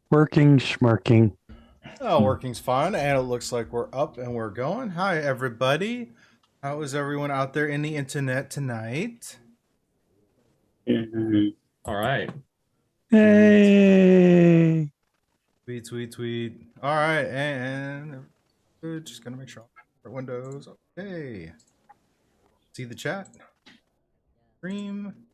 Working, schmirking. Oh, working's fine, and it looks like we're up and we're going. Hi, everybody. How is everyone out there in the internet tonight? Mhm. All right. Hey! Tweet, tweet, tweet. All right, and we're just gonna make sure our windows. Okay. See the chat. Stream.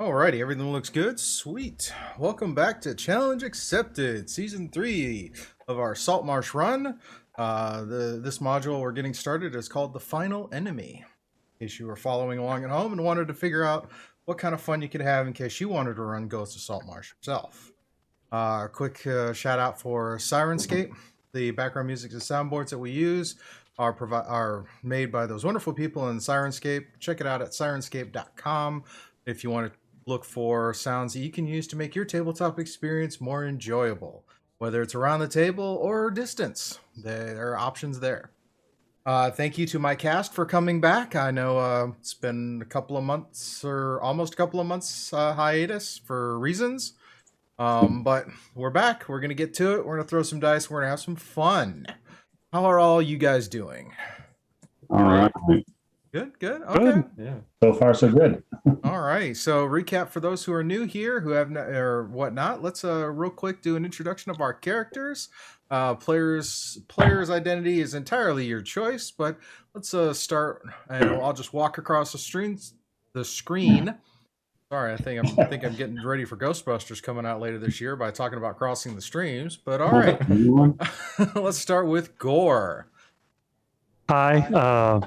Alrighty, everything looks good. Sweet. Welcome back to Challenge Accepted, Season 3 of our Saltmarsh run. This module we're getting started is called The Final Enemy. In case you were following along at home and wanted to figure out what kind of fun you could have in case you wanted to run Ghost of Saltmarsh yourself. Quick shout out for Syrinscape. The background music and soundboards that we use are made by those wonderful people in Syrinscape. Check it out at Syrinscape.com if you want to look for sounds that you can use to make your tabletop experience more enjoyable, whether it's around the table or distance. There are options there. Thank you to my cast for coming back. I know it's been a couple of months or almost a couple of months hiatus for reasons. But we're back. We're going to get to it. We're going to throw some dice. We're going to have some fun. How are all you guys doing? All right. Good, good. Okay. Yeah. So far, so good. All right. So recap for those who are new here, who have or whatnot. Let's real quick do an introduction of our characters. Player's identity is entirely your choice, but let's start. And I'll just walk across the screen. Sorry, I think I'm getting ready for Ghostbusters coming out later this year by talking about crossing the streams. But all right, let's start with Gorr. Hi,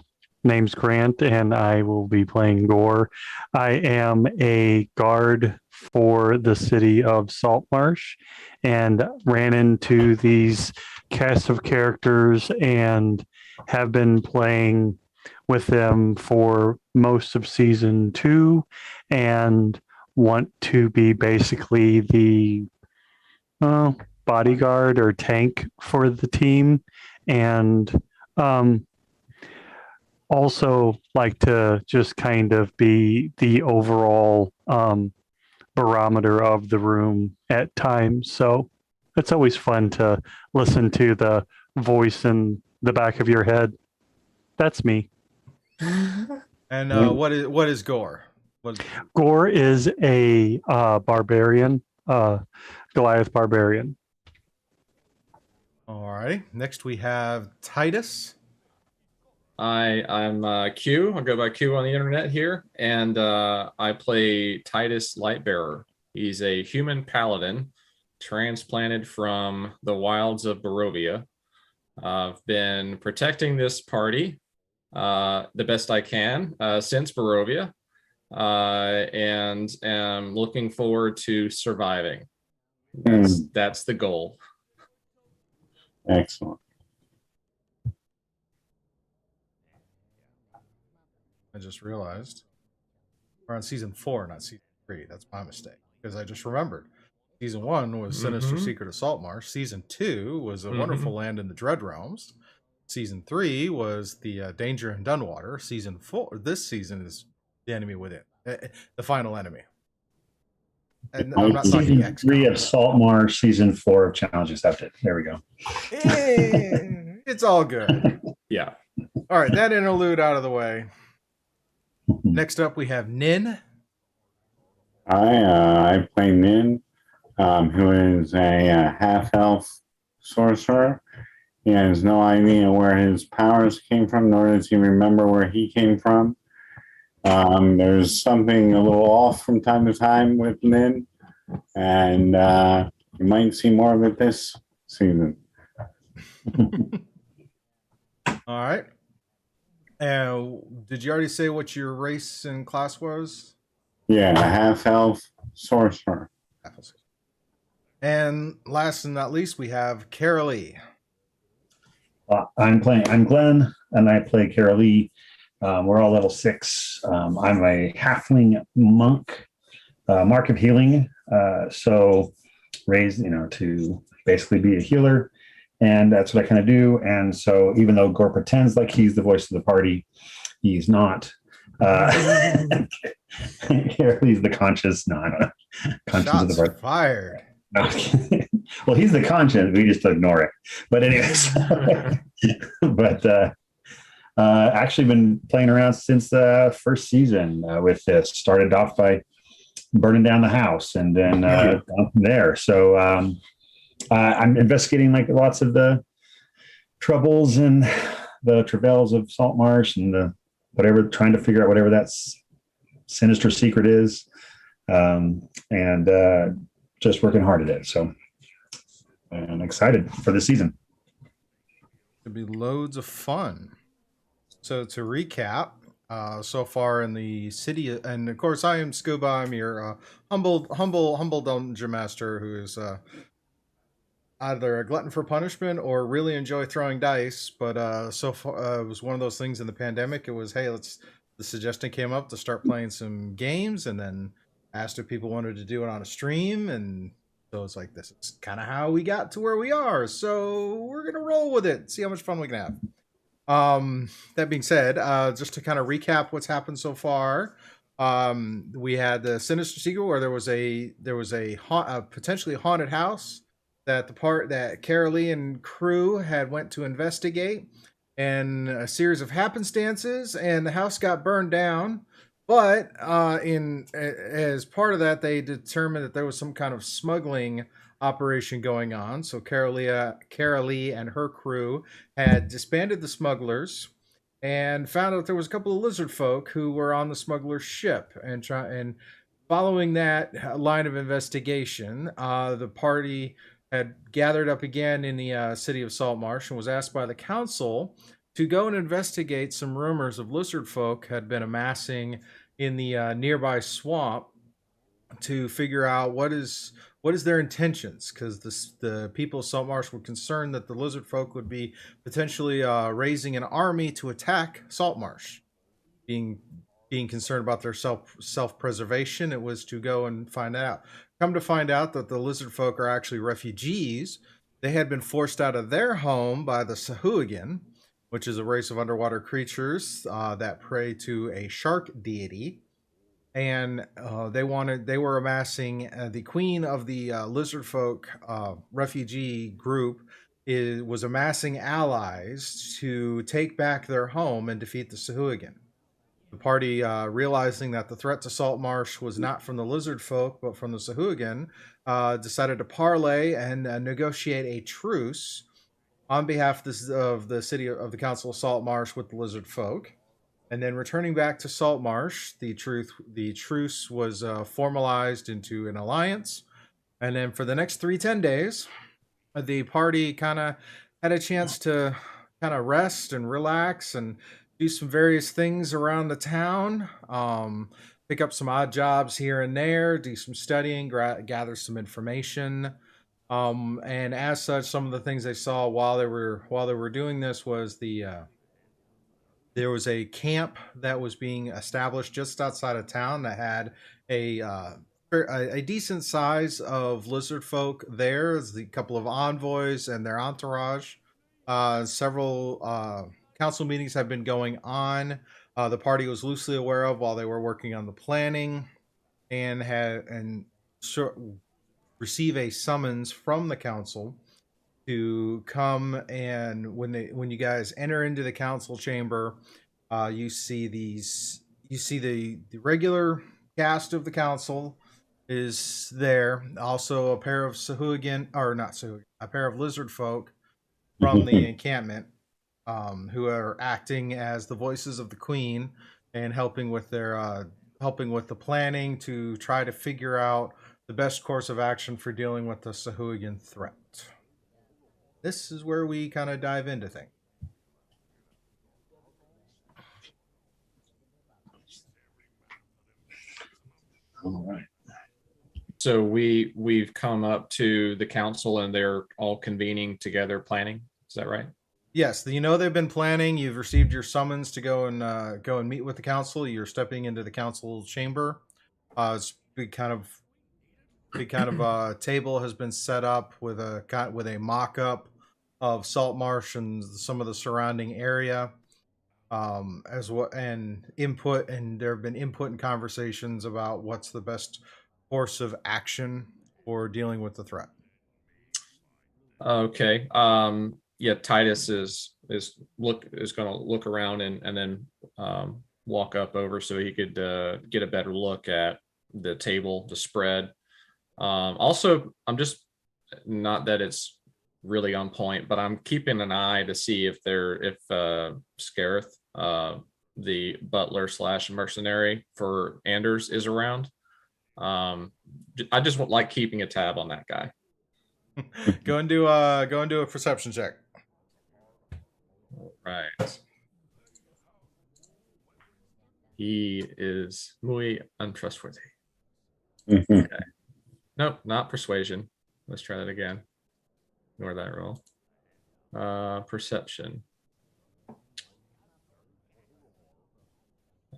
name's Grant, and I will be playing Gorr. I am a guard for the city of Saltmarsh, and ran into these cast of characters and have been playing with them for most of season 2, and want to be basically the bodyguard or tank for the team, and also like to just kind of be the overall barometer of the room at times. So it's always fun to listen to the voice in the back of your head. That's me. And what is Gorr? Gorr is a barbarian, Goliath barbarian. All right. Next we have Titus. I'm Q. I'll go by Q on the internet here, and I play Titus Lightbearer. He's a human paladin transplanted from the wilds of Barovia. I've been protecting this party the best I can since Barovia, and am looking forward to surviving. That's the goal. Excellent. I just realized we're on season 4, not season 3. That's my mistake, because I just remembered. Season 1 was Sinister Secret of Saltmarsh. Season 2 was A Wonderful Land in the Dread Realms. Season 3 was the Danger in Dunwater. Season 4, this season, is The Enemy Within, the final enemy. And I'm not talking Season 3 of Saltmarsh, Season 4 of Challenge Accepted. There we go. It's all good. Yeah. All right, that interlude out of the way. Next up, we have Nin. I play Nin, who is a half-elf sorcerer. He has no idea where his powers came from, nor does he remember where he came from. There's something a little off from time to time with Nin, and you might see more of it this season. All right. Did you already say what your race and class was? Yeah, half-elf sorcerer. And last and not least, we have Karalee. I'm Glenn, and I play Karalee. We're all level 6. I'm a halfling monk, mark of healing. So raised, to basically be a healer. And that's what I kind of do. And so even though Gorr pretends like he's the voice of the party, he's not. Karalee the conscious. No, I don't know. Conscience of the Shots heart. fired. No. Well, he's the conscience. We just ignore it. But anyways, but actually been playing around since the first season with this. Started off by burning down the house and then gone from there. So I'm investigating like lots of the troubles and the travails of Saltmarsh and the whatever, trying to figure out whatever that sinister secret is, and just working hard at it. So I'm excited for the season. It'll be loads of fun. So to recap, so far in the city, and of course I am Scuba. I'm your humble dungeon master who is either a glutton for punishment or really enjoy throwing dice. But so far, it was one of those things in the pandemic. It was, hey, the suggestion came up to start playing some games, and then asked if people wanted to do it on a stream, and so it's like, this is kind of how we got to where we are. So we're gonna roll with it, see how much fun we can have. That being said, just to kind of recap what's happened so far, we had the sinister secret where there was a potentially haunted house that Karalee and crew had went to investigate, and a series of happenstances, and the house got burned down. But as part of that, they determined that there was some kind of smuggling operation going on. So Karalee and her crew had disbanded the smugglers and found out there was a couple of lizard folk who were on the smuggler's ship. And following that line of investigation, the party had gathered up again in the city of Saltmarsh and was asked by the council to go and investigate some rumors of lizard folk had been amassing in the nearby swamp to figure out what is their intentions, because the people of Saltmarsh were concerned that the lizard folk would be potentially raising an army to attack Saltmarsh. Being concerned about their self-preservation, it was to go and find out. Come to find out that the lizard folk are actually refugees. They had been forced out of their home by the Sahuagin, which is a race of underwater creatures that pray to a shark deity. And they were amassing, the queen of the lizard folk refugee group was amassing allies to take back their home and defeat the Sahuagin. The party, realizing that the threat to Saltmarsh was not from the lizard folk but from the Sahuagin, decided to parlay and negotiate a truce on behalf of the city of the Council of Saltmarsh with the lizard folk. And then returning back to Saltmarsh, the truce was formalized into an alliance. And then for the next 10 days, the party kind of had a chance to kind of rest and relax and do some various things around the town, pick up some odd jobs here and there, do some studying, gather some information. And as such, some of the things they saw while they were doing this was there was a camp that was being established just outside of town that had a decent size of lizard folk there. There's a couple of envoys and their entourage. Several council meetings have been going on. The party was loosely aware of while they were working on the planning, and receive a summons from the council to come. And when you guys enter into the council chamber, you see the regular cast of the council is there. Also a pair of a pair of lizard folk from the encampment, who are acting as the voices of the queen and helping with the planning to try to figure out the best course of action for dealing with the Sahuagin threat. This is where we kind of dive into things. All right. So we've come up to the council and they're all convening together planning. Is that right? Yes, they've been planning. You've received your summons to go and meet with the council. You're stepping into the council chamber. It's big kind of table has been set up with a mock-up of Saltmarsh and some of the surrounding area. as well, and input, and there have been input and conversations about what's the best course of action for dealing with the threat. Okay. Yeah, Titus is going to look around and then walk up over so he could get a better look at the table, the spread. Also, I'm just, not that it's really on point, but I'm keeping an eye to see if Scareth, the butler / mercenary for Anders, is around. I just like keeping a tab on that guy. Go and do a perception check. Right. He is muy untrustworthy. Okay. Nope, not persuasion. Let's try that again. Ignore that roll. Perception. All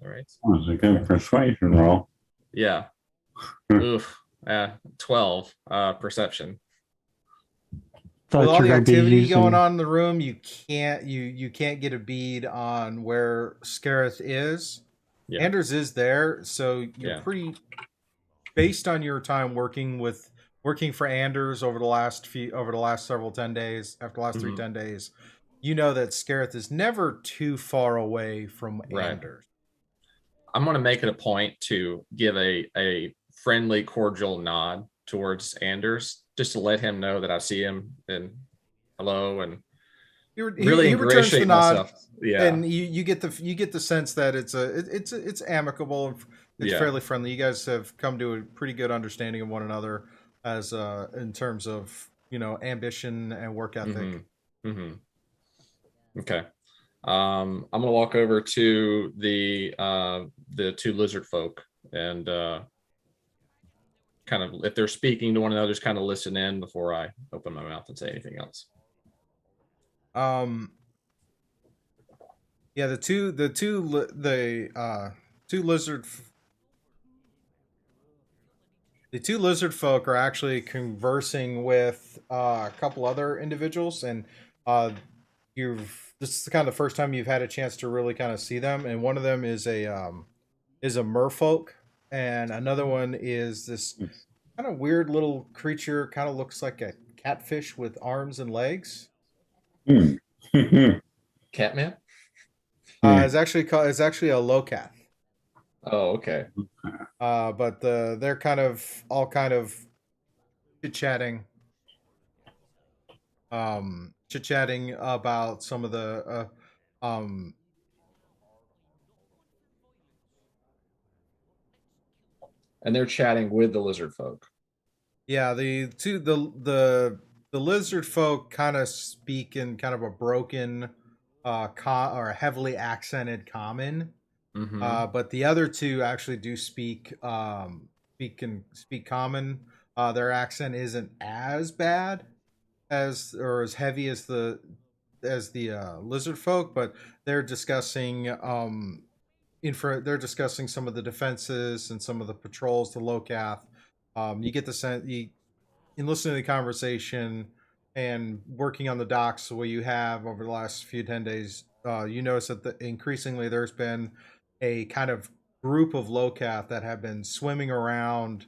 right. That was a good persuasion roll. Yeah. Oof. 12. Perception. With all the activity using... going on in the room, you can't get a bead on where Scareth is. Yeah. Anders is there, so you're pretty, based on your time working for Anders over the last several 10 days, after the last 3 10 days, you know that Scareth is never too far away from Anders. I'm going to make it a point to give a friendly, cordial nod towards Anders, just to let him know that I see him and hello, and he really returns the nod. myself. Yeah, and you get the sense that it's amicable, it's fairly friendly. You guys have come to a pretty good understanding of one another as in terms of ambition and work ethic. Okay. I'm gonna walk over to the 2 lizard folk and kind of, if they're speaking to one another, just kind of listen in before I open my mouth and say anything else. Yeah, the two lizard folk are actually conversing with a couple other individuals, and this is the kind of the first time you've had a chance to really kind of see them, and one of them is a merfolk, and another one is this kind of weird little creature, kind of looks like a catfish with arms and legs. Catman? It's actually a locath. Oh, okay. But they're all kind of chit-chatting about some of the and they're chatting with the lizard folk. Yeah, the lizard folk kind of speak in kind of a broken or heavily accented common. But the other two actually do speak common. Their accent isn't as bad as heavy as the lizard folk, but they're discussing they're discussing some of the defenses and some of the patrols to Locath. You get the sense, in listening to the conversation and working on the docks the way you have over the last few 10 days, you notice that increasingly there's been a kind of group of Locath that have been swimming around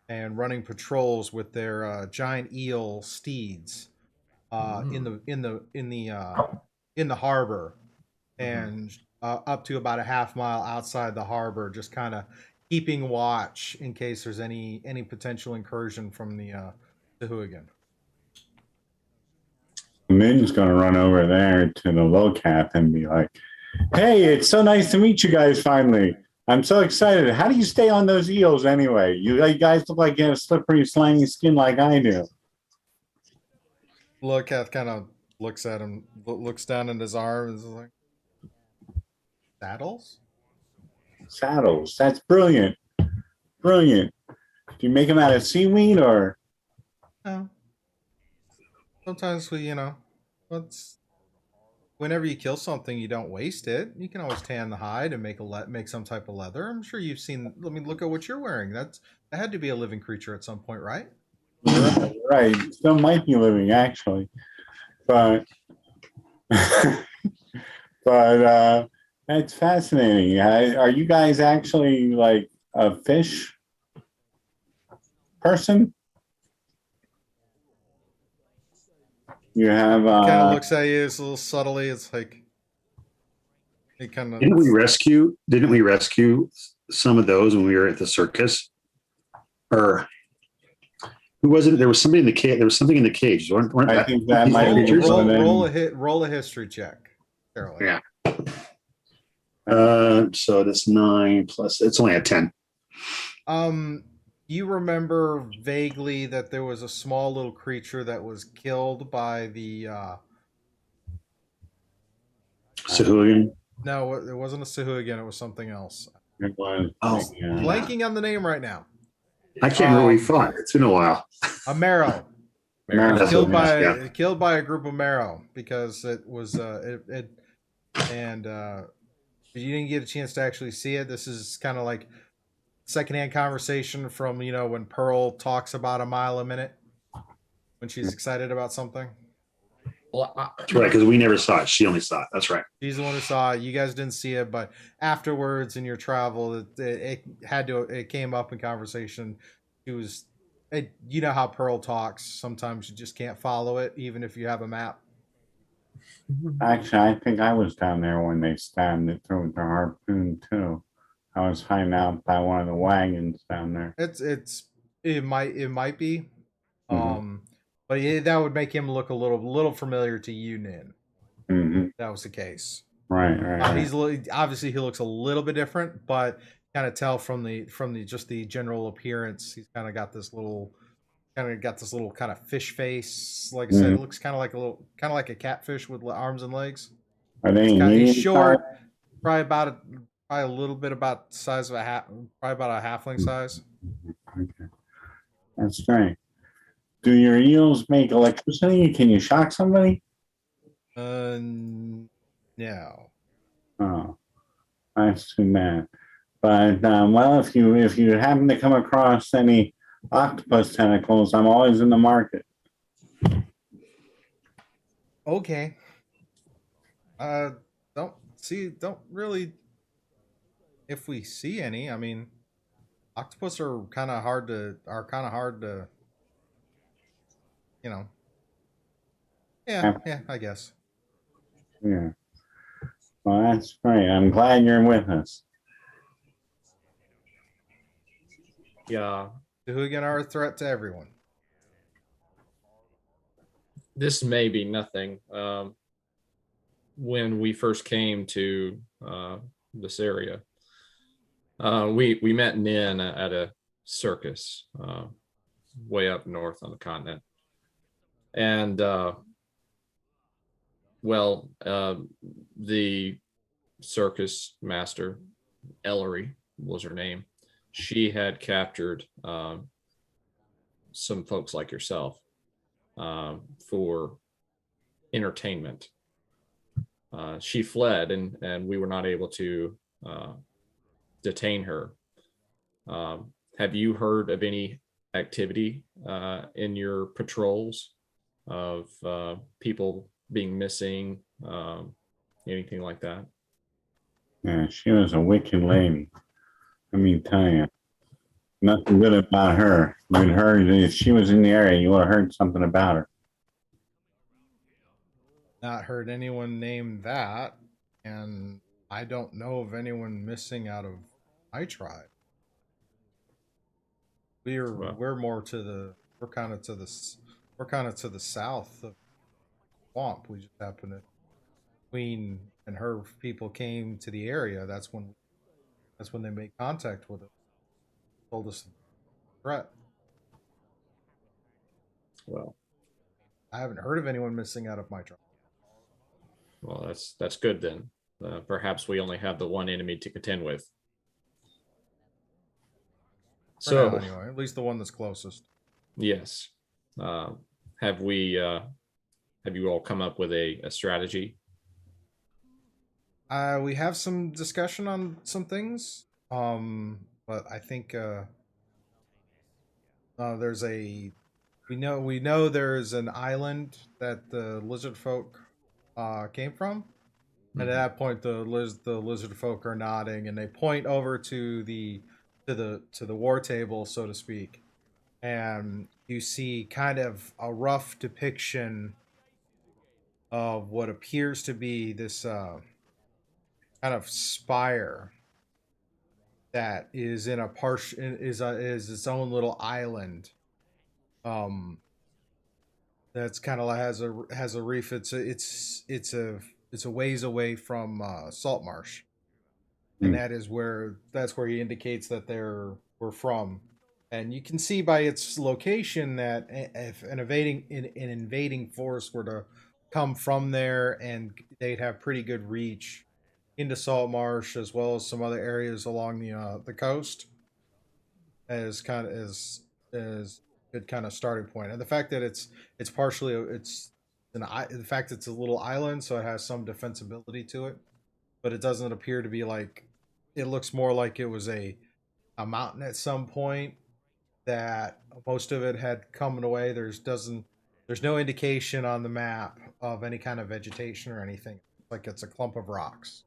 and running patrols with their giant eel steeds in the harbor, and up to about a half mile outside the harbor, just kind of keeping watch in case there's any potential incursion from the Hooligan. Min's gonna run over there to the Locath and be like, "Hey, it's so nice to meet you guys finally. I'm so excited. How do you stay on those eels anyway? You guys look like you have a slippery, slimy skin like I do." Locath kind of looks at him, looks down at his arm, and is like, "Saddles? Saddles. That's brilliant. Brilliant. Do you make them out of seaweed or?" No. Sometimes whenever you kill something, you don't waste it. You can always tan the hide and make some type of leather. I'm sure you've seen. I mean, look at what you're wearing. That had to be a living creature at some point, right? Right. Still might be living actually, but That's fascinating. Are you guys actually like a fish person? You have Kind of looks at you, it's a little subtly. It's like it kind of. Didn't we rescue? Didn't we rescue some of those when we were at the circus? Or who was it? There was somebody in the cage. There was something in the cage. Weren't I that think that might be creatures? one of them. Roll a history check, Carolee. Yeah. So that's 9 plus. It's only a 10. You remember vaguely that there was a small little creature that was killed by the. Sahuagin. No, it wasn't a Sahuagin. It was something else. It was. Oh. Blanking on the name right now. I can't remember what we fought. It's been a while. A marrow. Marrow. That's Killed what it by is, yeah. killed by a group of marrow because it was you didn't get a chance to actually see it. This is kind of like secondhand conversation from when Pearl talks about a mile a minute when she's excited about something. Well, That's right, because we never saw it. She only saw it. That's right. She's the one who saw it. You guys didn't see it, but afterwards in your travel, it came up in conversation. You know how Pearl talks. Sometimes you just can't follow it, even if you have a map. Actually, I think I was down there when they stabbed it through with the harpoon too. I was hiding out by one of the wagons down there. It might be, Mhm. but that would make him look a little familiar to you, Nin. Mm-hmm. That was the case. Right. He's obviously he looks a little bit different, but kind of tell from the just the general appearance, he's kind of got this little kind of fish face. Like I said, it looks kind of like a catfish with arms and legs. Are they He's medium short, size? probably a little bit about the size of probably about a halfling size. Okay. That's great. Do your eels make electricity? Can you shock somebody? No. Oh, that's too bad. But well, if you happen to come across any octopus tentacles, I'm always in the market. Okay. Don't really. If we see any, I mean, octopus are kind of hard to. Yeah, I guess. Yeah. Well, that's great. I'm glad you're with us. yeah, The hooligan are a threat to everyone. this may be nothing. When we first came to this area, we met Nin at a circus way up north on the continent, and the circus master, Ellery was her name. She had captured some folks like yourself for entertainment. She fled, and we were not able to detain her. Have you heard of any activity in your patrols of people being missing, anything like that? Yeah, she was a wicked lady. Let me tell you, nothing good about her. You'd heard if she was in the area, you would have heard something about her. Not heard anyone name that, and I don't know of anyone missing out of my tribe. We're more to the we're kind of to the south of the swamp. We just happen to Queen and her people came to the area. That's when they made contact with us. Told us the threat. Well, I haven't heard of anyone missing out of my tribe. well, that's good then. Perhaps we only have the one enemy to contend with. For now, So, anyway, at least the one that's closest. yes, have we? Have you all come up with a strategy? We have some discussion on some things. But I think there's we know there's an island that the lizard folk came from. And at that point, the lizard folk are nodding, and they point over to the war table, so to speak, and you see kind of a rough depiction of what appears to be this kind of spire that is in a is its own little island. That's kind of has a reef. It's a ways away from Saltmarsh, and that's where he indicates that we're from. And you can see by its location that if an invading force were to come from there, and they'd have pretty good reach into Saltmarsh as well as some other areas along the coast, as kind of as good kind of starting point. And the fact that it's partially the fact it's a little island, so it has some defensibility to it, but it doesn't appear to be like, it looks more like it was a mountain at some point that most of it had come away. There's no indication on the map of any kind of vegetation or anything. Like it's a clump of rocks.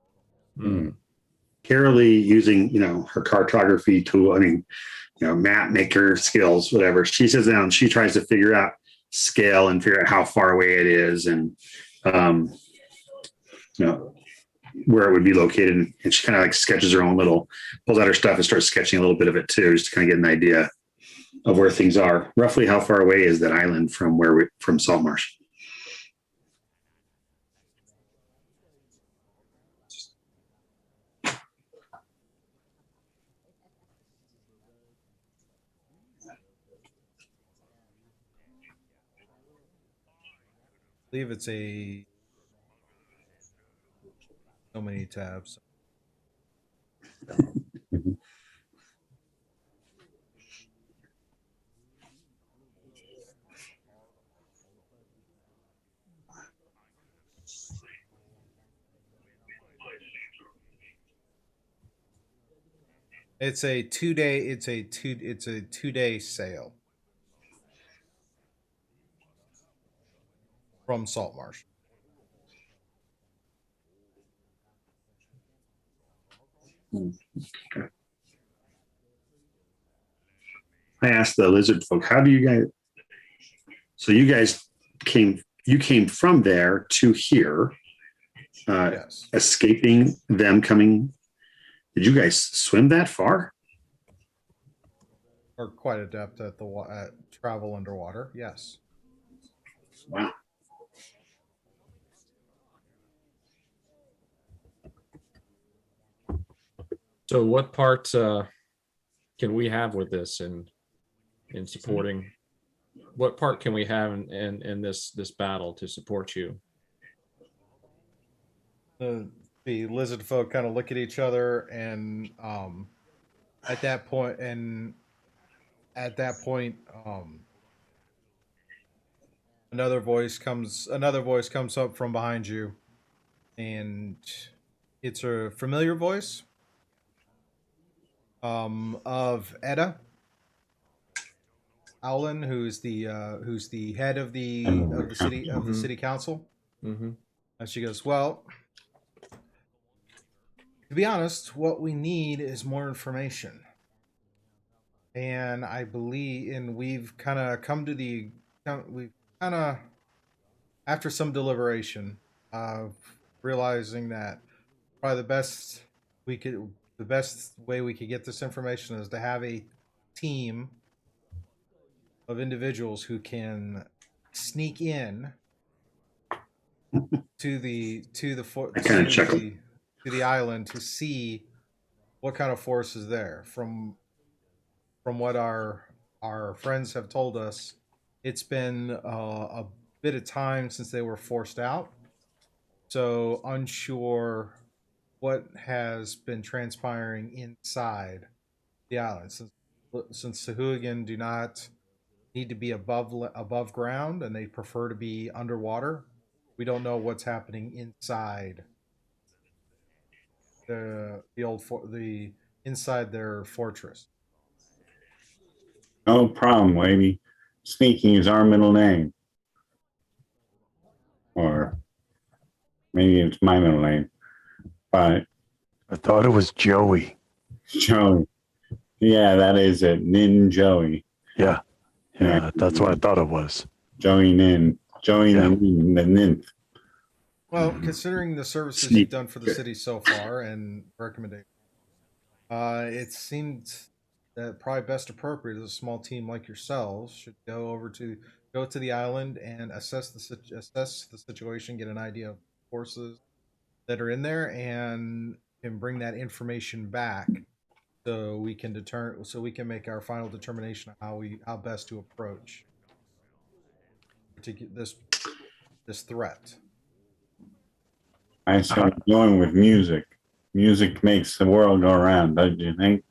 Karalee, using her cartography tool, map maker skills, whatever, she sits down, she tries to figure out scale and figure out how far away it is, and where it would be located. And she kind of like sketches her own pulls out her stuff and starts sketching a little bit of it too, just to kind of get an idea of where things are. Roughly how far away is that island from from Saltmarsh? I believe it's so many tabs. It's a 2-day sail from Saltmarsh. Okay. I asked the lizard folk, how do you guys? So you guys came from there to here, Yes. escaping them coming. Did you guys swim that far? Are quite adept at travel underwater. Yes. Wow. So what part can we have with this in supporting? What part can we have in this battle to support you? The lizard folk kind of look at each other, and at that point, another voice comes up from behind you, and it's a familiar voice of Edda Owlin, who's the head of the city council. Mm-hmm. And she goes, "Well, to be honest, what we need is more information. And I believe, and we've kind of after some deliberation, realizing that probably the best way we could get this information is to have a team of individuals who can sneak in to the island to see what kind of force is there. From what our friends have told us, it's been a bit of time since they were forced out, so unsure what has been transpiring inside the island. Since the Sahuagin do not need to be above ground and they prefer to be underwater, we don't know what's happening inside inside their fortress. No problem, lady. Sneaking is our middle name. Or maybe it's my middle name. But I thought it was Joey. Joey, yeah, that is it. Nin Joey. Yeah, that's what I thought it was. Joey Nin. Joey Yeah. the Ninth. Well, considering the services you've done for the city so far and recommendations, it seemed that probably best appropriate as a small team like yourselves should go to the island and assess the situation, get an idea of forces that are in there, and bring that information back so we can make our final determination of how best to approach this threat. I started going with music. Music makes the world go around, don't you think?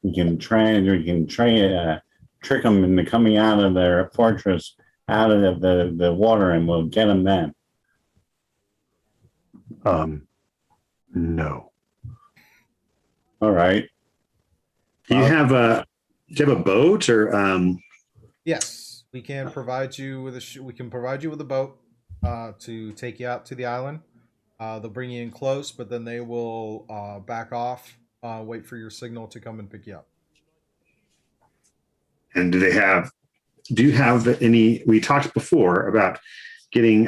We can trick them into coming out of their fortress, out of the water, and we'll get them then. No. All right. Do you have a boat or Yes, we can provide you with a boat to take you out to the island. They'll bring you in close, but then they will back off, wait for your signal to come and pick you up. and do you have any? We talked before about getting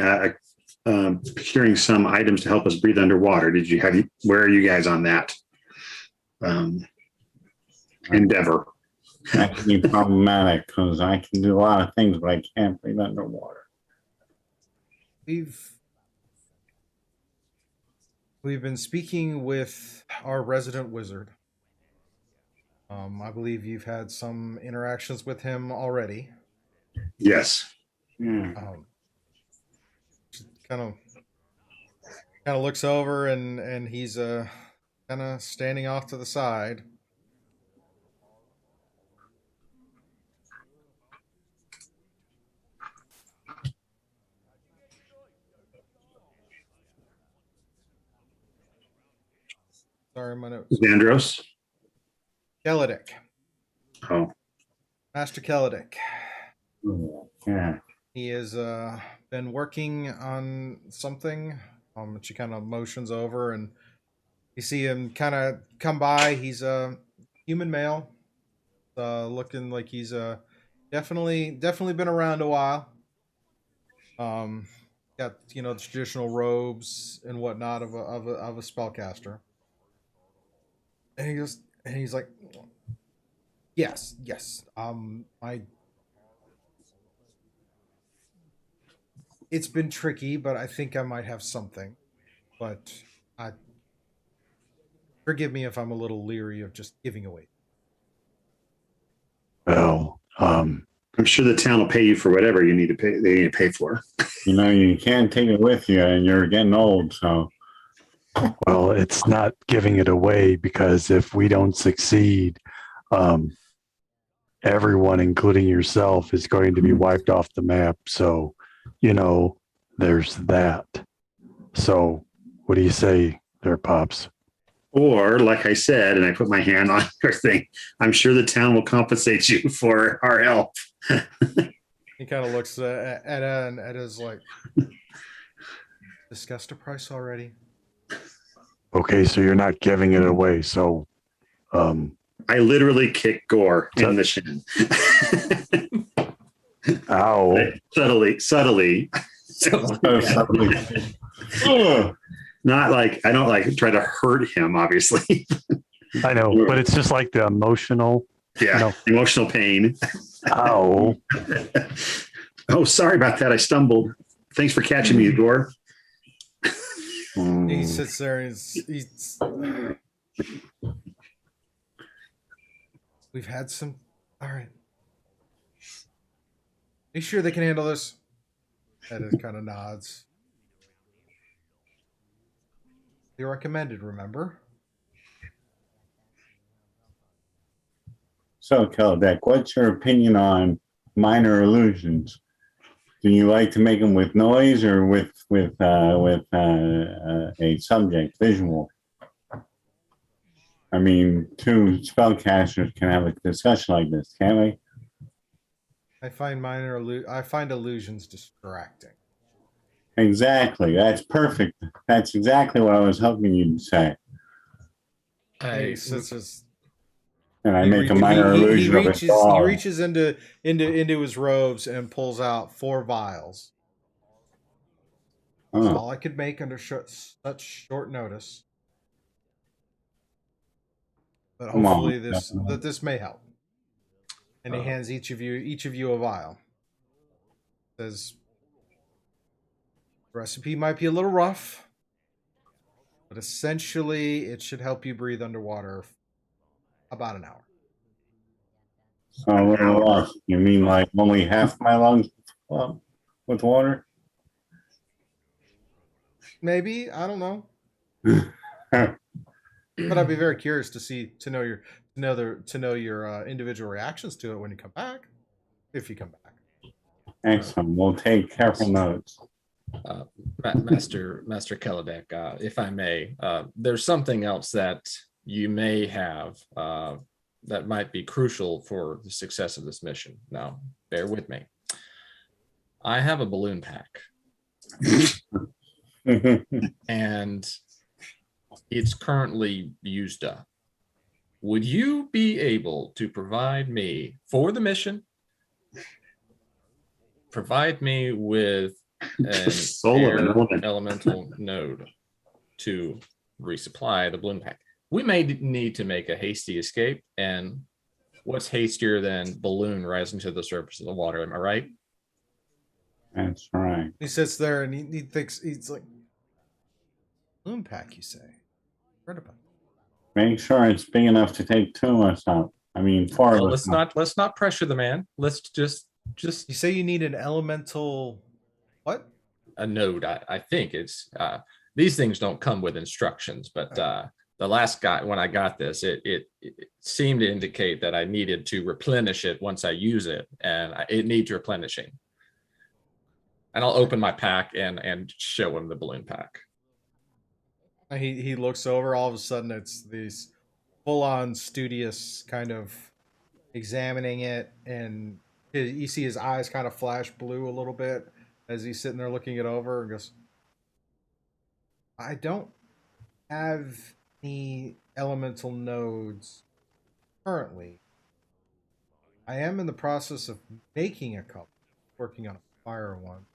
procuring some items to help us breathe underwater. Where are you guys on that endeavor? That can be problematic because I can do a lot of things, but I can't breathe underwater. We've been speaking with our resident wizard. I believe you've had some interactions with him already. Yes. Yeah. Kind of looks over and he's kind of standing off to the side. Sorry, my notes. Xandros. Keledic. Oh. Master Keledic. Yeah. He has been working on something. She kind of motions over, and you see him kind of come by. He's a human male, looking like he's definitely been around a while. Got the traditional robes and whatnot of a spellcaster. And he's like, yes. It's been tricky, but I think I might have something. But forgive me if I'm a little leery of just giving away. Well, I'm sure the town will pay you for whatever you need to pay. They need to pay for. You can't take it with you, and you're getting old, so. well, it's not giving it away because if we don't succeed, everyone, including yourself, is going to be wiped off the map. So, there's that. So, what do you say there, Pops? Or, like I said, and I put my hand on your thing, I'm sure the town will compensate you for our help. He kind of looks at his like, discussed a price already. Okay, so you're not giving it away. So, I literally kicked Gorr in the shin. ow. Subtly. Not like I don't try to hurt him, obviously. I know, but it's just like the emotional. Emotional pain. Ow. Oh, sorry about that. I stumbled. Thanks for catching me, Gorr. He sits there and he's we've had some. All right. Are you sure they can handle this? Ed kind of nods. They recommended, remember? So, Keldek, what's your opinion on minor illusions? Do you like to make them with noise or with a subject, visual? I mean, two spellcasters can have a discussion like this, can't we? I find illusions distracting. Exactly. That's perfect. That's exactly what I was hoping you'd say. He sits And I He make a reach- minor he illusion of a reaches dog. he reaches into his robes and pulls out 4 vials. That's Oh, all I could make under such short notice. But come on. hopefully this may help. And he hands each of you a vial. Says the recipe might be a little rough, but essentially it should help you breathe underwater about an hour. So a little rough. You mean like only half my lungs with water? Maybe, I don't know. But I'd be very curious to know your individual reactions to it when you come back, if you come back. Excellent. We'll take careful notes. Master Keladek, if I may, there's something else that you may have that might be crucial for the success of this mission. Now, bear with me. I have a balloon pack, and it's currently used up. Would you be able to provide me, for the mission, provide me with an Soul of an air element. elemental node to resupply the balloon pack? We may need to make a hasty escape, and what's hastier than balloon rising to the surface of the water? Am I right? That's right. He sits there and he thinks, he's like, balloon pack, you say? Read about it. Make sure it's big enough to take 2 of us out. I mean, 4 Well, of us. let's not pressure the man. Let's just You say you need an elemental what? a node. I think it's these things don't come with instructions, but the last guy, when I got this, it seemed to indicate that I needed to replenish it once I use it, and it needs replenishing. And I'll open my pack and show him the balloon pack. He looks over. All of a sudden, it's these full-on studious kind of examining it, and you see his eyes kind of flash blue a little bit as he's sitting there looking it over, and goes, "I don't have any elemental nodes currently. I am in the process of making a couple, working on a fire one.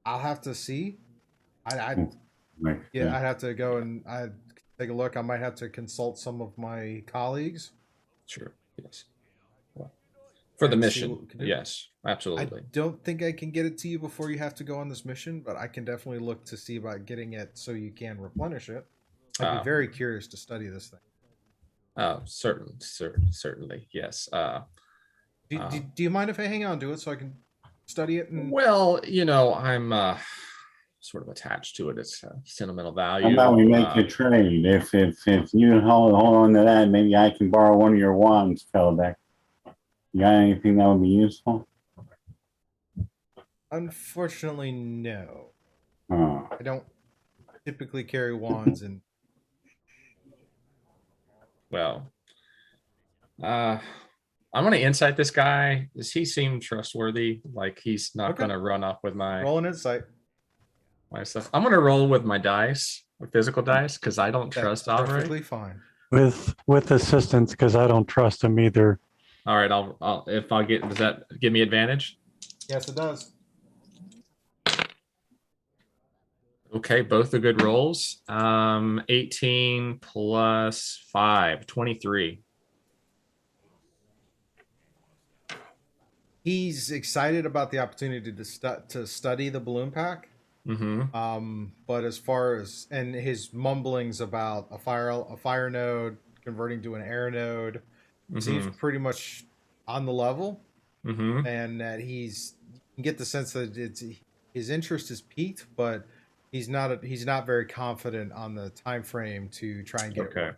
I'll have to see. I'd have to go and I'd take a look. I might have to consult some of my colleagues. Sure. Yes. Well, for the And see mission. what we can do. Yes, absolutely. I don't think I can get it to you before you have to go on this mission, but I can definitely look to see about getting it so you can replenish it. I'd be very curious to study this thing. Certainly. Yes. Do you mind if I hang on to it so I can study it? And Well, I'm sort of attached to it. It's sentimental value. How about we make a trade? If you hold on to that, maybe I can borrow one of your wands, Keladek. You got anything that would be useful? Unfortunately, no. Oh. I don't typically carry wands, and Well, I'm going to insight this guy. Does he seem trustworthy? Like he's not Okay. going to run off with my roll an insight. stuff. I'm going to roll with my dice, with physical dice, because I don't trust That's Aberrant. perfectly fine. with assistance because I don't trust him either. All right, I'll if I get, does that give me advantage? Yes, it does. Okay, both are good rolls. 18 plus 5, 23. He's excited about the opportunity to study the balloon pack. Mm-hmm. But as far as and his mumblings about a fire node converting to an air node seems pretty much on the level, Mm-hmm. and that you can get the sense that his interest is piqued, but he's not very confident on the time frame to try and get it Okay. working.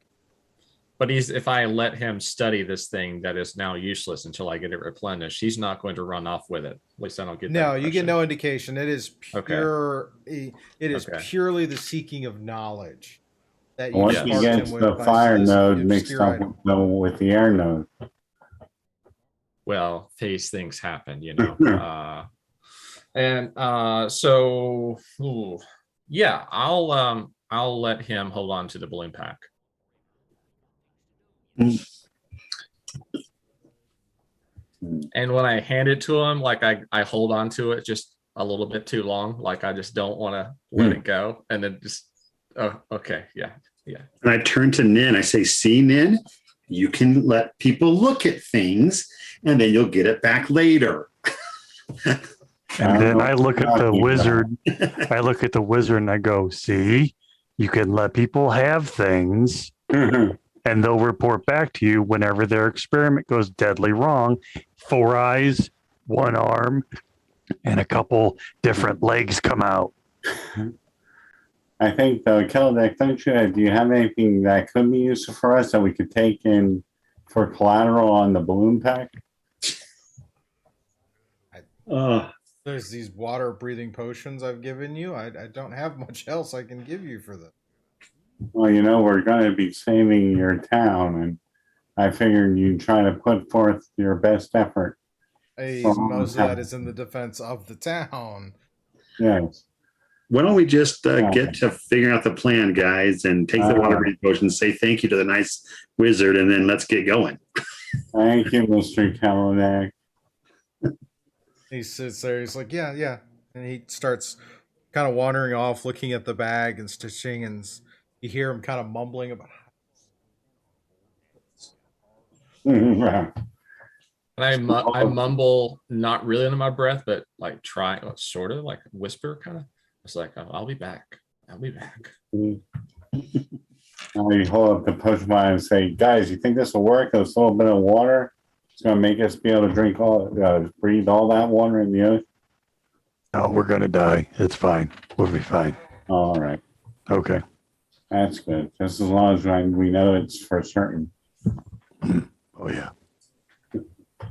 But if I let him study this thing that is now useless until I get it replenished, he's not going to run off with it. At least I don't get that No, you get impression. no indication. It is pure. Okay. It is Okay. purely the seeking of knowledge that you Once sparked he him gets with the by fire this node mixed obscure up item. with the air node. Well, these things happen, And so, Yeah, I'll let him hold on to the balloon pack. And when I hand it to him, like I hold on to it just a little bit too long. Like I just don't want to let it go. And then just, oh, okay. Yeah. Yeah. And I turn to Nin. I say, see, Nin, you can let people look at things and then you'll get it back later. And then I look at the wizard. I look at the wizard and I go, see, you can let people have things and they'll report back to you whenever their experiment goes deadly wrong. 4 eyes, 1 arm, and a couple different legs come out. I think, though, Kelladek, do you have anything that could be useful for us that we could take in for collateral on the balloon pack? There's these water-breathing potions I've given you. I don't have much else I can give you for them. Well, you know, we're going to be saving your town, and I figured you'd try to put forth your best effort. Most of that is in the defense of the town. Yes. Why don't we just get to figuring out the plan, guys, and take the water breathing potion, say thank you to the nice wizard, and then let's get going. Thank you, Mr. Kelladek. He sits there. He's like, yeah. And he starts kind of wandering off, looking at the bag and stitching, and you hear him kind of mumbling about. And I mumble, not really under my breath, but like try, sort of like whisper, kind of. It's like, oh, I'll be back. I'll be back. I hold up the push button and say, guys, you think this will work? This little bit of water, it's going to make us be able to drink breathe all that water in the ocean. Oh, we're going to die. It's fine. We'll be fine. All right. Okay. That's good. Just as long as we know it's for certain. Oh, yeah.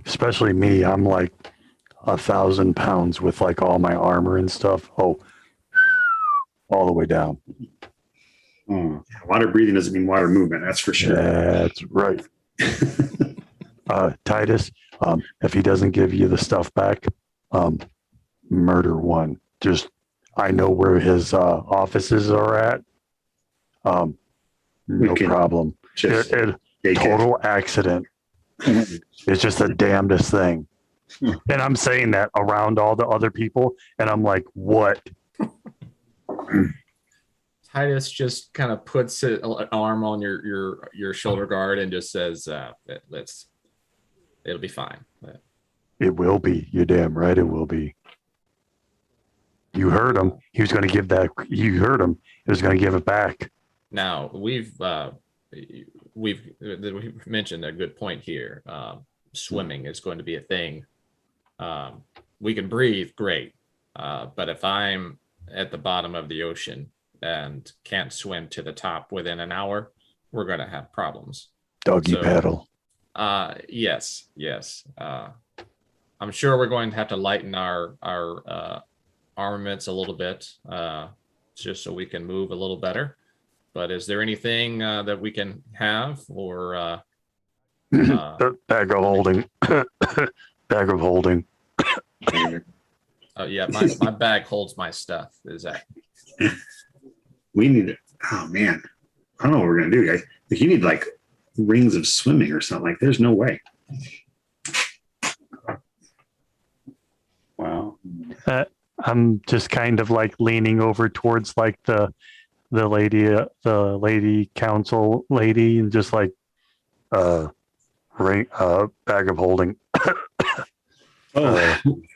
Especially me. I'm like 1,000 pounds with like all my armor and stuff. Oh, all the way down. Water breathing doesn't mean water movement. That's for sure. That's right. Titus, if he doesn't give you the stuff back, murder one. Just, I know where his offices are at. No problem. Total accident. It's just the damnedest thing. And I'm saying that around all the other people, and I'm like, what? Titus just kind of puts an arm on your shoulder guard and just says, it'll be fine. It will be. You're damn right it will be. You heard him. He was going to give that. You heard him. He was going to give it back. Now, we've mentioned a good point here. Swimming is going to be a thing. We can breathe, great. But if I'm at the bottom of the ocean and can't swim to the top within an hour, we're going to have problems. Doggy paddle. Yes. I'm sure we're going to have to lighten our armaments a little bit, just so we can move a little better. But is there anything that we can have, or bag of holding? Bag of holding. Yeah, my bag holds my stuff. Is that? We need it. Oh man, I don't know what we're gonna do, guys. You need like rings of swimming or something. Like, there's no way. Wow. I'm just kind of like leaning over towards like the lady council lady, and just like bag of holding.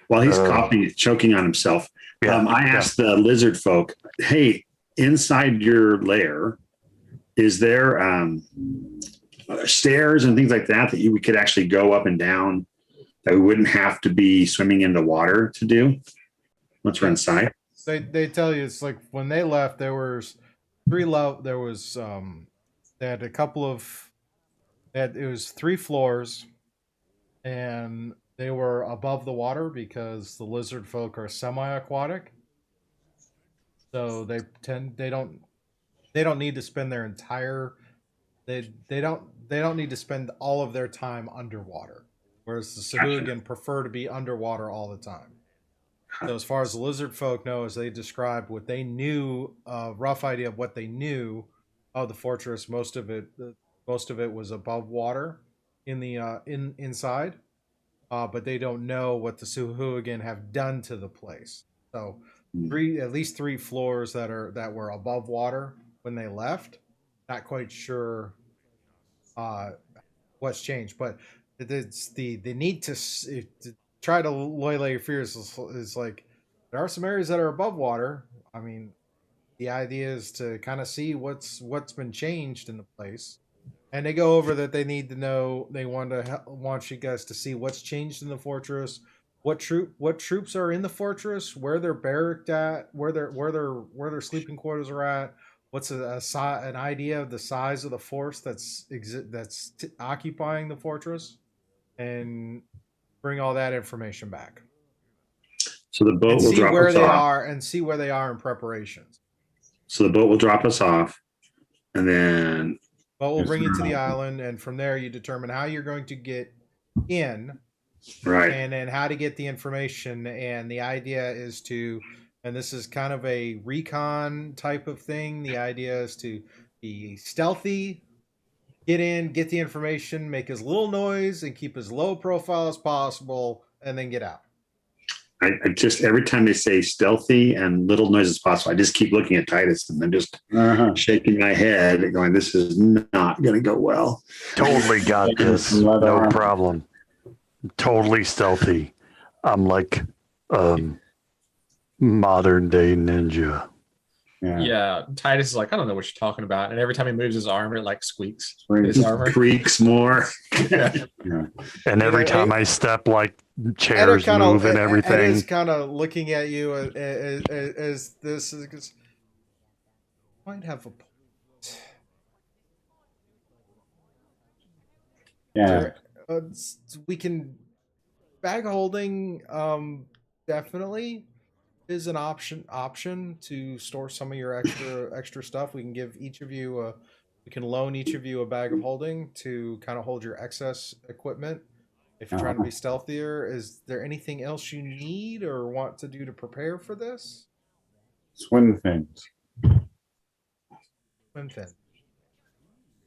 While he's coughing, choking on himself, I asked the lizard folk, hey, inside your lair, is there stairs and things like that we could actually go up and down, that we wouldn't have to be swimming in the water to do once we're inside? They tell you it's like when they left, there was they had a couple of, it was 3 floors, and they were above the water because the lizard folk are semi-aquatic. So they don't need to spend their entire they don't need to spend all of their time underwater. Whereas the Sahuagin prefer to be underwater all the time. So as far as the lizard folk know, as they described what they knew, rough idea of what they knew of the fortress. Most of it was above water in the inside, but they don't know what the Suhuagin have done to the place. So at least three floors that were above water when they left. Not quite sure what's changed, but it's the need to try to lay your fears is like there are some areas that are above water. I mean, the idea is to kind of see what's been changed in the place, and they go over that they need to know. They want you guys to see what's changed in the fortress, what troops are in the fortress, where they're barracked at, where their sleeping quarters are at. What's an idea of the size of the force that's occupying the fortress, and bring all that information back. So the boat And will see drop where us they off. are, and see where they are in preparations. So the boat will drop us off, and then But we'll bring you to the island, and from there you determine how you're going to get in, right. and then how to get the information. And the idea is to, and this is kind of a recon type of thing. The idea is to be stealthy, get in, get the information, make as little noise, and keep as low profile as possible, and then get out. I just every time they say stealthy and little noise as possible, I just keep looking at Titus and then just shaking my head, going, "This is not going to go well." Totally got this. No problem. Totally stealthy. I'm like modern day ninja. Yeah, Titus is like, I don't know what you're talking about. And every time he moves his arm, it like squeaks. His armor Creaks more. And every time I step, like chairs move and everything. Ed is kind of looking at you as this is, might have a point. Yeah. We can bag holding definitely is an option to store some of your extra stuff. We can give each of you we can loan each of you a bag of holding to kind of hold your excess equipment. If you're trying to be stealthier, is there anything else you need or want to do to prepare for this? Swim fins. Swim fin.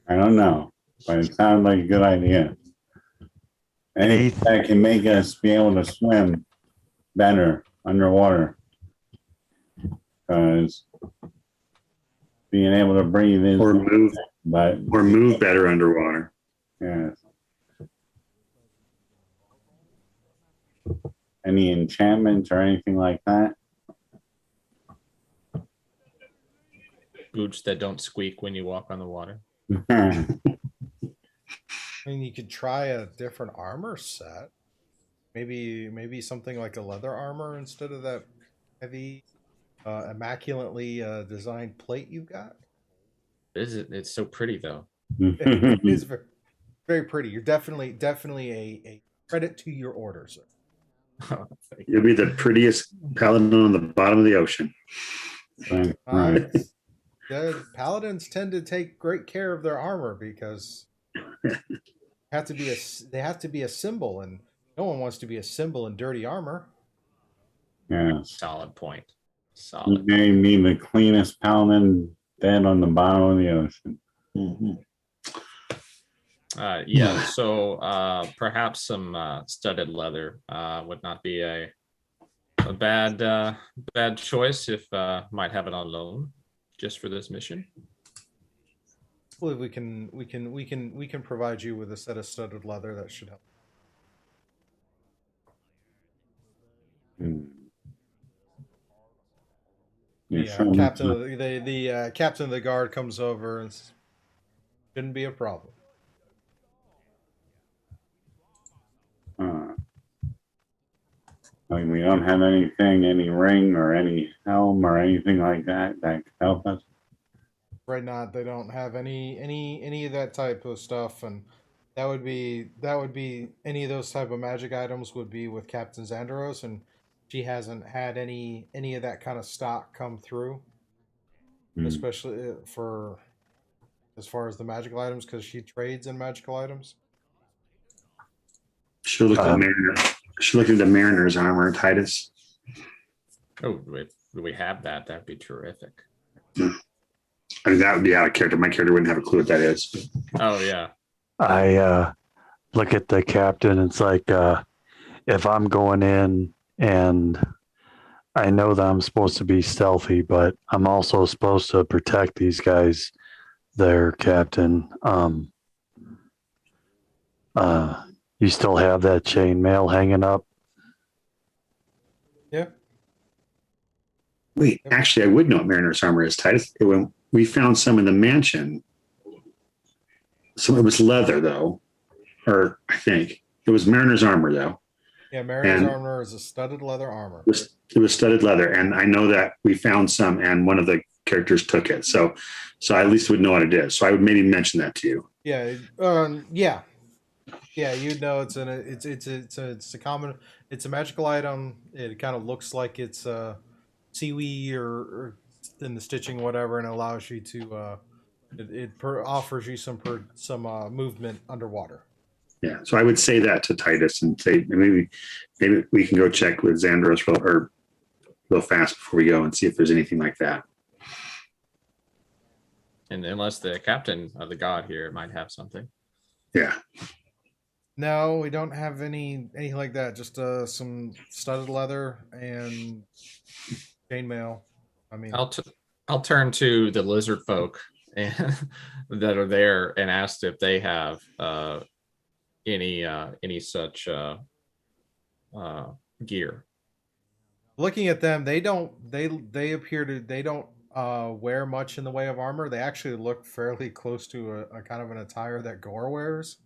I don't know, but it sounds like a good idea. Anything that can make us be able to swim better underwater. Because being able to breathe is or move better underwater. Yeah. Any enchantments or anything like that? Boots that don't squeak when you walk on the water. I mean, you could try a different armor set. Maybe something like a leather armor instead of that heavy, immaculately designed plate you've got. It's so pretty though. It is very, very pretty. You're definitely a credit to your order, sir. You'll be the prettiest paladin on the bottom of the ocean. Right. Paladins tend to take great care of their armor because they have to be a symbol, and no one wants to be a symbol in dirty armor. Yes. Solid point. You Solid. made me the cleanest paladin dead on the bottom of the ocean. Mm-hmm. Yeah, so perhaps some studded leather would not be a bad choice if might have it on loan just for this mission. I believe we can provide you with a set of studded leather that should help. The captain of the guard comes over and says, shouldn't be a problem. I mean, we don't have anything, any ring or any helm or anything like that that could help us. Right now, they don't have any of that type of stuff, and that would be any of those type of magic items would be with Captain Xandros, and she hasn't had any of that kind of stock come through, especially for as far as the magical items, because she trades in magical items. She looked at Mariner's armor, Titus. Oh, if we have that, that'd be terrific. I mean, that would be out of character. My character wouldn't have a clue what that is. Oh yeah. I look at the captain. It's like if I'm going in and I know that I'm supposed to be stealthy, but I'm also supposed to protect these guys. Their captain. You still have that chainmail hanging up? Yeah. Wait, actually, I would know what Mariner's armor is, Titus. When we found some in the mansion, so it was leather, though, or I think it was Mariner's armor, though. Yeah, Mariner's armor is a studded leather armor. It was studded leather, and I know that we found some, and one of the characters took it. So I at least would know what it is. So I would maybe mention that to you. Yeah, yeah. You'd know it's a common. It's a magical item. It kind of looks like it's seaweed or in the stitching, whatever, and it allows you to. Offers you some movement underwater. Yeah, so I would say that to Titus and say maybe we can go check with Xandros real fast before we go and see if there's anything like that. And unless the captain of the god here might have something. Yeah. No, we don't have anything like that. Just some studded leather and chainmail. I mean, I'll turn to the lizard folk and that are there and ask if they have any such gear. Looking at them, they don't wear much in the way of armor. They actually look fairly close to a kind of an attire that Gorr wears.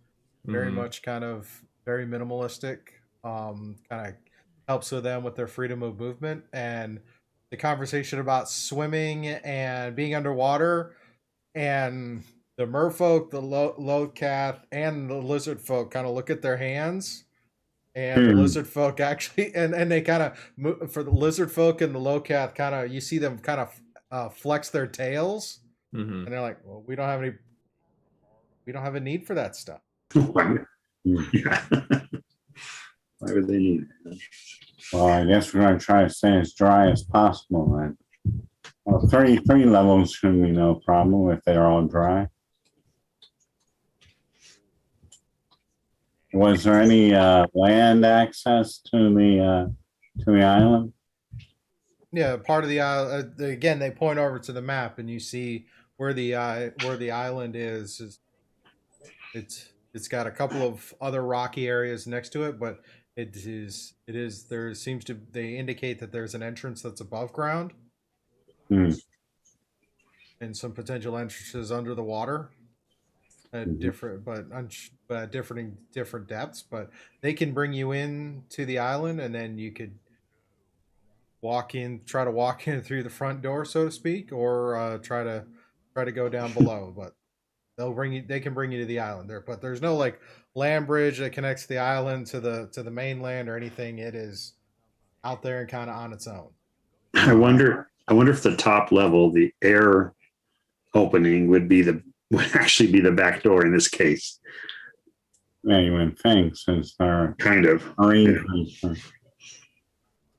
Very much kind of very minimalistic. Kind of helps with them with their freedom of movement, and the conversation about swimming and being underwater, and the merfolk, the lowcath, and the lizard folk kind of look at their hands, and the lizard folk actually, and they kind of for the lizard folk and the lowcath, kind of you see them kind of flex their tails, and they're like, well, we don't have a need for that stuff. Yeah. Why would they need it? Well, I guess we're going to try to stay as dry as possible then. Well, 33 levels should be no problem if they're all dry. Was there any land access to the island? Yeah, part of the island. Again, they point over to the map, and you see where the island is. It's got a couple of other rocky areas next to it, but they indicate that there's an entrance that's above ground, and some potential entrances under the water at different depths. But they can bring you in to the island, and then you could try to walk in through the front door, so to speak, or try to go down below. But they can bring you to the island there, but there's no like land bridge that connects the island to the mainland or anything. It is out there and kind of on its own. I wonder if the top level, the air opening would actually be the back door in this case. Yeah, you would think, since they're kind of.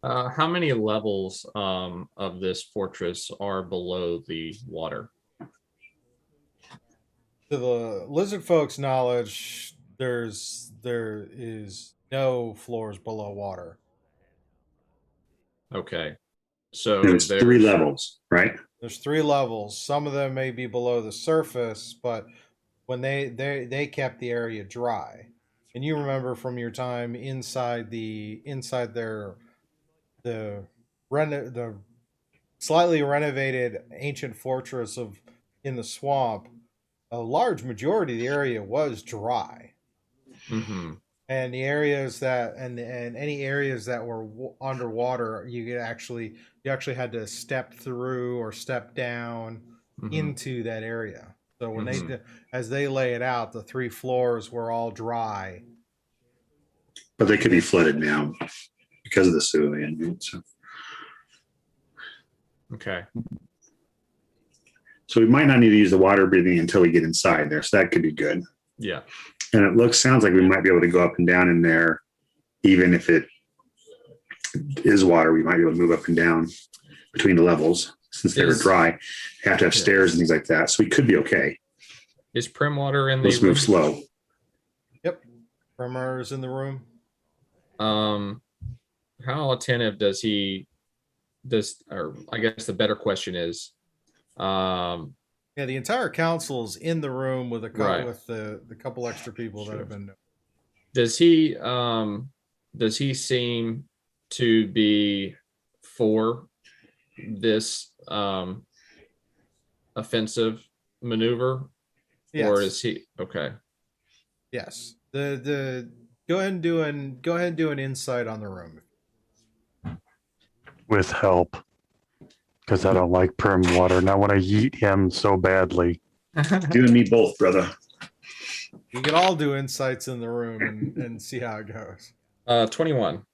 How many levels of this fortress are below the water? To the lizard folks' knowledge, there is no floors below water. Okay, so there's 3 levels, right? There's 3 levels. Some of them may be below the surface, but when they kept the area dry, and you remember from your time inside the slightly renovated ancient fortress in the swamp. A large majority of the area was dry, and the areas and any areas that were underwater, you actually had to step through or step down into that area. So when as they lay it out, the 3 floors were all dry, but they could be flooded now because of the Cerulean. So. Okay. So we might not need to use the water breathing until we get inside there. So that could be good. Yeah. And it sounds like we might be able to go up and down in there, even if is water, we might be able to move up and down between the levels. Since they're dry, they have to have stairs and things like that. So we could be okay. Is Primwater in the Let's move slow. Yep. Primer is in the room. How attentive does he? Or I guess the better question is, Yeah, the entire council's in the room with Right. with the couple extra people that have been. does he seem to be for this offensive maneuver, Yes. or is he okay? Yes. The go ahead and do an insight on the room. With help. Because I don't like Prim Water and I want to yeet him so badly. You and me both, brother. You can all do insights in the room and see how it goes. 21.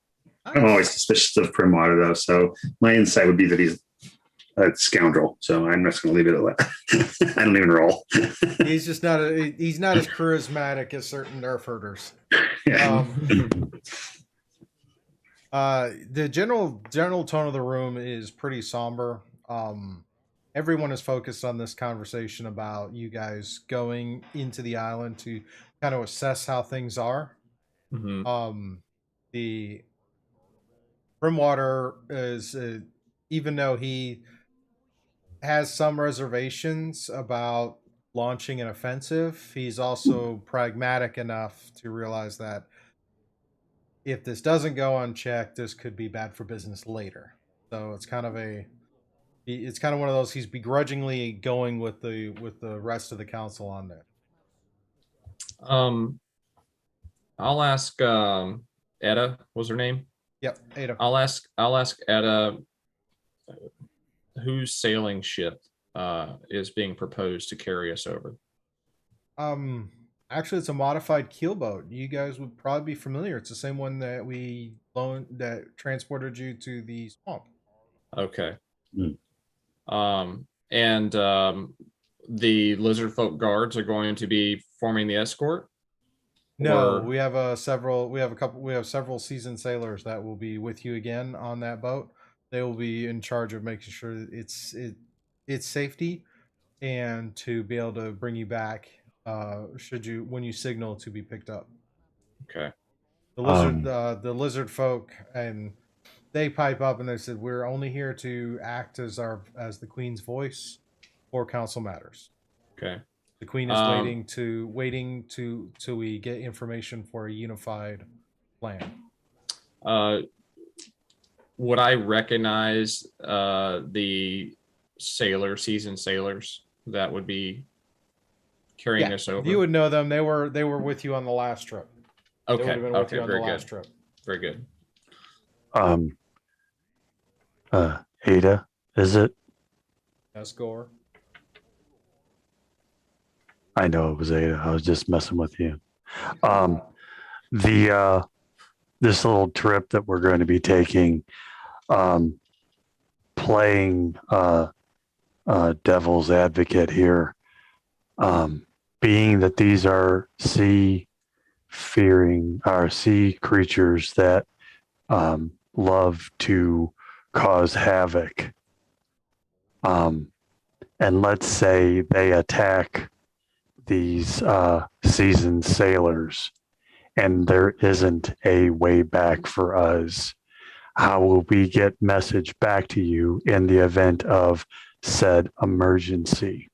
I'm always suspicious of Primwater, though. So my insight would be that he's a scoundrel. So I'm just going to leave it at that. I don't even roll. He's just not he's not as charismatic as certain nerf herders. Yeah. The general tone of the room is pretty somber. Everyone is focused on this conversation about you guys going into the island to kind of assess how things are. Mhm. The Brimwater is, even though he has some reservations about launching an offensive, he's also pragmatic enough to realize that if this doesn't go unchecked, this could be bad for business later. So it's kind of one of those, he's begrudgingly going with the rest of the council on that. I'll ask Etta, was her name? Yep, Ada. I'll ask Etta whose sailing ship is being proposed to carry us over. Actually, it's a modified keelboat. You guys would probably be familiar. It's the same one that we loaned that transported you to the swamp. Okay. Mm. And the lizard folk guards are going to be forming the escort. No, Or- we have several seasoned sailors that will be with you again on that boat. They will be in charge of making sure that it's safety and to be able to bring you back when you signal to be picked up. Okay. The lizard folk, and they pipe up and they said, "We're only here to act as the Queen's voice for council matters." Okay. The Queen is waiting till we get information for a unified plan. Would I recognize the seasoned sailors that would be carrying us over? You would know them. They were with you on the last trip. They would Okay. have been with you on the Very last good. trip. Very good. Ada, is it? Yes, Gorr. I know it was Ada. I was just messing with you. This little trip that we're going to be taking, playing devil's advocate here, being that these are sea creatures that love to cause havoc. And let's say they attack these seasoned sailors and there isn't a way back for us. How will we get message back to you in the event of said emergency?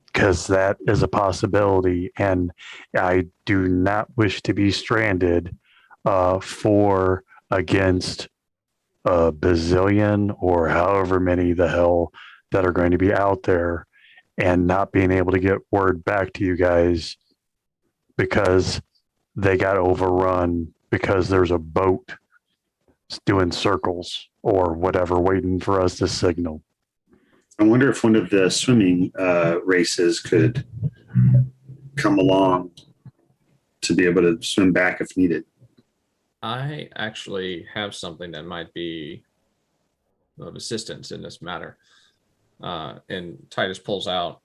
Because that is a possibility, and I do not wish to be stranded for against a bazillion or however many the hell that are going to be out there and not being able to get word back to you guys because they got overrun because there's a boat doing circles or whatever waiting for us to signal. I wonder if one of the swimming races could come along to be able to swim back if needed. I actually have something that might be of assistance in this matter. And Titus pulls out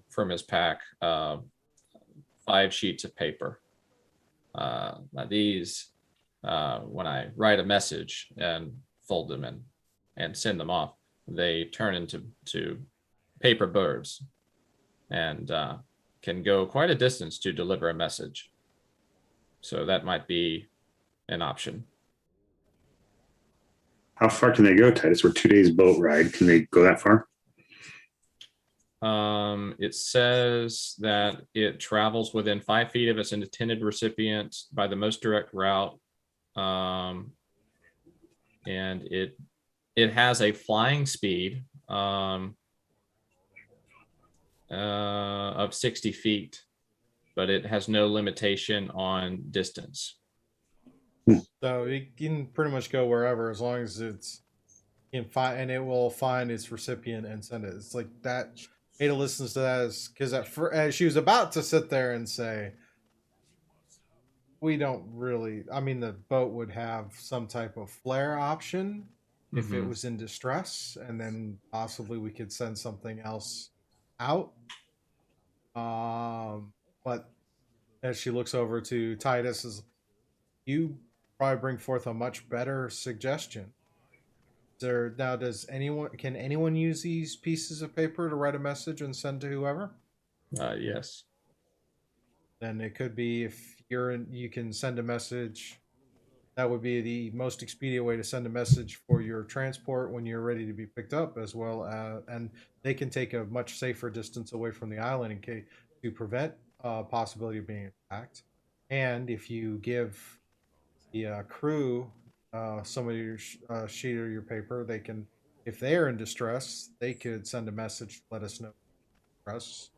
from his pack 5 sheets of paper. Now these when I write a message and fold them in and send them off, they turn into paper birds and can go quite a distance to deliver a message. So that might be an option. How far can they go, Titus? We're 2 days boat ride. Can they go that far? It says that it travels within 5 feet of its intended recipient by the most direct route. And it has a flying speed of 60 feet, but it has no limitation on distance. So it can pretty much go wherever as long as it's can find, and it will find its recipient and send it. It's like that. Ada listens to that because as she was about to sit there and say, "We don't really." I mean, the boat would have some type of flare option if it was in distress, and then possibly we could send something else out. But as she looks over to Titus, is you probably bring forth a much better suggestion. Now, can anyone use these pieces of paper to write a message and send to whoever? Yes. Then it could be if you can send a message. That would be the most expedient way to send a message for your transport when you're ready to be picked up, as well as, and they can take a much safer distance away from the island in case to prevent possibility of being attacked. And if you give the crew some of your sheet or your paper, they can, if they are in distress, they could send a message to let us know distress.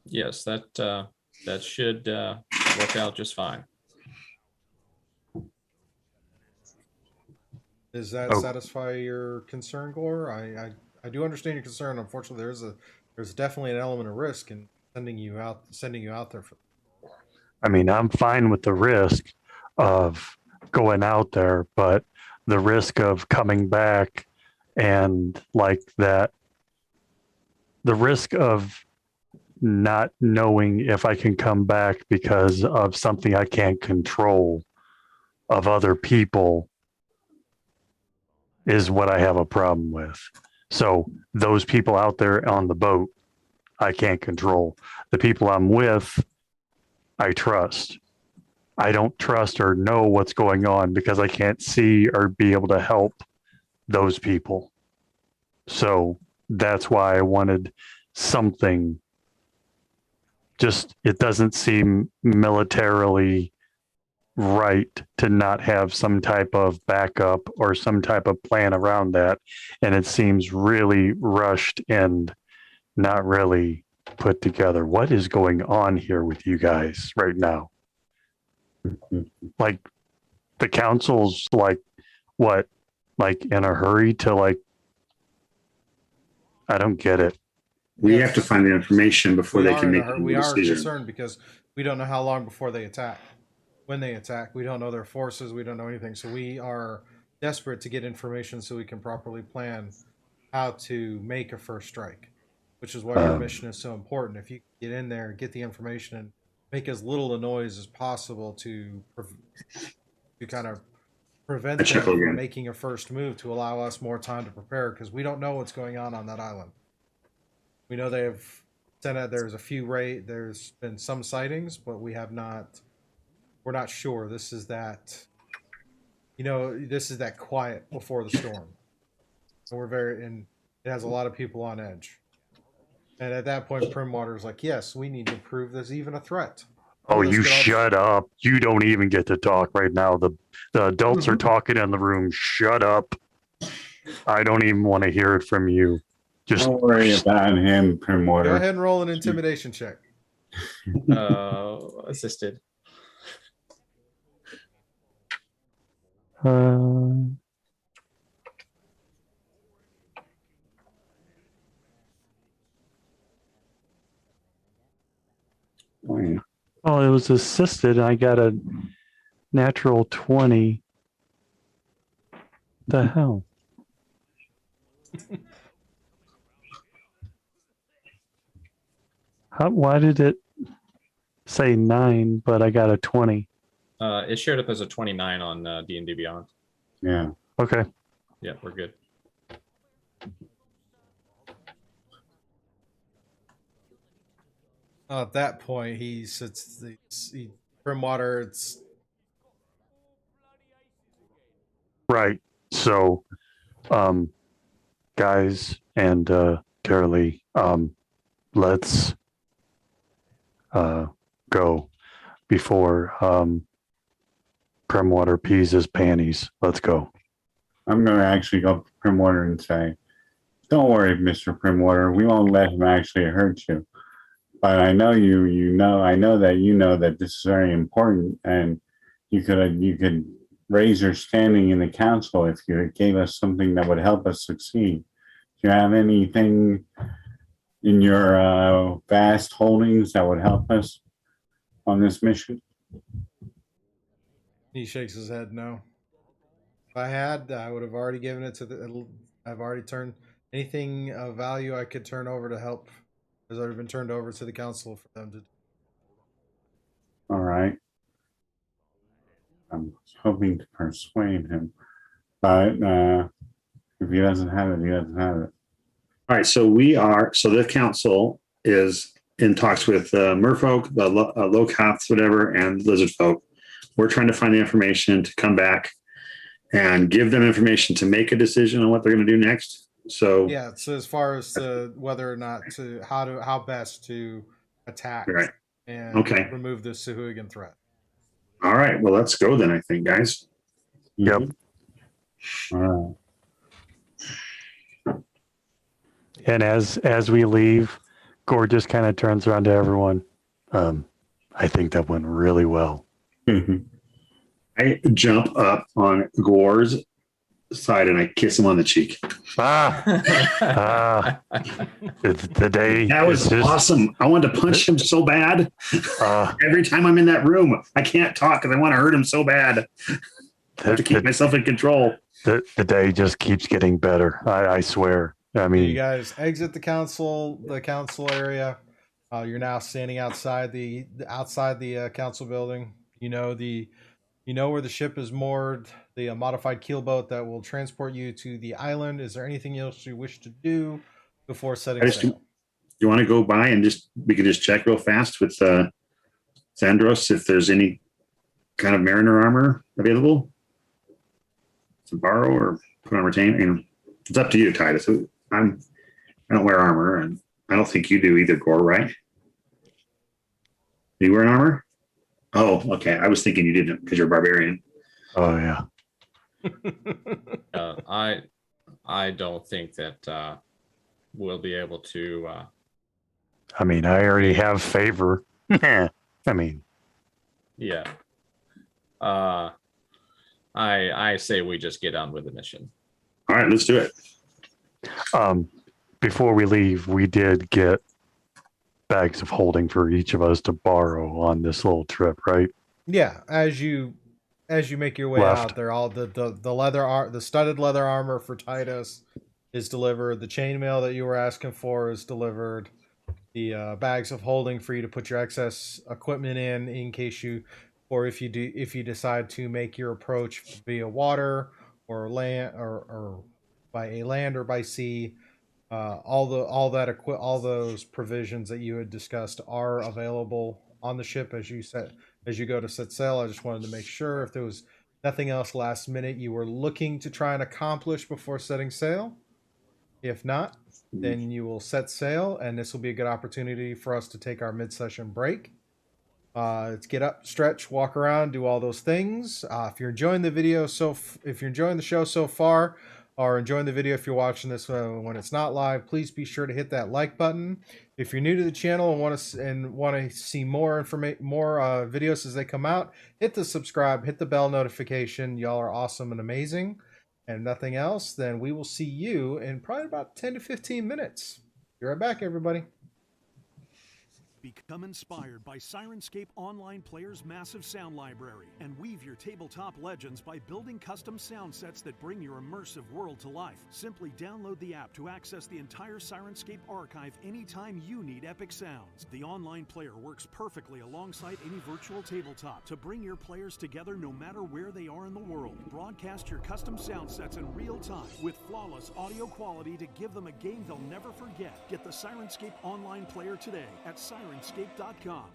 Yes, that should work out just fine. Does that satisfy your concern, Gorr? I do understand your concern. Unfortunately, there's definitely an element of risk in sending you out there. I mean, I'm fine with the risk of going out there, but the risk of coming back and like that, the risk of not knowing if I can come back because of something I can't control of other people is what I have a problem with. So those people out there on the boat, I can't control. The people I'm with, I trust. I don't trust or know what's going on because I can't see or be able to help those people. So that's why I wanted something. Just, it doesn't seem militarily right to not have some type of backup or some type of plan around that. And it seems really rushed and not really put together. What is going on here with you guys right now? Like the council's like what? Like in a hurry to like, I don't get it. We have to find the information before they can make a We are decision. concerned because we don't know how long before they attack. When they attack, we don't know their forces. We don't know anything. So we are desperate to get information so we can properly plan how to make a first strike, which is why your mission is so important. If you get in there, get the information, and make as little a noise as possible to kind of prevent them from making a first move to allow us more time to prepare, because we don't know what's going on that island. We know they have sent out, there's been some sightings, but we're not sure. This is that quiet before the storm. And it has a lot of people on edge. And at that point, Primwater's like, yes, we need to prove there's even a threat. Oh, you shut up. You don't even get to talk right now. The adults are talking in the room. Shut up. I don't even want to hear it from you. Just don't worry about him, Primwater. Go ahead and roll an intimidation check. Assisted. Oh, it was assisted. I got a natural 20. The hell? Why did it say 9, but I got a 20? It showed up as a 29 on D&D Beyond. Yeah. Okay. Yeah, we're good. At that point, Primwater. It's Right. So, guys and Karalee, let's go before Primwater pees his panties. Let's go. I'm going to actually go up to Primwater and say, don't worry, Mr. Primwater. We won't let him actually hurt you. But I know I know that this is very important, and you could raise your standing in the council if you gave us something that would help us succeed. Do you have anything in your vast holdings that would help us on this mission? he shakes his head no. If I had, I would have already given it to I've already turned anything of value I could turn over to help has already been turned over to the council for them to do. All right. I'm hoping to persuade him, but if he doesn't have it, he doesn't have it. All right, so the council is in talks with merfolk, the Locaths, whatever, and lizard folk. We're trying to find the information to come back and give them information to make a decision on what they're going to do next. So Yeah, so as far as whether or not how best to attack right. and Okay. remove this Sahuagin threat. All right, well, let's go then, I think, guys. Yep. All right. And as we leave, Gorr just kind of turns around to everyone. I think that went really well. I jump up on Gorr's side and I kiss him on the cheek. The day That was is just, awesome. I wanted to punch him so bad. Every time I'm in that room, I can't talk because I want to hurt him so bad. I have to keep myself in control. The day just keeps getting better. I swear. I mean, you guys exit the council area. You're now standing outside the council building. You know where the ship is moored. The modified keelboat that will transport you to the island. Is there anything else you wish to do before setting sail? You want to go by and we can just check real fast with Xandros if there's any kind of mariner armor available to borrow or put on retain. It's up to you, Titus. I don't wear armor, and I don't think you do either, Gorr, right? Do you wear an armor? Oh, okay. I was thinking you didn't because you're a barbarian. oh yeah. I don't think that we'll be able to. I mean, I already have favor. I mean, Yeah. I say we just get on with the mission. All right, let's do it. before we leave, we did get bags of holding for each of us to borrow on this little trip, right? Yeah, as you make your way Left. out there, all the studded leather armor for Titus is delivered. The chainmail that you were asking for is delivered. The bags of holding for you to put your excess equipment in case you, or if you decide to make your approach via water or land or by a land or by sea. All those provisions that you had discussed are available on the ship as you go to set sail. I just wanted to make sure if there was nothing else last minute you were looking to try and accomplish before setting sail. If not, then you will set sail, and this will be a good opportunity for us to take our mid-session break. Let's get up, stretch, walk around, do all those things. If you're enjoying the video, if you're enjoying the show so far, or enjoying the video if you're watching this when it's not live, please be sure to hit that like button. If you're new to the channel and want to see more videos as they come out, hit the subscribe, hit the bell notification. Y'all are awesome and amazing. And nothing else, then we will see you in probably about 10 to 15 minutes. Be right back, everybody. Become inspired by Syrinscape Online Player's massive sound library and weave your tabletop legends by building custom sound sets that bring your immersive world to life. Simply download the app to access the entire Syrinscape archive anytime you need epic sounds. The online player works perfectly alongside any virtual tabletop to bring your players together no matter where they are in the world. Broadcast your custom sound sets in real time with flawless audio quality to give them a game they'll never forget. Get the Syrinscape Online Player today at Syrinscape.com.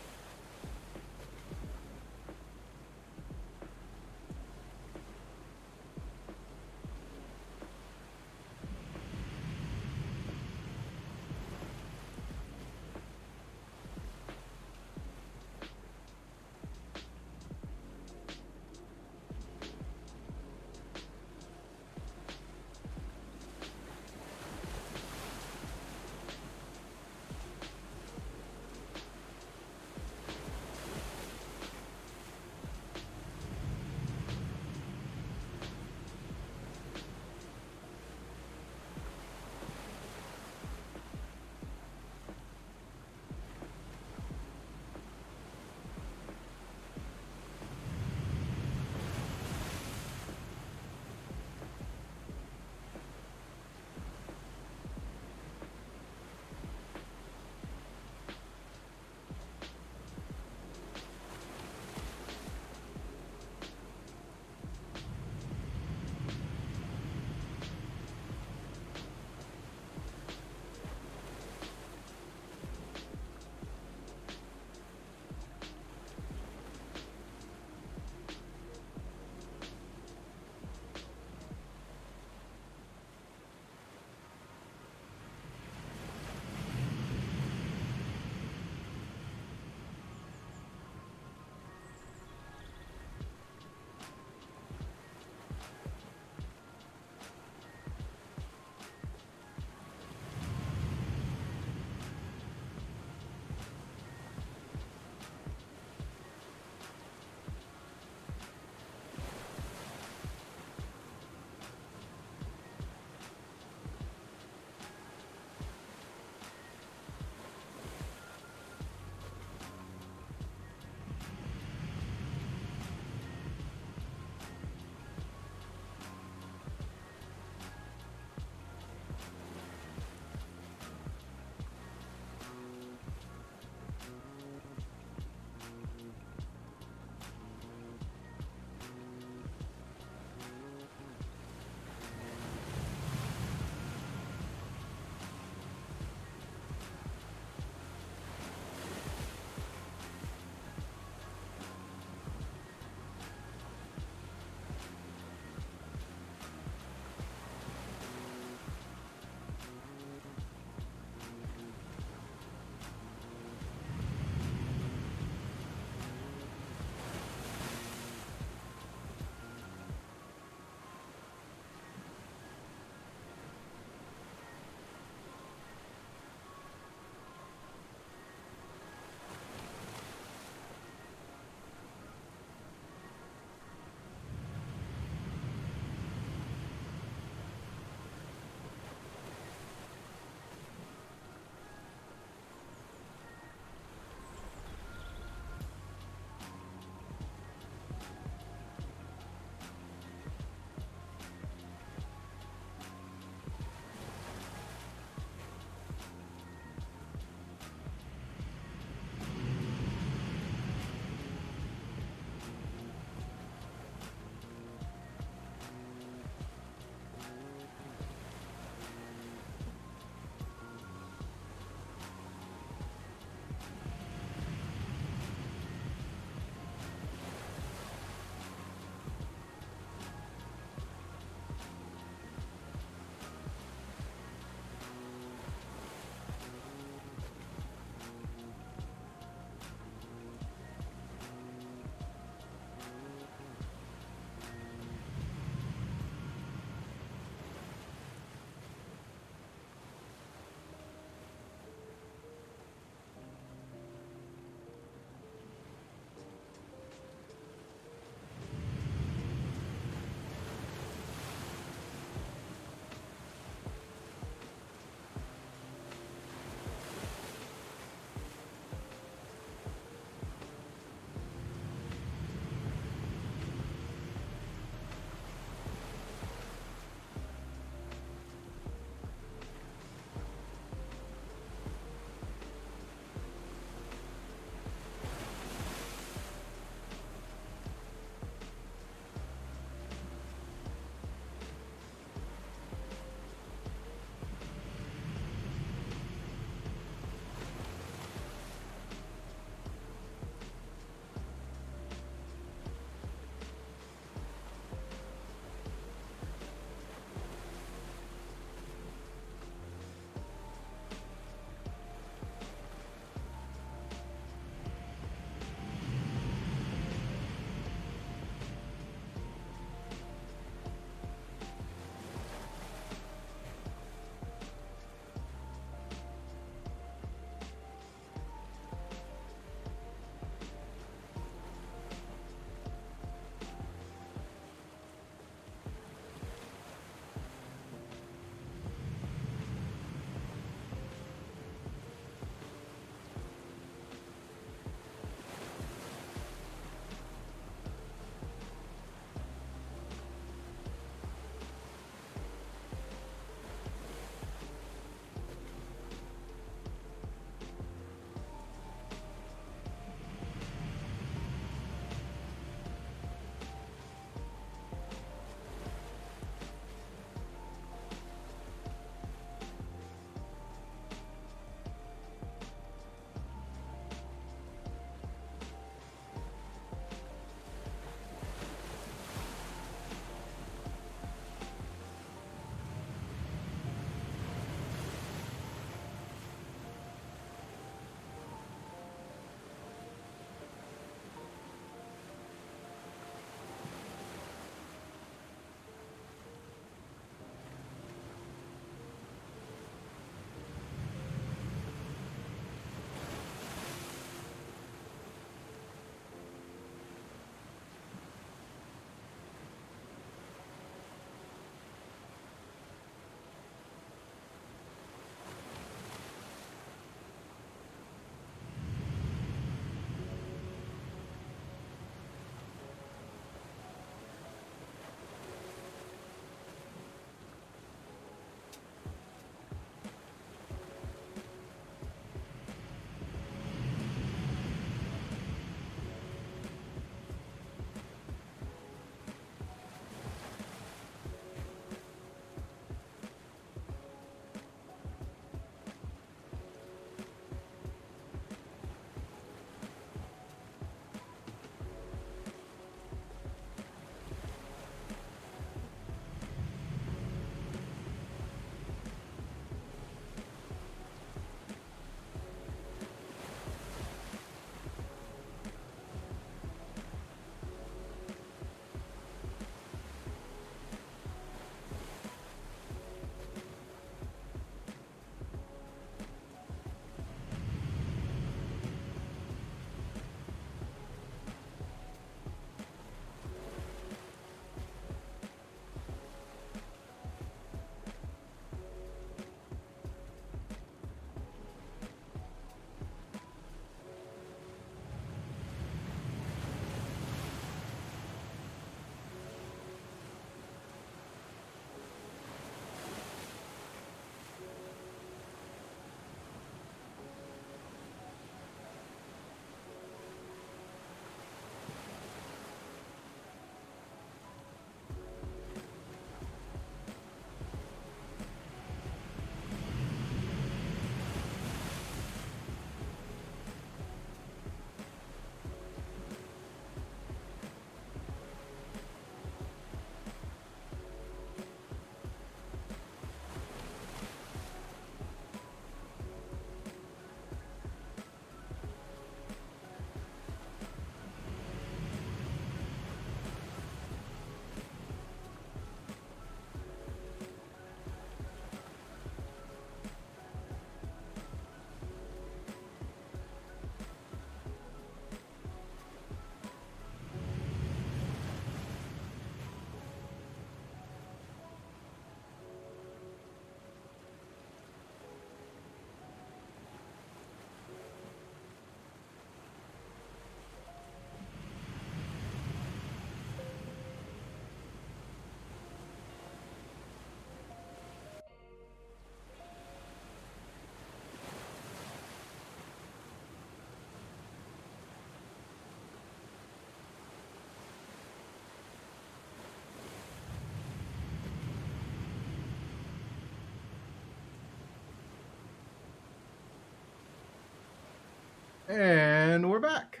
And we're back.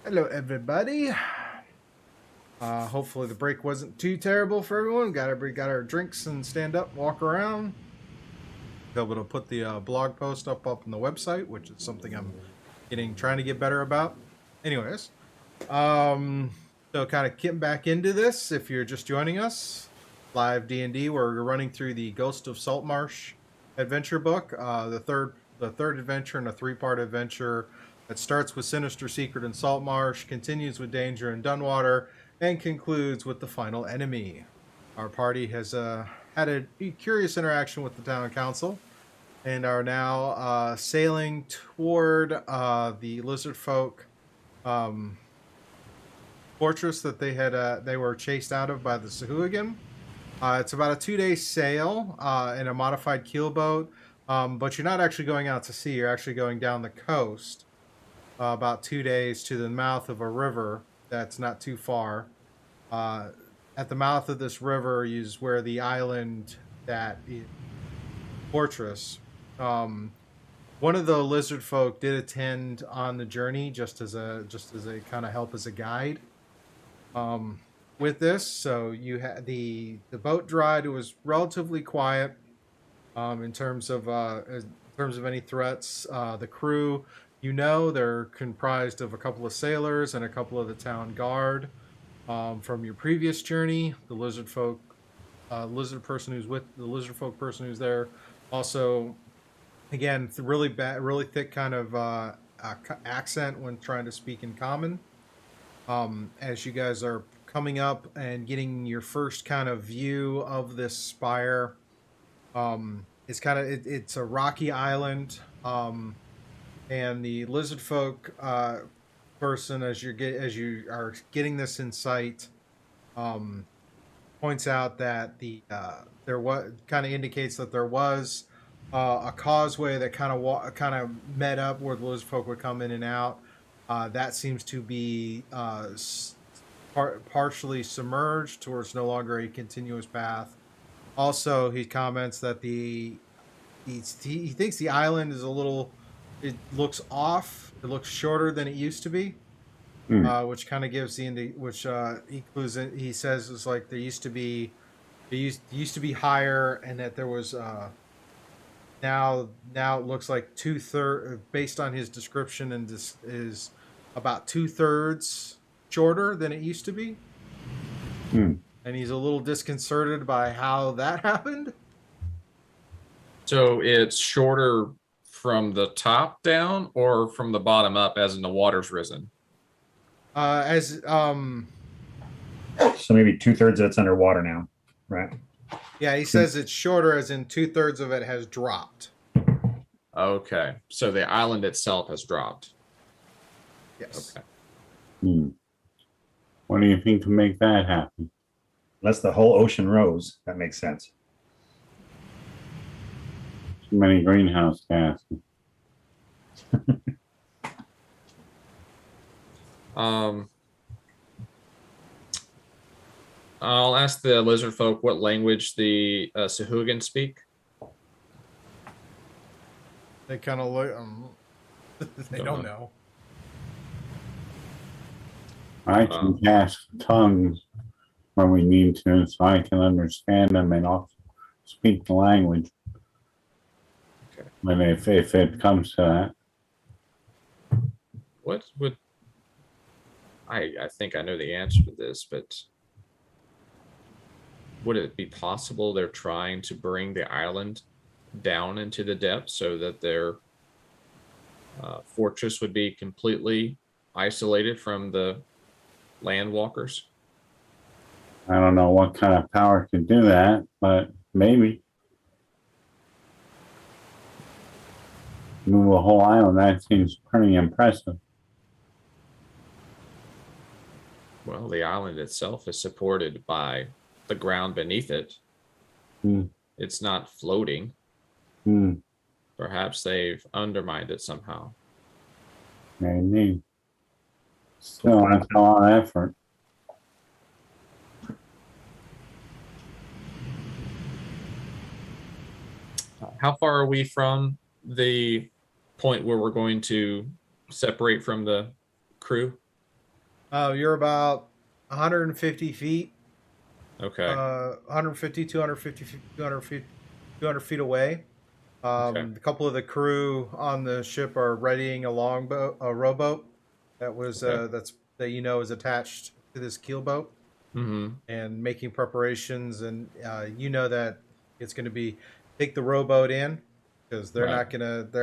Hello, everybody. Hopefully the break wasn't too terrible for everyone. Got our drinks and stand up, walk around. Be able to put the blog post up on the website, which is something I'm trying to get better about. Anyways, so kind of getting back into this. If you're just joining us, live D&D, where we're running through the Ghost of Saltmarsh adventure book, the third adventure in a 3-part adventure that starts with Sinister Secret in Saltmarsh, continues with Danger in Dunwater, and concludes with the final enemy. Our party has had a curious interaction with the town council and are now sailing toward the lizard folk fortress that they were chased out of by the Sahuagin. It's about a 2-day sail in a modified keelboat, but you're not actually going out to sea. You're actually going down the coast about 2 days to the mouth of a river that's not too far. At the mouth of this river is where the island that is fortress. One of the lizard folk did attend on the journey just as a kind of help as a guide. With this, so you had the boat dried. It was relatively quiet in terms of any threats. The crew, they're comprised of a couple of sailors and a couple of the town guard from your previous journey. The lizard folk person who's there. Also, again, really thick kind of accent when trying to speak in common. As you guys are coming up and getting your first kind of view of this spire, it's a rocky island, and the lizard folk person, as you are getting this in sight, points out that kind of indicates that there was a causeway that kind of met up where the lizard folk would come in and out. That seems to be partially submerged, towards no longer a continuous path. Also, he comments that he thinks the island is it looks off. It looks shorter than it used to be, which kind of gives he says it's like it used to be higher, and that there was now it looks like 2/3, based on his description, and this is about 2/3 shorter than it used to be. And he's a little disconcerted by how that happened. So it's shorter from the top down or from the bottom up, as in the water's risen? So maybe 2/3 of it's underwater now, right? Yeah, he says it's shorter, as in 2/3 of it has dropped. Okay, so the island itself has dropped. Yes. Okay. What do you think to make that happen? Unless the whole ocean rose, that makes sense. Too many greenhouse gases. I'll ask the lizard folk what language the Sahuagin speak. They kind of look. They don't know. I can cast tongues when we need to, so I can understand them and also speak the language. Okay. When if it comes to that. What would I think I know the answer to this, but would it be possible they're trying to bring the island down into the depths so that their fortress would be completely isolated from the landwalkers? I don't know what kind of power can do that, but maybe. Move a whole island, that seems pretty impressive. Well, the island itself is supported by the ground beneath it. It's not floating. Perhaps they've undermined it somehow. Maybe. Still, that's a lot of effort. How far are we from the point where we're going to separate from the crew? You're about 150 feet, Okay. 150, 250, 200 feet, 200 feet away. Okay. A couple of the crew on the ship are readying a rowboat that was Okay. that is attached to this keel boat, Mm-hmm. and making preparations. And that it's going to be take the rowboat in, because they're Right.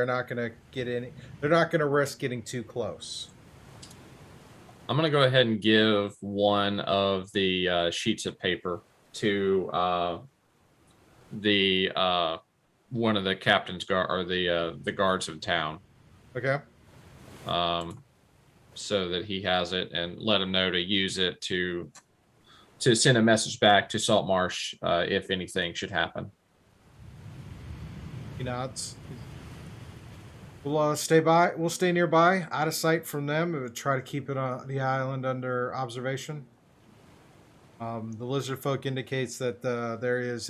not gonna get any. They're not gonna risk getting too close. I'm going to go ahead and give one of the sheets of paper to the one of the captain's guard or the guards of town, Okay. so that he has it, and let him know to use it to send a message back to Saltmarsh if anything should happen. We'll stay by. We'll stay nearby, out of sight from them, and try to keep it on the island under observation. The lizard folk indicates that there's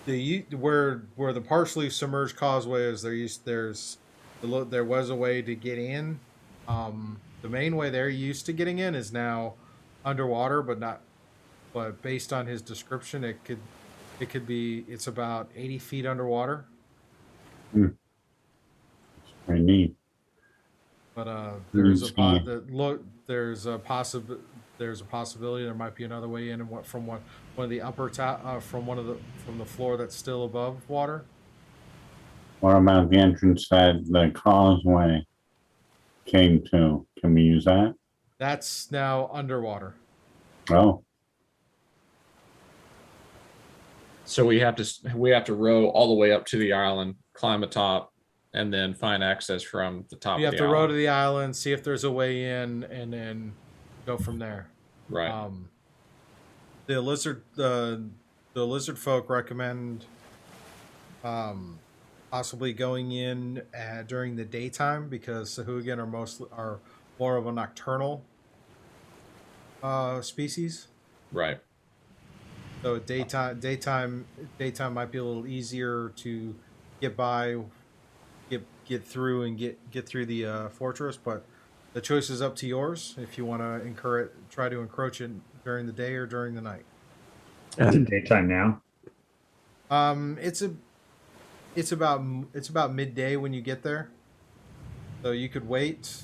where the partially submerged causeway is. There was a way to get in. The main way they're used to getting in is now underwater, but based on his description, it's about 80 feet underwater. Very neat. But there's Understand. there's a possibility there might be another way in, from one of the upper from the floor that's still above water. What about the entrance that the causeway came to? Can we use that? That's now underwater. Oh, So we have to row all the way up to the island, climb atop, and then find access from the top. You of have the to row island. to the island, see if there's a way in, and then go from there. Right. The lizard folk recommend possibly going in during the daytime, because Sahuagin are more of a nocturnal species. Right. So daytime might be a little easier to get by, get through and get through the fortress. But the choice is up to yours if you want to try to encroach it during the day or during the night. Is it daytime now? It's about midday when you get there, so you could wait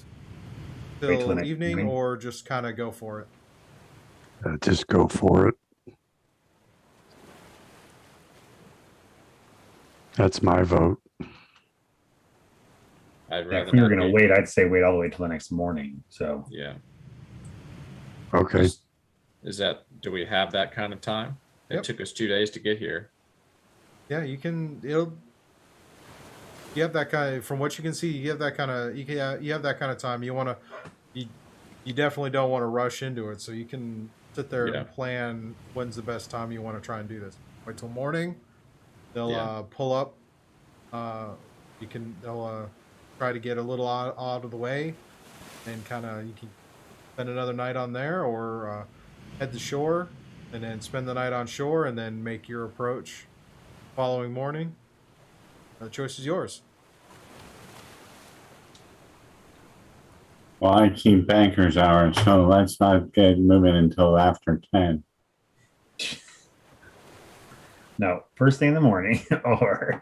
Wait till the till next evening, morning? or just kind of go for it. Just go for it. That's my vote. I'd Yeah, rather if we were not going to be- wait, I'd say wait all the way till the next morning. So Yeah. Okay. Do we have that kind of time? It Yep. took us 2 days to get here. Yeah, you can. You have that kind of, from what you can see, you have that kind of time. You definitely don't want to rush into it, so you can sit there Yeah. and plan when's the best time you want to try and do this. Wait till morning. They'll Yeah. pull up. They'll try to get a little out of the way, and you can spend another night on there, or head to shore and then spend the night on shore, and then make your approach following morning. The choice is yours. well, I keep banker's hours, so let's not get moving until after 10. no, first thing in the morning, or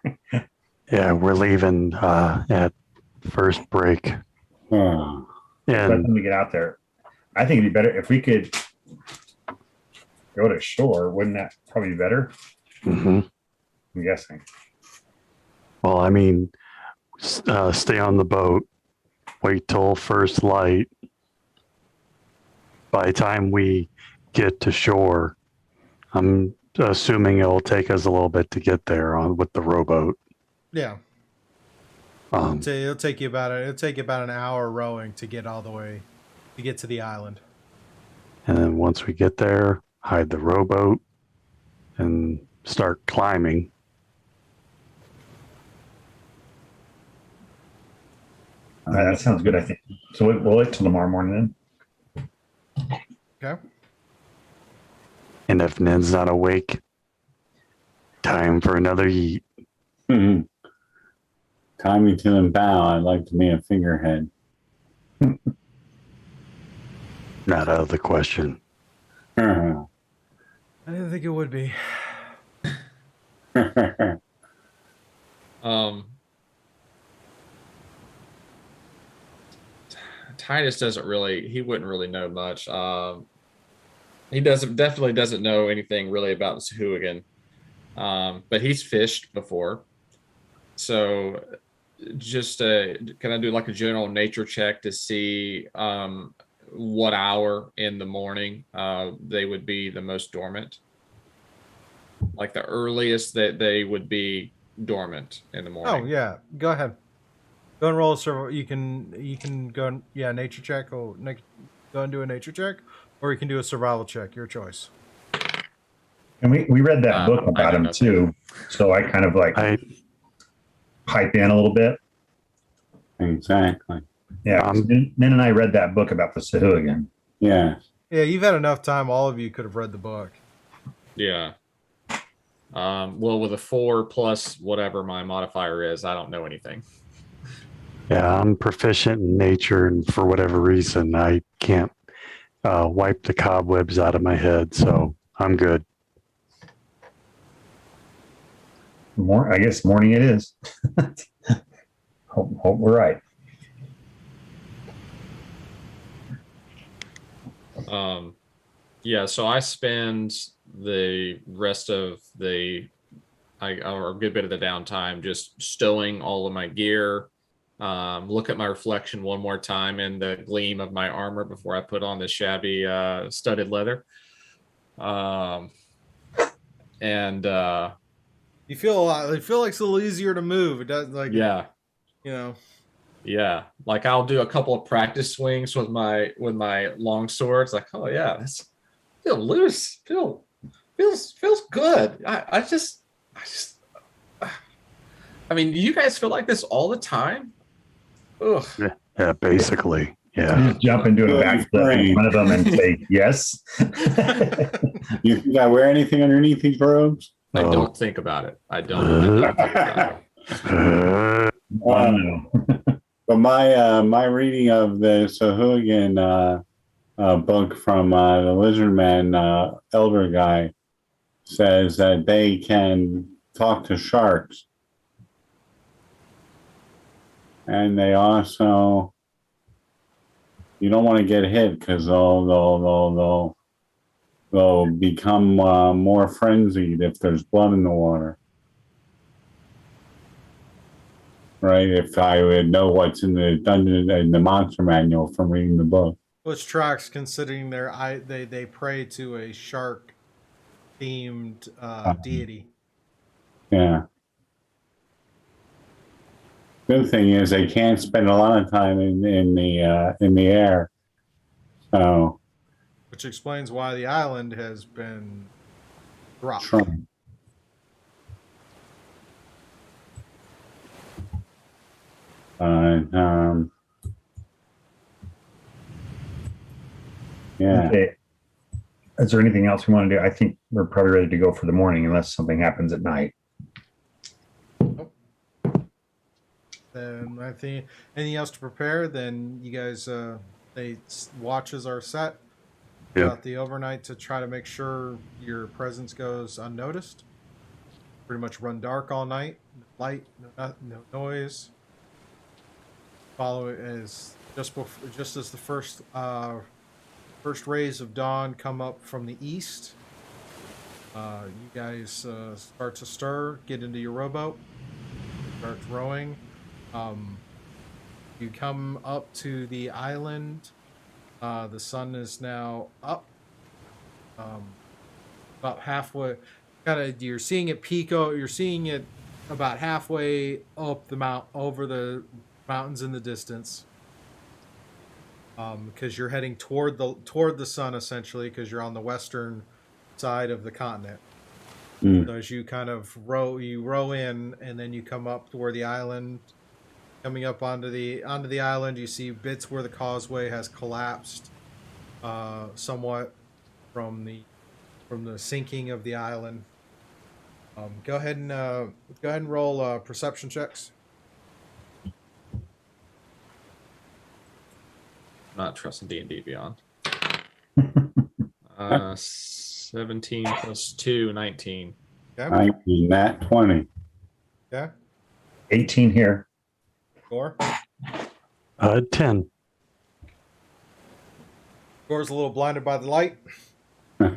Yeah, we're leaving at first break. Oh, by the And time we get out there. I think it'd be better if we could go to shore. Wouldn't that probably be better? mhm. I'm guessing. Well, I mean, stay on the boat, wait till first light. By the time we get to shore, I'm assuming it'll take us a little bit to get there with the rowboat. Yeah, it'll take you about an hour rowing to get all the way to get to the island. And then once we get there, hide the rowboat and start climbing. That sounds good, I think. So we'll wait till tomorrow morning then. Okay. And if Ned's not awake, time for another yeet. mhm. Tie me to the bow. I'd like to be a figurehead. Not out of the question. I didn't think it would be. Titus he wouldn't really know much. He definitely doesn't know anything really about the Sahuagin. But he's fished before. So just can I do like a general nature check to see what hour in the morning they would be the most dormant? Like the earliest that they would be dormant in the morning. Oh yeah, go ahead. Go and roll a survival. You can go and nature check or go and do a nature check, or you can do a survival check. Your choice. And we read that book about him too, so I kind of like pipe in a little bit. Exactly. Yeah, Min and I read that book about the Sahuagin. Yeah. Yeah, you've had enough time. All of you could have read the book. Yeah. Well, with a 4 plus whatever my modifier is, I don't know anything. Yeah, I'm proficient in nature, and for whatever reason, I can't wipe the cobwebs out of my head, so I'm good. I guess morning it is. hope we're right. Yeah, so I spend the rest of or a good bit of the downtime just stowing all of my gear. Look at my reflection one more time in the gleam of my armor before I put on the shabby studded leather. You feel a lot. It feels like it's a little easier to move. It does Yeah. Yeah, like I'll do a couple of practice swings with my long swords. Like, oh yeah, that's feel loose. Feels good. I mean, do you guys feel like this all the time? Ugh. Yeah, basically. Yeah. You just jump and do a backflip in front of them and say yes. You think I wear anything underneath these robes? I don't think about it. I don't think about it. But my reading of the Sahuagin book from the Lizardman Elder guy says that they can talk to sharks, and they also, you don't want to get hit because they'll become more frenzied if there's blood in the water. Right, if I would know what's in the dungeon and the monster manual from reading the book. Which tracks, considering they pray to a shark themed deity. Yeah. Good thing is they can't spend a lot of time in the air. So. Which explains why the island has been dropped. Trump. Yeah. Okay. Is there anything else we want to do? I think we're probably ready to go for the morning unless something happens at night. Nope. Then I think anything else to prepare, then you guys, watches are set throughout the overnight to try to make sure your presence goes unnoticed. Pretty much run dark all night. Light, no noise. Follow it as just as the first rays of dawn come up from the east. You guys start to stir, get into your rowboat, start rowing. You come up to the island. The sun is now up. About halfway. You're seeing it peak. You're seeing it about halfway up over the mountains in the distance. Because you're heading toward the sun essentially, because you're on the western side of the continent. So as you kind of row in, and then you come up to where the island, coming up onto the island, you see bits where the causeway has collapsed, somewhat from the sinking of the island. Go ahead and roll perception checks. Not trusting D&D Beyond. 17 plus 2, 19. Okay. 19, nat 20. Okay. 18 here. Gorr. 10. Gorr's a little blinded by the light. No,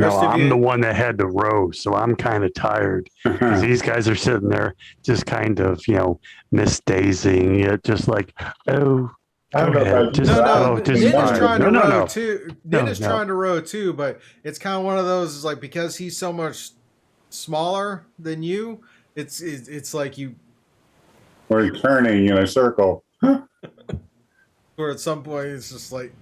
Rest of I'm you- the one that had to row, so I'm kind of tired. 'Cause these guys are sitting there just kind of, misdazing it, just like, oh, I don't go know if ahead. I- Just, No, oh, just Nin is fine. trying to No, row no. too. No, Nin is no. trying to row too, but it's kind of one of those is like because he's so much smaller than you, it's like you We're turning in a circle. where at some point it's just like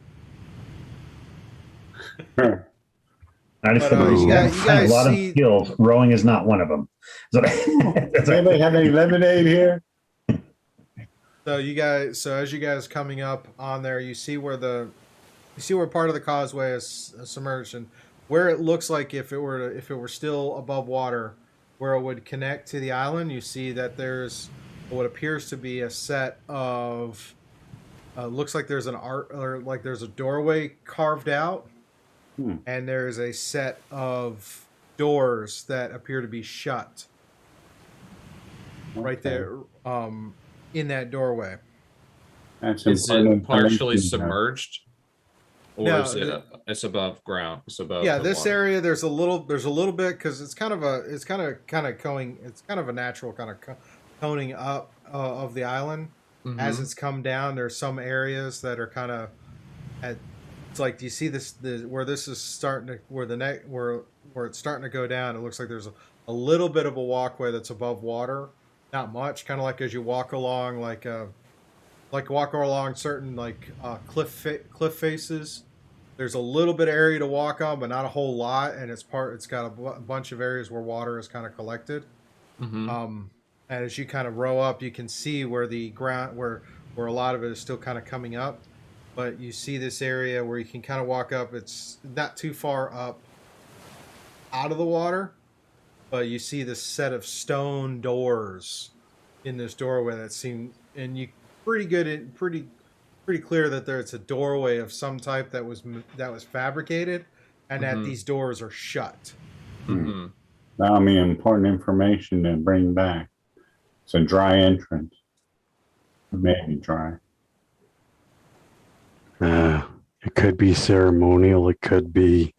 I just But, said, you guys a lot see- of skills. Rowing is not one of them. So, Does anybody have any lemonade here? so as you guys coming up on there, you see where part of the causeway is submerged and where it looks like if it were still above water, where it would connect to the island, you see that there's what appears to be a set of looks like there's there's a doorway carved out, and there's a set of doors that appear to be shut right there in that doorway. That's Is important it partially information there. submerged? Or No, is it it's above ground? It's above Yeah, the this water. area there's a little bit because it's kind of a natural kind of coning up of the island as Mhm. it's come down. There's some areas that are kind of it's like, do you see where this is starting to where it's starting to go down? It looks like there's a little bit of a walkway that's above water, not much, kind of like as you walk along walk along certain cliff faces. There's a little bit of area to walk on, but not a whole lot, and it's got a bunch of areas where water is kind of collected. Mhm. And as you kind of row up, you can see where the ground, where a lot of it is still kind of coming up. But you see this area where you can kind of walk up. It's not too far up out of the water, but you see this set of stone doors in this doorway that seem, and you pretty clear that it's a doorway of some type that was fabricated, and that these doors are shut. Mhm. That'll be important information to bring back. It's a dry entrance. Maybe dry. It could be ceremonial. It could be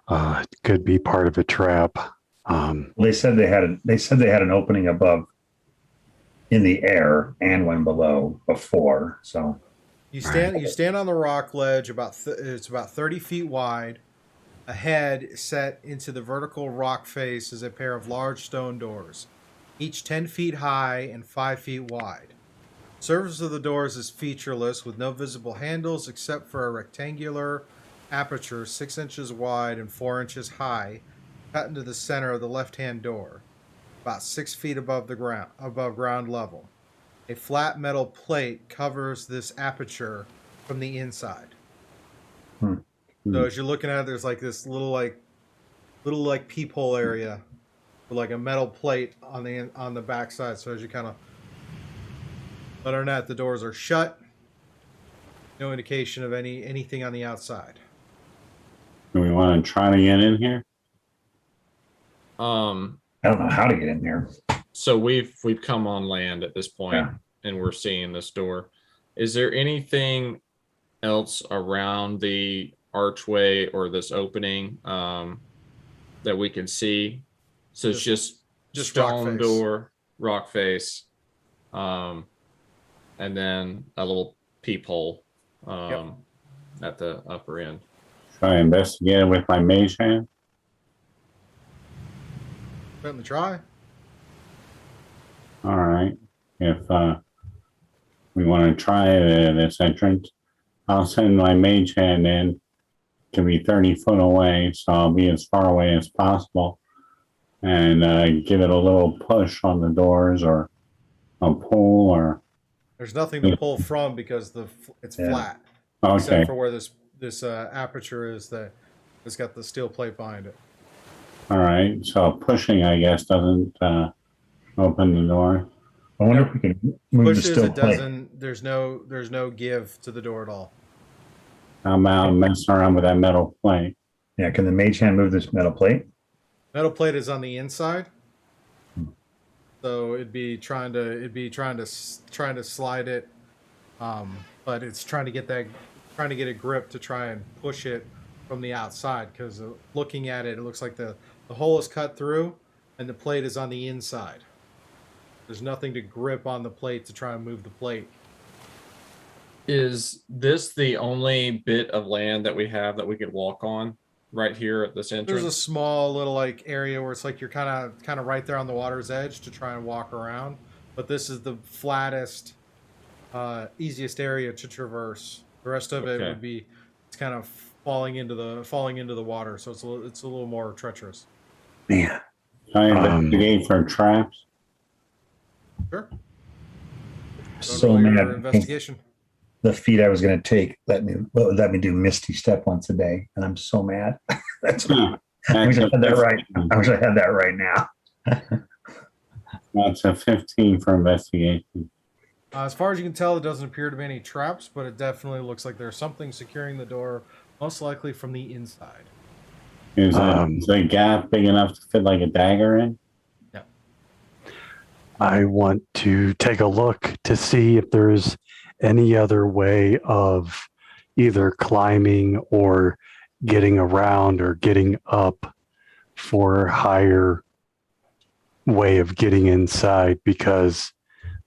part of a trap. they said they had an opening above in the air and one below before. So You stand on the rock ledge it's about 30 feet wide. Ahead, set into the vertical rock face, is a pair of large stone doors, each 10 feet high and 5 feet wide. Surface of the doors is featureless with no visible handles except for a rectangular aperture 6 inches wide and 4 inches high cut into the center of the left-hand door, about 6 feet above ground level. A flat metal plate covers this aperture from the inside. So as you're looking at it, there's like this little peephole area with like a metal plate on the back side. So as you kind of, other than that, the doors are shut. No indication of anything on the outside. Do we want to try to get in here? I don't know how to get in there. So we've come on land at this point, Yeah. and we're seeing this door. Is there anything else around the archway or this opening that we can see? So it's just rock stone face. door, rock face, and then a little peephole at the upper end. Should I investigate it with my mage hand? Certainly try. All right. If we want to try this entrance, I'll send my mage hand in to be 30 foot away, so I'll be as far away as possible, and give it a little push on the doors or a pull or. There's nothing to pull from because it's flat, Okay. except for where this aperture is that it's got the steel plate behind it. All right. So pushing, I guess, doesn't open the door. I wonder if we can move the Pushes, steel it plate. doesn't. There's no give to the door at all. I'm out messing around with that metal plate. Yeah, can the mage hand move this metal plate? Metal plate is on the inside, so it'd be trying to slide it, but it's trying to get a grip to try and push it from the outside, because looking at it, it looks like the hole is cut through and the plate is on the inside. There's nothing to grip on the plate to try and move the plate. Is this the only bit of land that we have that we could walk on right here at this entrance? There's a small little like area where it's like you're kind of right there on the water's edge to try and walk around, but this is the flattest, easiest area to traverse. The rest of it would be, it's kind of falling into the water, so it's a little more treacherous. Man, I investigate for traps. Sure. so Roll your mad. investigation. The feat I was going to take let me do Misty Step once a day, and I'm so mad. That's I wish I had that right. I wish I had that right now. That's a 15 for investigation. As far as you can tell, there doesn't appear to be any traps, but it definitely looks like there's something securing the door, most likely from the inside. Is the gap big enough to fit like a dagger in? Yeah. I want to take a look to see if there's any other way of either climbing or getting around or getting up for a higher way of getting inside, because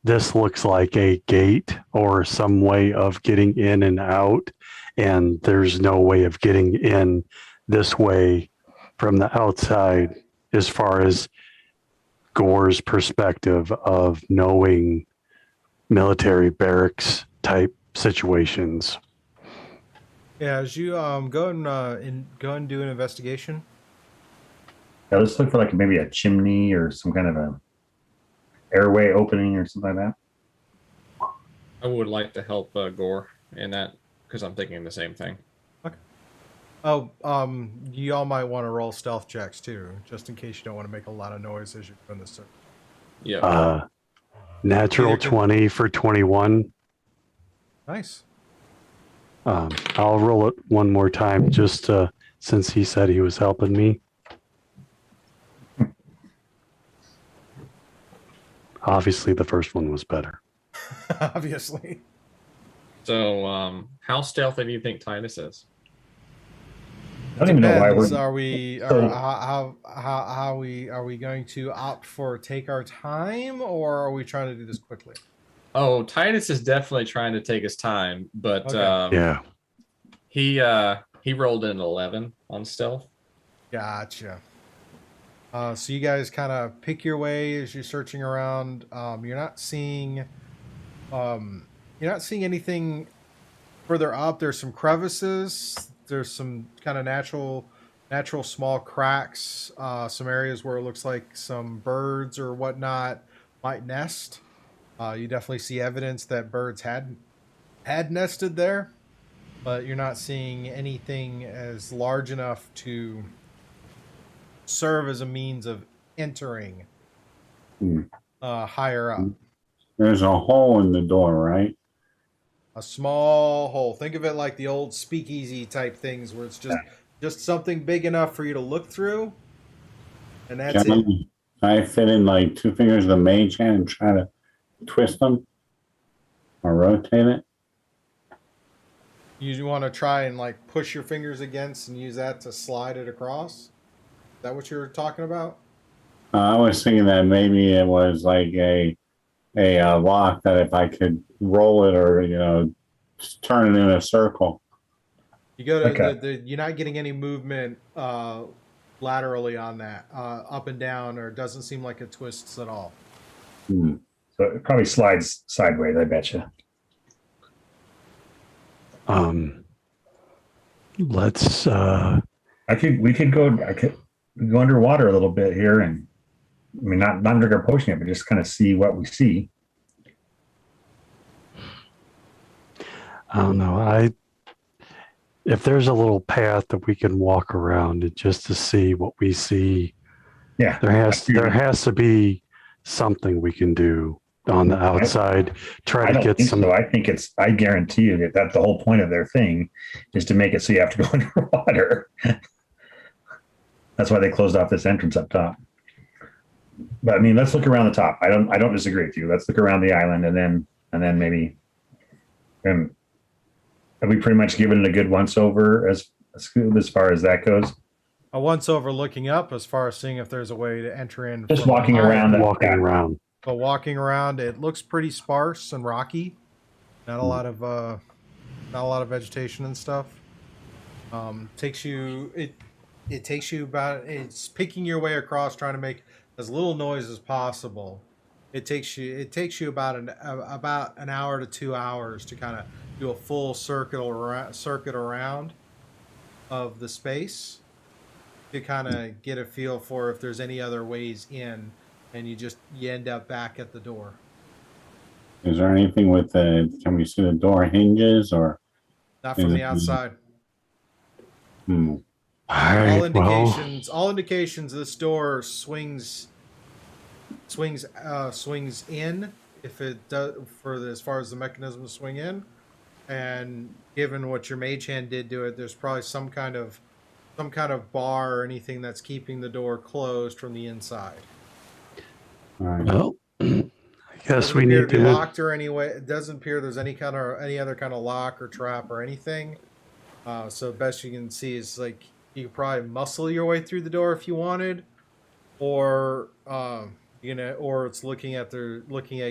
this looks like a gate or some way of getting in and out, and there's no way of getting in this way from the outside as far as Gorr's perspective of knowing military barracks type situations. Yeah, as you go and do an investigation. Yeah, let's look for like maybe a chimney or some kind of a airway opening or something like that. I would like to help Gorr in that, because I'm thinking the same thing. Okay. Oh, you all might want to roll stealth checks too, just in case you don't want to make a lot of noise as you're doing this. Yeah. Natural 20 for 21. Nice. I'll roll it one more time just since he said he was helping me. Obviously, the first one was better. Obviously. So, how stealthy do you think Titus is? I don't even know why Depends. we're. Are we going to opt for take our time, or are we trying to do this quickly? Oh, Titus is definitely trying to take his time, but Okay. Yeah. he rolled an 11 on stealth. Gotcha. So you guys kind of pick your way as you're searching around. You're not seeing anything further up. There's some crevices. There's some kind of natural small cracks. Some areas where it looks like some birds or whatnot might nest. You definitely see evidence that birds had nested there, but you're not seeing anything as large enough to serve as a means of entering higher up. There's a hole in the door, right? A small hole. Think of it like the old speakeasy type things, where it's just something big enough for you to look through, and that's it. I fit in like 2 fingers of the mage hand and try to twist them or rotate it. You want to try and like push your fingers against and use that to slide it across? Is that what you're talking about? I was thinking that maybe it was like a lock that if I could roll it or just turn it in a circle. You go to Okay. you're not getting any movement laterally on that, up and down, or it doesn't seem like it twists at all. So it probably slides sideways, I bet you. Let's We could go underwater a little bit here, and I mean not drink our potion yet, but just kind of see what we see. I don't know. If there's a little path that we can walk around it just to see what we see, Yeah. there has to be something we can do. on the outside. Try I to don't get think some. so. I guarantee you that that's the whole point of their thing is to make it so you have to go underwater. That's why they closed off this entrance up top. But I mean, let's look around the top. I don't disagree with you. Let's look around the island and then maybe have we pretty much given it a good once over as far as that goes? A once over looking up as far as seeing if there's a way to enter in. Just from walking higher. around. Walking around. But walking around, it looks pretty sparse and rocky. Not a lot of vegetation and stuff. Takes you it's picking your way across, trying to make as little noise as possible. It takes you about an hour to 2 hours to kind of do a full circuit around of the space to kind of get a feel for if there's any other ways in, and you end up back at the door. Is there anything with can we see the door hinges or? Not from the outside. All right. All indications this door swings in, if it does, as far as the mechanism to swing in, and given what your mage hand did to it, there's probably some kind of bar or anything that's keeping the door closed from the inside. All right. Well, I guess we Appear need to be to. locked or anyway. It doesn't appear there's any other kind of lock or trap or anything. So best you can see is like you could probably muscle your way through the door if you wanted, or or it's looking at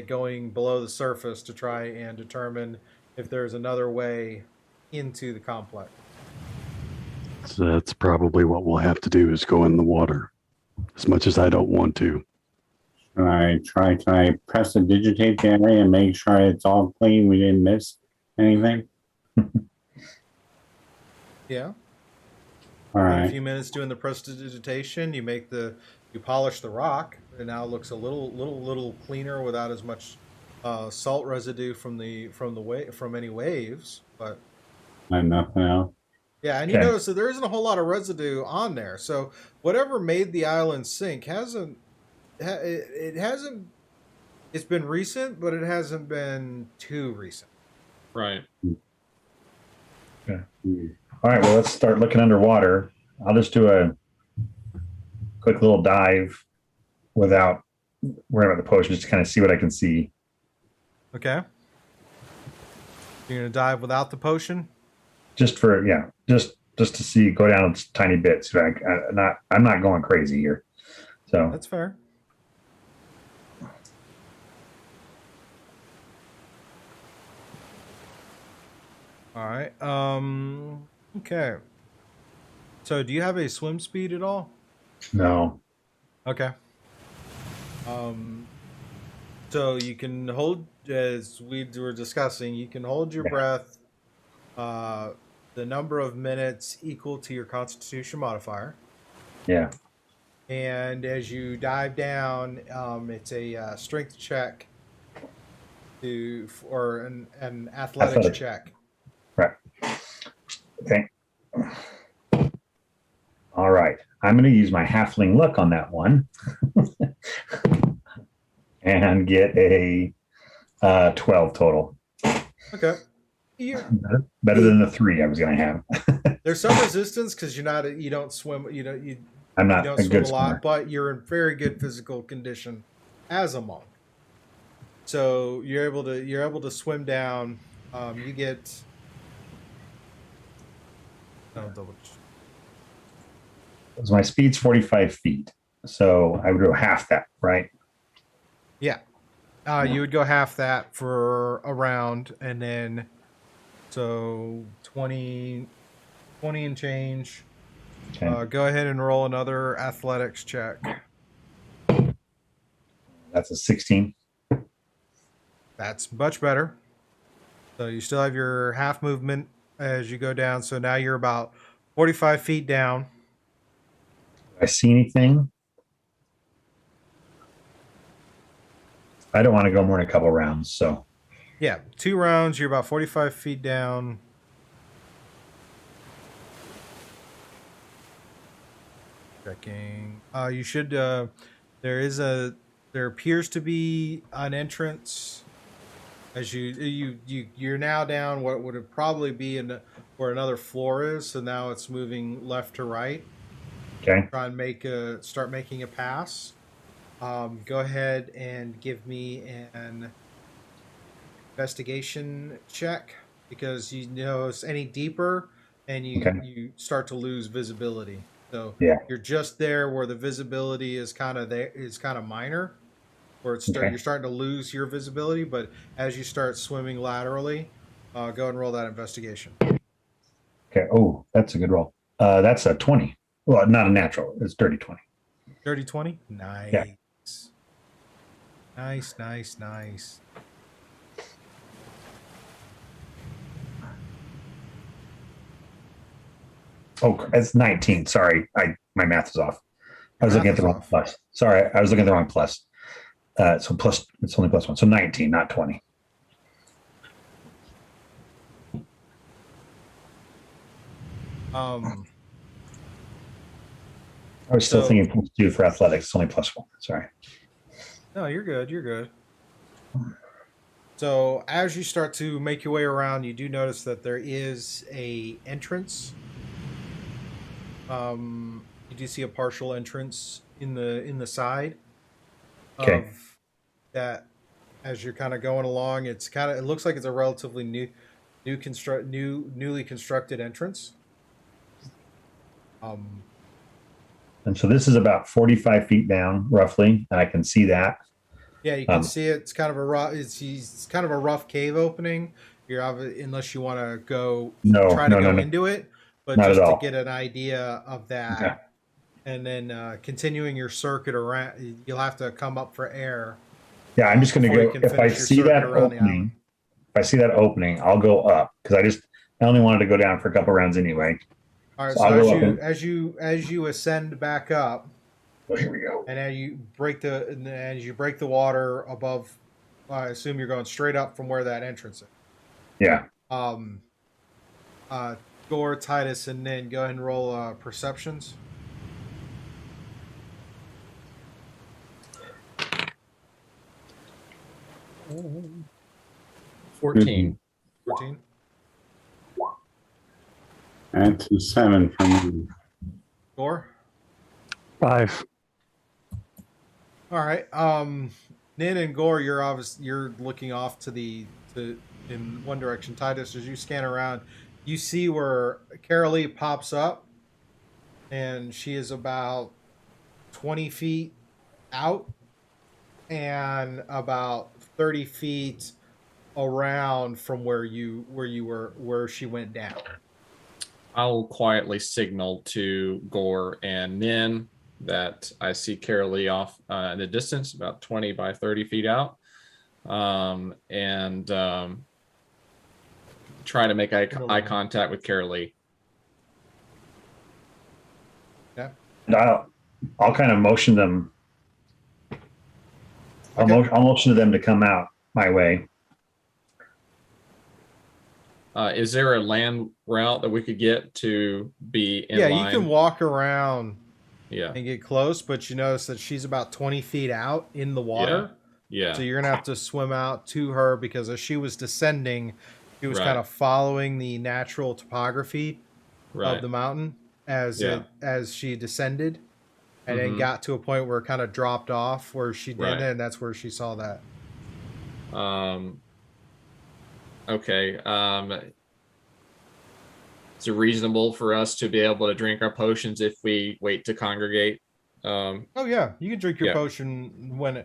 going below the surface to try and determine if there's another way into the complex. So that's probably what we'll have to do is go in the water, as much as I don't want to. Can I press the digitate the area and make sure it's all clean? We didn't miss anything? Yeah. All In a right. few minutes doing the prestidigitation, you polish the rock. It now looks a little cleaner without as much salt residue from any waves. But And nothing else. yeah, and you Okay. notice that there isn't a whole lot of residue on there. So whatever made the island sink it's been recent, but it hasn't been too recent. Right. All right, well, let's start looking underwater. I'll just do a quick little dive without worrying about the potion, just to kind of see what I can see. Okay. You're gonna dive without the potion? Just to see, go down tiny bits. I'm not going crazy here. So That's fair. All right. Okay. So, do you have a swim speed at all? no. Okay. So you can hold, as we were discussing, you can hold your breath, the number of minutes equal to your Constitution modifier. Yeah. And as you dive down, it's a strength check or an athletics Athletic. check. Right. Okay. All right. I'm going to use my halfling luck on that one and get a 12 total. Okay. Better than the 3 I was going to have. There's some resistance because you don't swim. I'm not You don't a swim good a lot, swimmer. but you're in very good physical condition as a monk. So you're able to swim down. You get. I'll double check. So my speed's 45 feet. So I would go half that, right? Yeah. You would go half that for a round, and then so 20 and change. Okay. Go ahead and roll another athletics check. That's a 16. That's much better. So you still have your half movement as you go down. So now you're about 45 feet down. Do I see anything? I don't want to go more than a couple rounds. So Yeah, 2 rounds. You're about 45 feet down. Checking. You should. There is a There appears to be an entrance as you're now down what would probably be in where another floor is. So now it's moving left to right. Okay. Try and start making a pass. Go ahead and give me an investigation check, because you know it's any deeper and you start to lose visibility. So you're just there where the visibility is kind of minor, where you're starting to lose your visibility. But as you start swimming laterally, go and roll that investigation. Okay. Oh, that's a good roll. That's a 20. Well, not a natural. It's dirty 20. Dirty 20? Nice. Yeah. Nice. Oh, it's 19. Sorry. My math is off. I was looking at the wrong plus. Sorry. I was looking at the wrong plus. So plus, it's only plus 1. So 19, not 20. I was still thinking plus 2 for athletics. It's only plus 1. Sorry. No, you're good. So as you start to make your way around, you do notice that there is a entrance. You do see a partial entrance in the side of that. As you're kind of going along, it looks like it's a relatively newly constructed entrance. And so this is about 45 feet down, roughly, and I can see that. Yeah, you can see it. It's kind of a rough. It's kind of a rough cave opening. Unless you want to go into it, but not just to at all. get an idea of that, Okay. And then continuing your circuit around, you'll have to come up for air. Yeah, I'm just going to before go. you can If I finish your see circuit that around the opening, island. if I see that opening, I'll go up because I only wanted to go down for a couple rounds anyway. All right, So as you ascend back up, Oh, here we go. and as you break the water above, I assume you're going straight up from where that entrance is. Yeah. Gorr, Titus, and then go ahead and roll perceptions. $14. 14. That's a 7 for me. Gorr? 5. All right. Nin and Gorr, you're looking off in one direction. Titus, as you scan around, you see where Karalee pops up, and she is about 20 feet out and about 30 feet around from where she went down. I'll quietly signal to Gorr and Nin that I see Karalee off in the distance, about 20 by 30 feet out, and try to make eye contact with Karalee. Yeah. And I'll kind of motion them. I'll motion to them to come out my way. Is there a land route that we could get to be in line? You can walk around and get close, but you notice that she's about 20 feet out in the water. Yeah. So you're going to have to swim out to her, because as she was descending, she was kind of following the natural topography of the mountain as she descended, and then got to a point where it kind of dropped off where she did it, and that's where she saw that. Okay. Is it reasonable for us to be able to drink our potions if we wait to congregate? Oh yeah, you can drink your potion when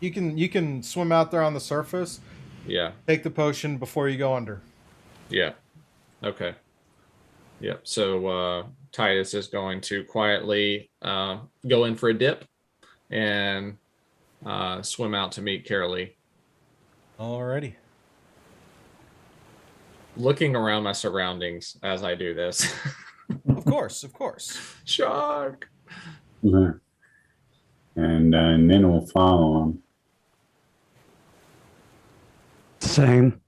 you can swim out there on the surface. Yeah. Take the potion before you go under. Yeah. Okay. Yeah. So Titus is going to quietly go in for a dip and swim out to meet Karalee. Alrighty. Looking around my surroundings as I do this. Of course. Shark. And Nin will follow him. Same.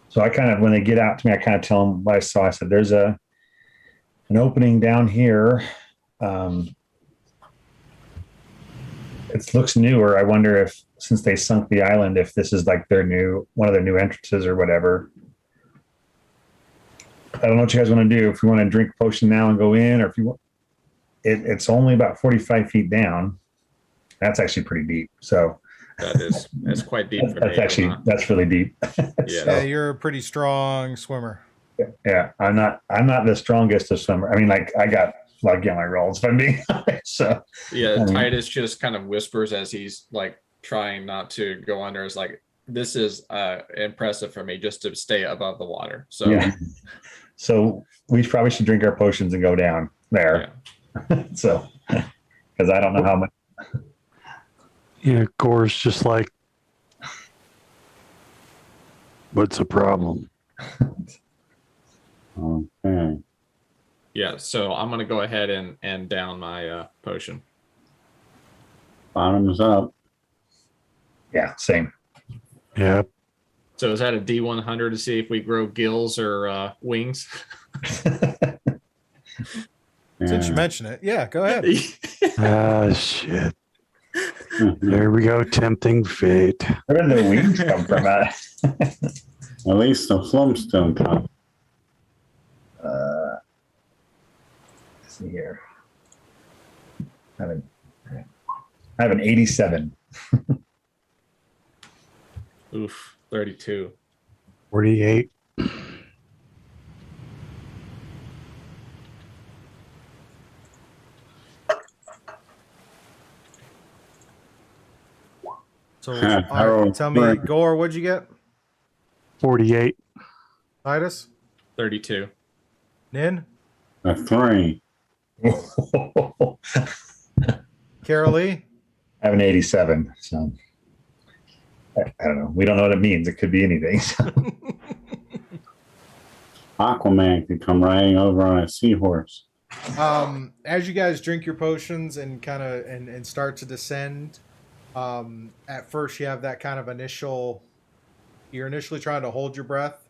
So I kind of, when they get out to me, I kind of tell them what I saw. I said, there's an opening down here. it looks newer. I wonder if, since they sunk the island, if this is like one of their new entrances or whatever. I don't know what you guys want to do. If you want to drink a potion now and go in, or if you want, it's only about 45 feet down. That's actually pretty deep. So that's quite deep for that's me. that's really deep. Yeah, you're a pretty strong swimmer. Yeah, I'm not the strongest of swimmer. I mean, like, I got lucky on my rolls, if I'm being honest. So yeah, I mean, Titus just kind of whispers as he's like trying not to go under. It's like, this is impressive for me just to stay above the water. So yeah. So we probably should drink our potions and go down there. yeah. So, because I don't know how much. Yeah, Gorr's just like, what's the problem? Okay. Yeah, so I'm gonna go ahead and down my potion. Bottoms up. Yeah, same. Yeah. So is that a D100 to see if we grow gills or wings? Since you Yeah. mention it, yeah, go ahead. Ah, shit. There we go. Tempting fate. Where did the wings come from? At least the flumps don't come. Let's see here. I have an 87. Oof, 32. 48. So, all right, tell me, Gorr, what'd you get? 48. Titus? 32. Nin? A 3. Karalee? I have an 87. So I don't know. We don't know what it means. It could be anything. Aquaman could come riding over on a seahorse. As you guys drink your potions and kind of and start to descend, at first you have that kind of you're initially trying to hold your breath,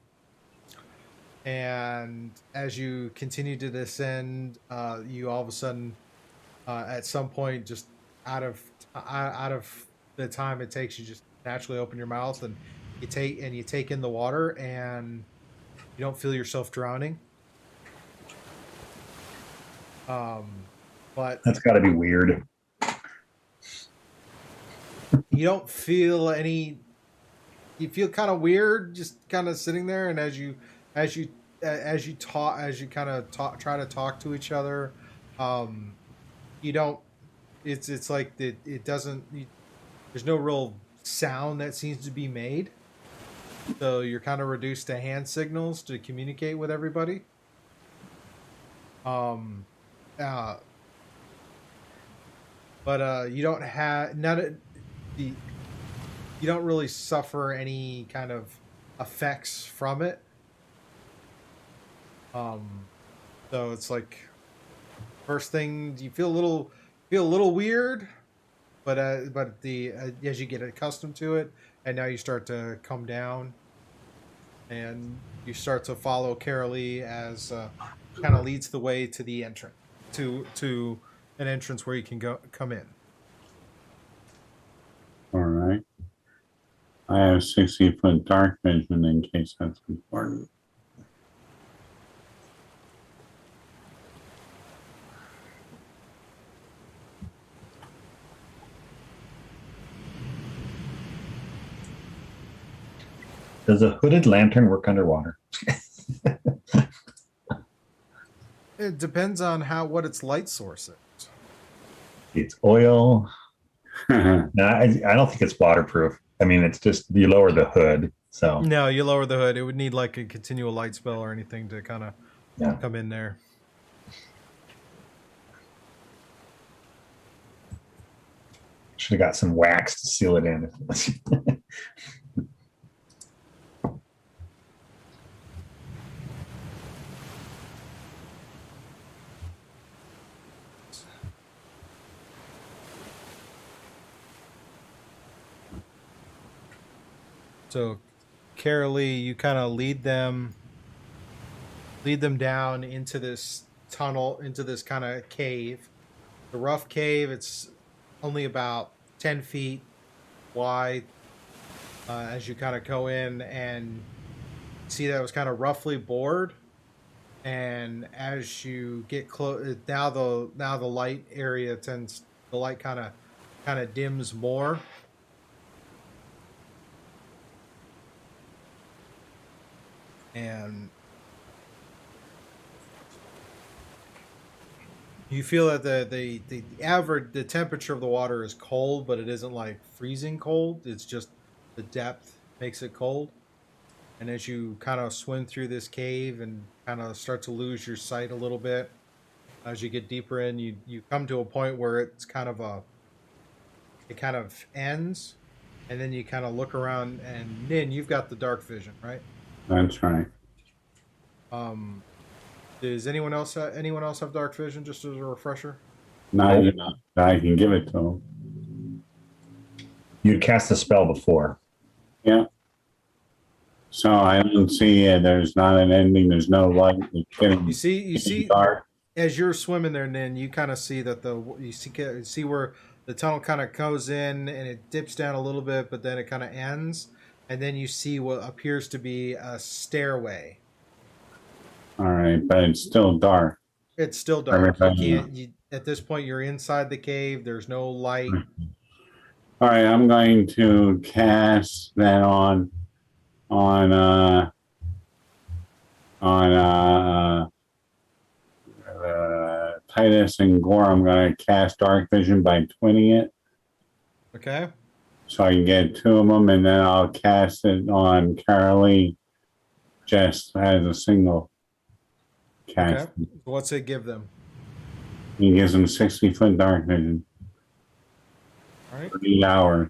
and as you continue to descend, you all of a sudden, at some point, just out of the time it takes, you just naturally open your mouth and you take in the water, and you don't feel yourself drowning. But That's got to be weird. you don't feel any. You feel kind of weird, just kind of sitting there, and as you try to talk to each other, you don't. It's like it doesn't. There's no real sound that seems to be made, so you're kind of reduced to hand signals to communicate with everybody. But you don't have you don't really suffer any kind of effects from it. So it's like, first thing, you feel a little weird, but as you get accustomed to it, and now you start to come down, and you start to follow Karalee as kind of leads the way to the entrance to an entrance where you can come in. All right. I have 60-foot dark vision in case that's important. Does a hooded lantern work underwater? It depends on what its light source is. It's oil. No, I don't think it's waterproof. I mean, it's just you lower the hood. So No, you lower the hood. It would need like a continual light spell or anything to kind of Yeah. come in there. should have got some wax to seal it in. So, Karalee, you kind of lead them down into this tunnel, into this kind of cave. The rough cave, it's only about 10 feet wide as you kind of go in and see that it was kind of roughly bored. And as you get close, now the light area the light kind of dims more. And you feel that the temperature of the water is cold, but it isn't like freezing cold. It's just the depth makes it cold. And as you kind of swim through this cave and kind of start to lose your sight a little bit, as you get deeper in, you come to a point where it kind of ends, and then you kind of look around, and Nin, you've got the dark vision, right? That's right. Does anyone else have dark vision? Just as a refresher. Not enough. I can give it to him. You'd cast the spell before. Yeah. So I don't see it. There's not an ending. There's no light. You see dark. As you're swimming there, Nin, you kind of see that you see where the tunnel kind of goes in and it dips down a little bit, but then it kind of ends, and then you see what appears to be a stairway. All right, but it's still dark. It's still dark. At this point, you're inside the cave. There's no light. All right, I'm going to cast that on Titus and Gorr. I'm going to cast Dark Vision by twinning it. Okay. So I can get two of them, and then I'll cast it on Karalee just as a single cast. Okay. What's it give them? He gives them 60-foot Dark Vision. All right. For 8 hours.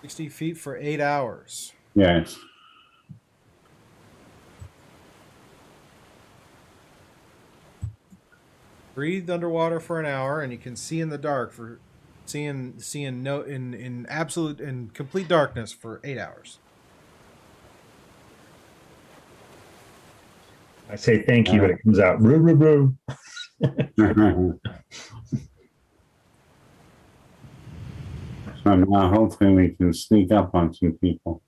60 feet for 8 hours. Yes. Breathe underwater for an hour, and you can see in the dark for seeing in absolute and complete darkness for 8 hours. I say thank you, but it comes out roo roo roo. So now hopefully we can sneak up on some people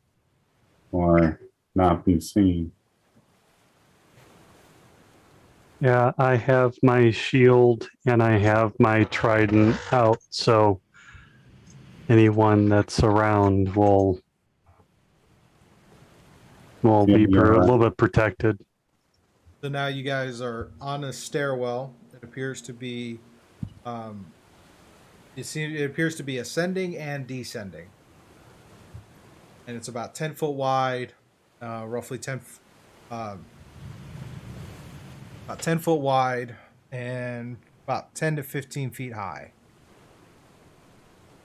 or not be seen. Yeah, I have my shield and I have my trident out, so anyone that's around will be a little bit protected. So now you guys are on a stairwell. It appears to be, it appears to be ascending and descending, and it's about 10 foot wide, roughly about 10 foot wide, and about 10 to 15 feet high.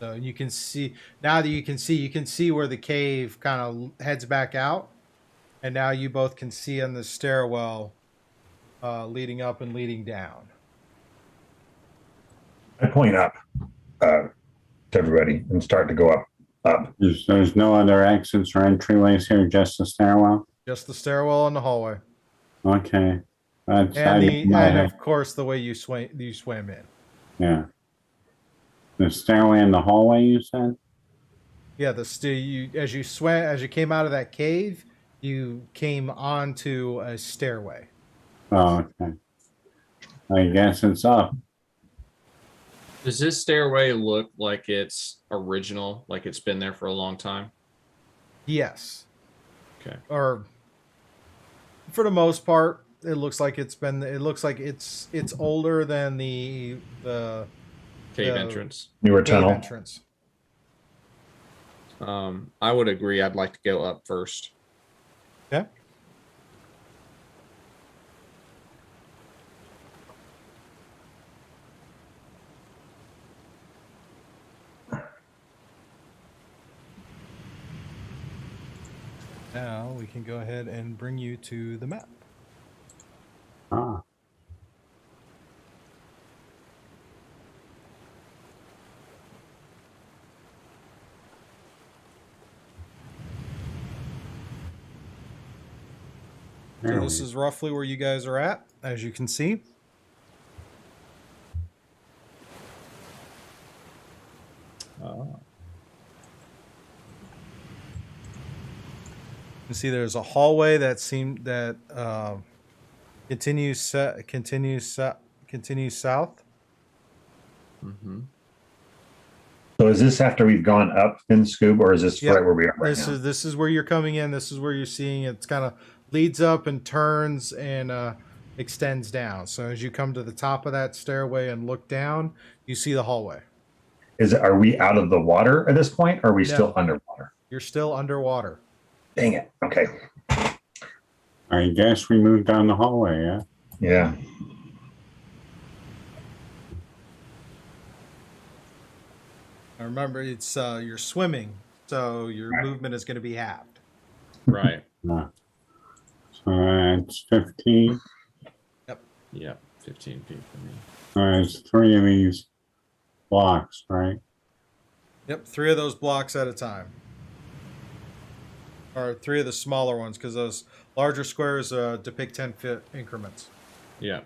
So you can see now that you can see where the cave kind of heads back out, and now you both can see on the stairwell. Leading up and leading down. I point up to everybody and start to go up. There's no other exits or entryways here, just the stairwell? Just the stairwell and the hallway. Okay. And of course the way you swam in. Yeah. The stairway and the hallway, you said? Yeah, as you came out of that cave, you came onto a stairway. Oh, okay. I guess it's up. Does this stairway look like it's original, like it's been there for a long time? Yes. Okay. Or for the most part, it looks like it's older than the Cave entrance. Newer cave tunnel. entrance. I would agree. I'd like to go up first. Yeah. Now we can go ahead and bring you to the map. Ah. So this is roughly where you guys are at, as you can see. You see, there's a hallway that continues south. Mm-hmm. So is this after we've gone up in Scoob, or is this Yep. right where we are right This now? is where you're coming in. This is where you're seeing it's kind of leads up and turns and extends down. So as you come to the top of that stairway and look down, you see the hallway. Are we out of the water at this point, or are we still underwater? You're still underwater. Dang it. Okay. I guess we moved down the hallway, yeah? Yeah. Now remember, it's you're swimming, so your movement is going to be halved. Right. So that's 15. Yeah. 15 feet from me. There's 3 of these blocks, right? Yep, 3 of those blocks at a time. Or 3 of the smaller ones, because those larger squares depict 10-foot increments. Yeah.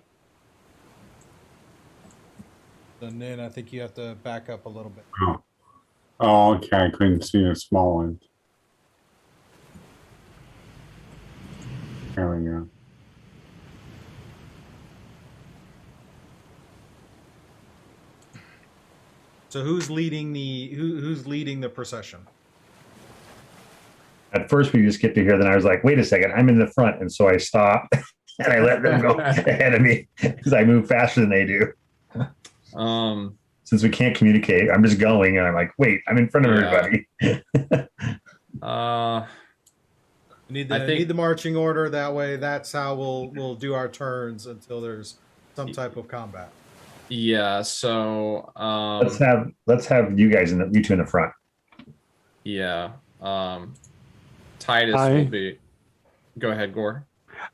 And then I think you have to back up a little bit. Oh, okay. I couldn't see the small ones. There we go. So who's leading the procession? At first, we just get to here. Then I was like, wait a second, I'm in the front. And so I stopped and I let them go ahead of me because I move faster than they do. Since we can't communicate, I'm just going and I'm like, wait, I'm in front of everybody. Need the marching order. That way, that's how we'll do our turns until there's some type of combat. Yeah. So let's have you guys you two in the front. Yeah. Titus will be. Go ahead, Gorr.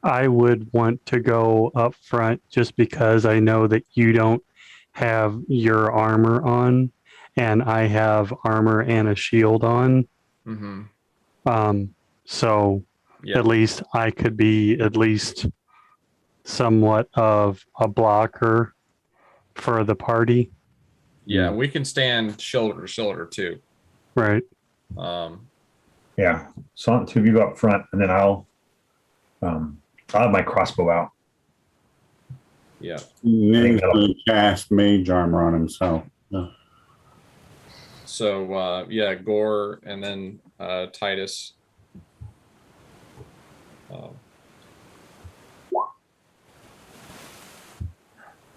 I would want to go up front just because I know that you don't have your armor on, and I have armor and a shield on. Mm-hmm. So at least I could be at least somewhat of a blocker for the party. Yeah, we can stand shoulder to shoulder too. Right. Yeah. So 2 of you go up front, and then I'll have my crossbow out. Yeah. Name's going to cast mage armor on himself. So Gorr and then Titus.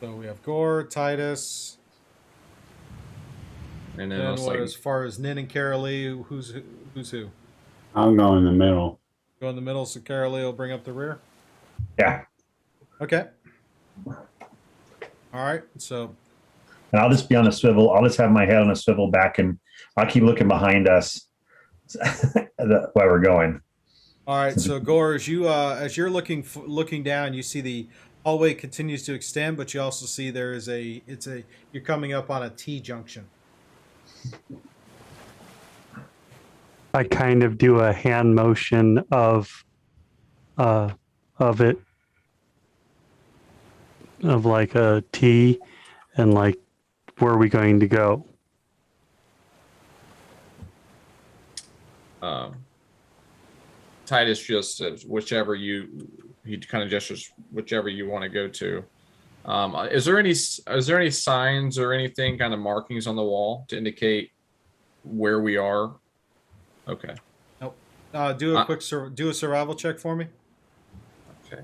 So we have Gorr, Titus, and then as far as Nin and Karalee, who's who? I'll go in the middle. Go in the middle, so Karalee will bring up the rear. Yeah. Okay. All right. So. And I'll just be on a swivel. I'll just have my head on a swivel back, and I'll keep looking behind us while we're going. All right. So Gorr, as you're looking down, you see the hallway continues to extend, but you also see you're coming up on a T junction. I kind of do a hand motion of it, of like a T, and like, where are we going to go? Titus just says he kind of gestures whichever you want to go to. Is there any signs or anything kind of markings on the wall to indicate where we are? Okay. Nope. Do a quick do a survival check for me. Okay.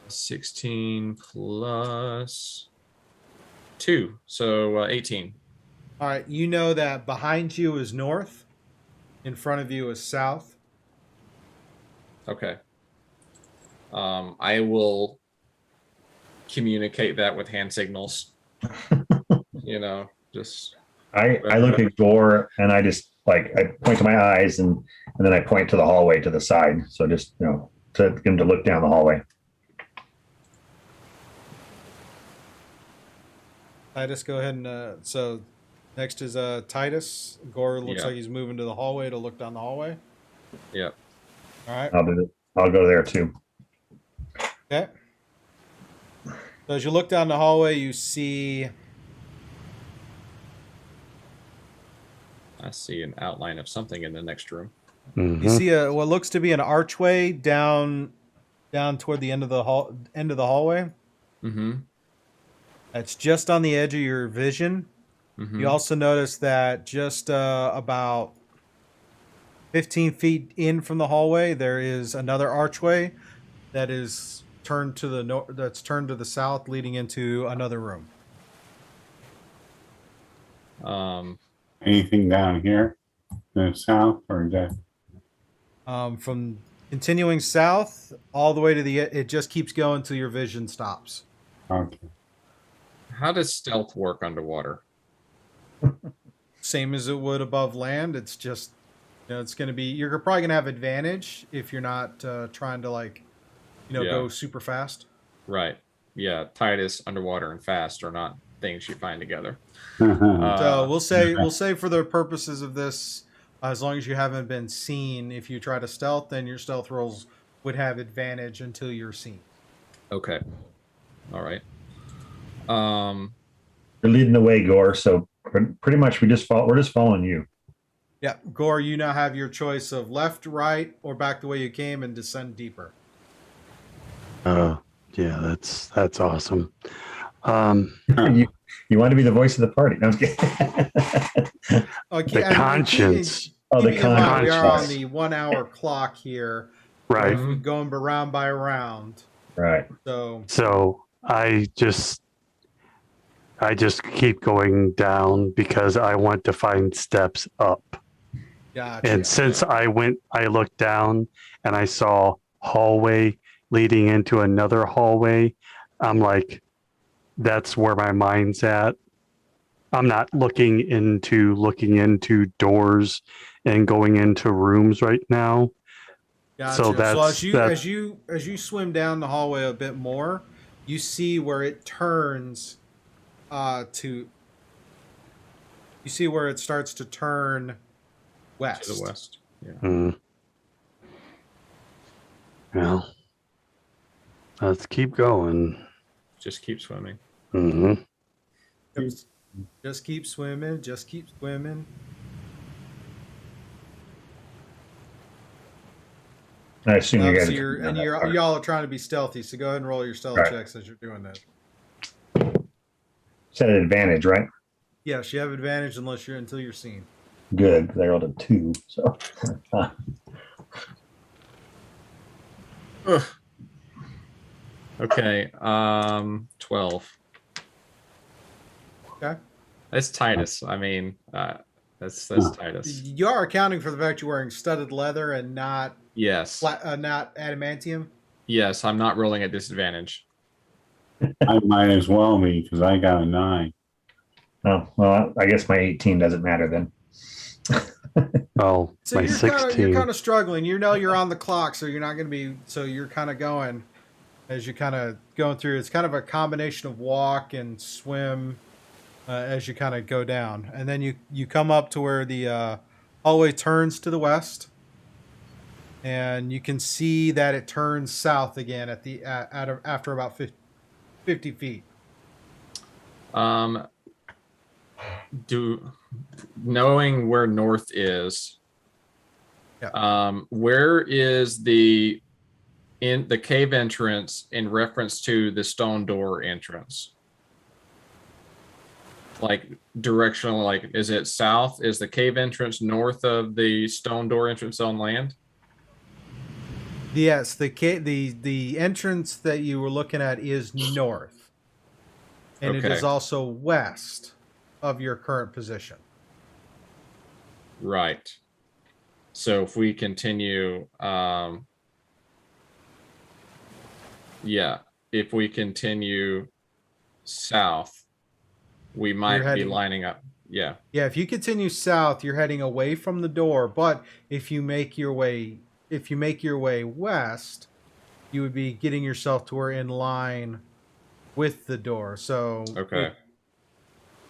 16 plus 2, so 18. All right. You know that behind you is north, in front of you is south. Okay. I will communicate that with hand signals. Just. I look at Gorr and I just I point to my eyes and then I point to the hallway to the side. So just to get him to look down the hallway. Titus, go ahead and so next is Titus. Gorr looks like he's moving to the hallway to look down the hallway. Yeah. All right. I'll go there too. Okay. So as you look down the hallway, you see I see an outline of something in the next room. You see what looks to be an archway down toward the end of the hallway. Mm-hmm. That's just on the edge of your vision. Mm-hmm. You also notice that just about 15 feet in from the hallway, there is another archway that is turned to the that's turned to the south, leading into another room. Anything down here in the south or just? From continuing south all the way to it just keeps going till your vision stops. Okay. How does stealth work underwater? Same as it would above land. It's just, it's going to be, you're probably going to have advantage if you're not trying to go super fast. Right. Yeah. Titus, underwater, and fast are not things you find together. So we'll say for the purposes of this, as long as you haven't been seen, if you try to stealth, then your stealth rolls would have advantage until you're seen. Okay. All right. You're leading the way, Gorr. So pretty much we're just following you. Yeah, Gorr, you now have your choice of left, right, or back the way you came and descend deeper. Yeah, that's awesome. You want to be the voice of the party. No, I'm kidding. The conscience. The conscience. We are on the 1 hour clock here. Right. We're going round by round. Right. So I just keep going down because I want to find steps up. Gotcha. And since I looked down and I saw hallway leading into another hallway, I'm like, that's where my mind's at. I'm not looking into doors and going into rooms right now. Gotcha. So as you swim down the hallway a bit more, you see where it turns you see where it starts to turn west. To the west. Yeah. Well, let's keep going. Just keep swimming. Mm-hmm. Just keep swimming. Just keep swimming. I assume you guys. Y'all are trying to be stealthy, so go ahead and roll your stealth checks as you're doing that. Set an advantage, right? Yes, you have advantage until you're seen. Good. They rolled a 2, so. Okay. 12. Okay. That's Titus. I mean, that's Titus. You are accounting for the fact you're wearing studded leather and not Yes. not adamantium. Yes, I'm not rolling at disadvantage. I might as well be because I got a 9. Oh, well, I guess my 18 doesn't matter then. Oh, So my you're 16. kind of struggling. You're on the clock, so you're not going to be. So you're kind of going as you're kind of going through. It's kind of a combination of walk and swim as you kind of go down, and then you come up to where the hallway turns to the west, and you can see that it turns south again after about 50 feet. Knowing where north is, Yeah. Where is the cave entrance in reference to the stone door entrance? Like directional, like is it south? Is the cave entrance north of the stone door entrance on land? Yes, the entrance that you were looking at is north, and it Okay. is also west of your current position. Right. So if we continue, if we continue south, we might be lining up. Yeah. Yeah, if you continue south, you're heading away from the door, but if you make your way west, you would be getting yourself to where in line with the door. So Okay.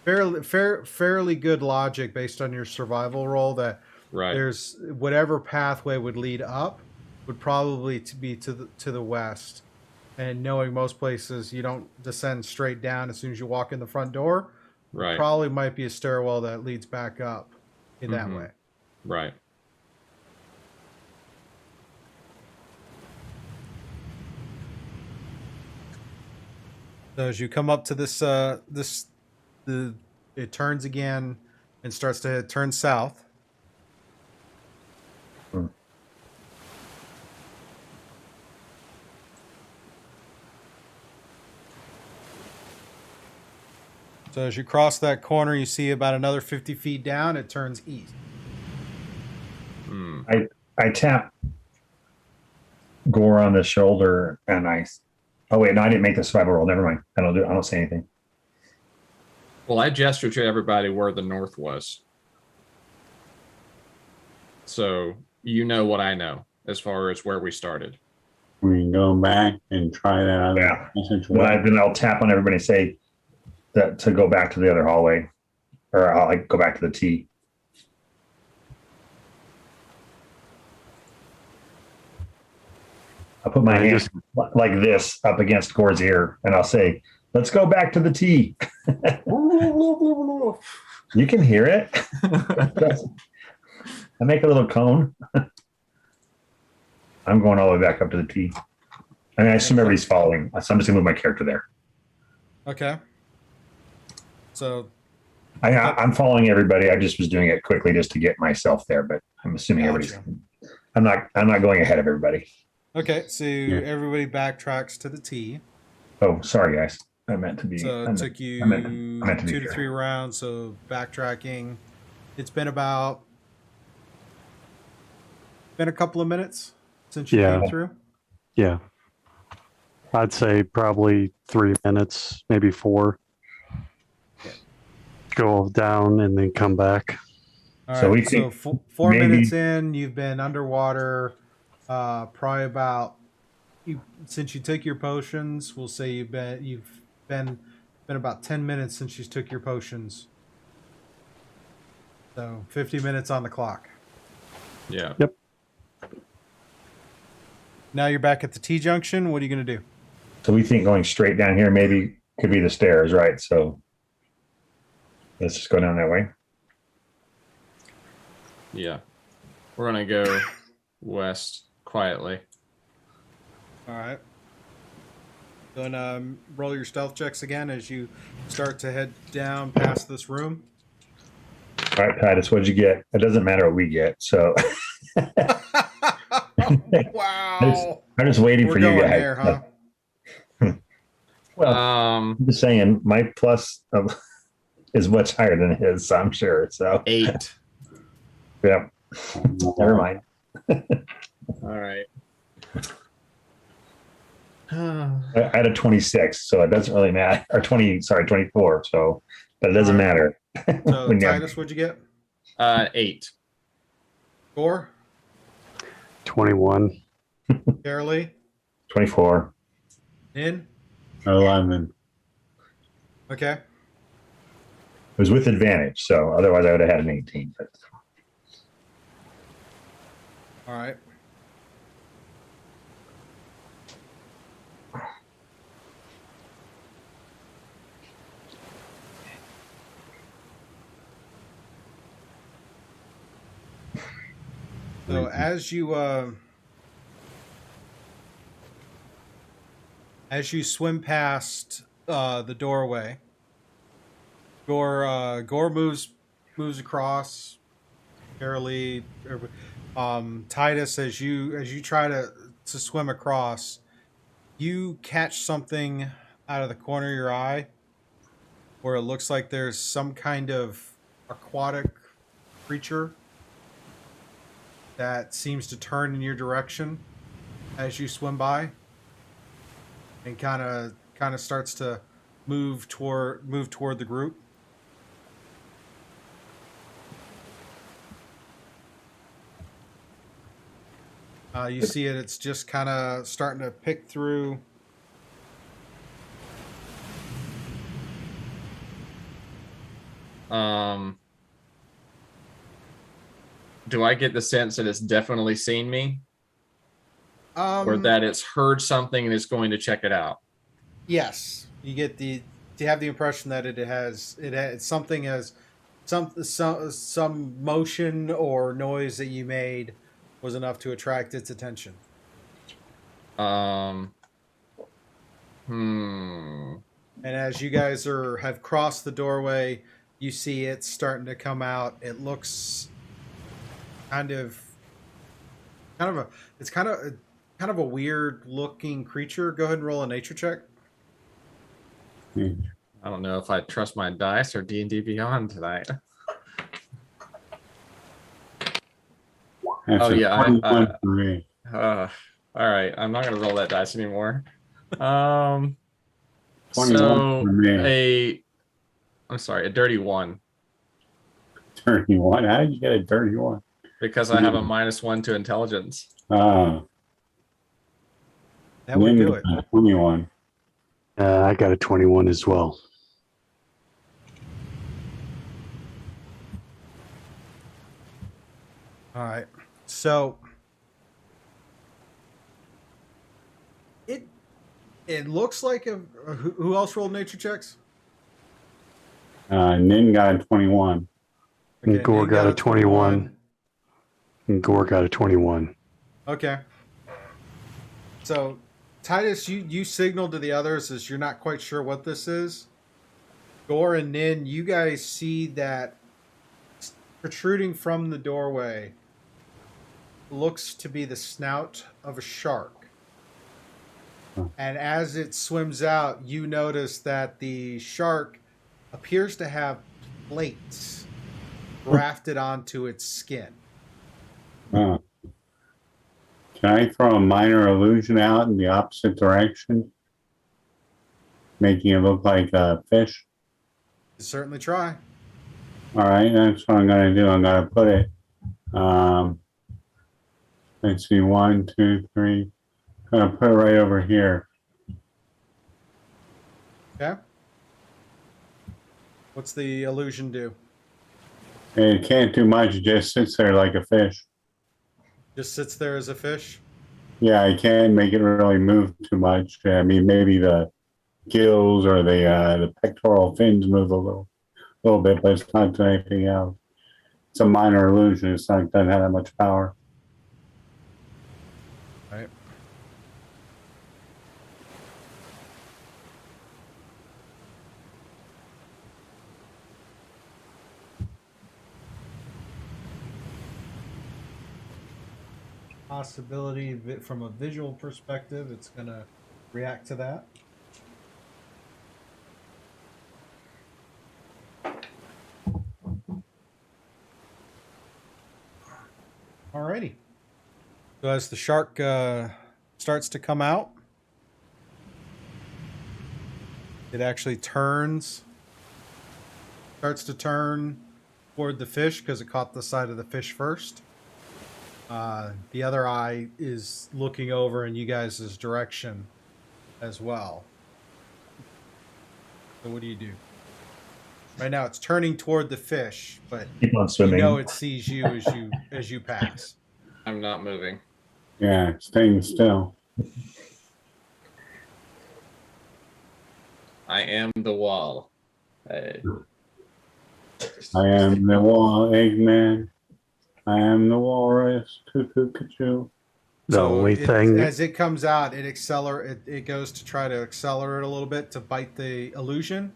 fairly good logic based on your survival roll that Right. there's whatever pathway would lead up would probably be to the west. And knowing most places you don't descend straight down as soon as you walk in the front door, Right. probably might be a stairwell that leads back up. in that Mhm. way. Right. So as you come up to this, it turns again and starts to turn south. Hmm. So as you cross that corner, you see about another 50 feet down, it turns east. Hmm. I tap Gorr on the shoulder, and oh wait, no, I didn't make the survival roll. Never mind. I don't say anything. Well, I gestured to everybody where the north was. So you know what I know as far as where we started. We can go back and try that other Yeah. passage. Then I'll tap on everybody and say that to go back to the other hallway, or I'll go back to the T. I'll put my hand like this up against Gorr's ear, and I'll say, "Let's go back to the T." You can hear it. I make a little cone. I'm going all the way back up to the T. And I assume everybody's following, so I'm just gonna move my character there. Okay. So I'm following everybody. I just was doing it quickly just to get myself there, but I'm assuming Gotcha. I'm not going ahead of everybody. okay, so everybody backtracks to the T. Oh, sorry guys. I meant to be. So it took you I meant to be 2 to fair. 3 rounds. So backtracking, it's been a couple of minutes since you Yeah. came through. Yeah. I'd say probably 3 minutes, maybe 4. Yeah. Go down and then come back. All So right. we think So 4 maybe- minutes in, you've been underwater. Probably about since you took your potions. We'll say you've been about 10 minutes since you took your potions. So 50 minutes on the clock. Yeah. Now you're back at the T junction. What are you going to do? So we think going straight down here maybe could be the stairs, right? So let's just go down that way. Yeah. We're going to go west quietly. All right. Go and roll your stealth checks again as you start to head down past this room. All right, Titus, what'd you get? It doesn't matter what we get. So Wow. I'm just waiting We're for you going guys. there, huh? Well, I'm just saying my plus is much higher than his, I'm sure. So 8. yeah, never mind. All right. I had a 26, so it doesn't really matter. Or 24. So, but it doesn't matter. So When you have- Titus, what'd you get? 8. Gorr? 21. Karalee? 24. In? 11. Okay. It was with advantage, so otherwise I would have had an 18. But All right. So as you swim past the doorway, Gorr moves across. Karalee, Titus, as you try to swim across, you catch something out of the corner of your eye, where it looks like there's some kind of aquatic creature that seems to turn in your direction as you swim by, and kind of starts to move toward the group. You see it. It's just kind of starting to pick through. Do I get the sense that it's definitely seen me, or Um, that it's heard something and is going to check it out? Yes, you have the impression that it's something has some motion or noise that you made was enough to attract its attention. Hmm. And as you guys have crossed the doorway, you see it starting to come out. It looks kind of a weird looking creature. Go ahead and roll a nature check. I don't know if I trust my dice or D&D Beyond tonight. That's Oh, a yeah, 21 for me. All right, I'm not gonna roll that dice anymore. 21 So for me. a dirty one, 31. How did you get a dirty one? because I have a -1 to intelligence. Oh, That would do it. 21. I got a 21 as well. All right. So it looks like who else rolled nature checks? Nin got a 21. And Gorr Nick got a 21. And Gorr got a 21. Okay. So Titus, you signaled to the others as you're not quite sure what this is. Gorr and Nin, you guys see that protruding from the doorway looks to be the snout of a shark. And as it swims out, you notice that the shark appears to have plates grafted onto its skin. Oh. Can I throw a minor illusion out in the opposite direction? Making it look like a fish? Certainly try. All right, that's what I'm going to do. I'm going to put it, let's see, 1, 2, 3. I'm going to put it right over here. Okay. What's the illusion do? It can't do much. It just sits there like a fish. Just sits there as a fish? Yeah, I can't make it really move too much. I mean, maybe the gills or the pectoral fins move a little bit, but it's not doing anything else. It's a minor illusion. It's not doesn't have that much power. Right. Possibility from a visual perspective, it's going to react to that. Alrighty. So as the shark starts to come out, it actually starts to turn toward the fish because it caught the side of the fish first. The other eye is looking over in you guys' direction as well. So what do you do? Right now it's turning toward the fish, but Keep on swimming. you know it sees you as you pass. I'm not moving. Yeah, staying still. I am the wall. Hey. I am the wall, Eggman. I am the walrus. Cuckoo. The only thing. As it comes out, it goes to try to accelerate a little bit to bite the illusion.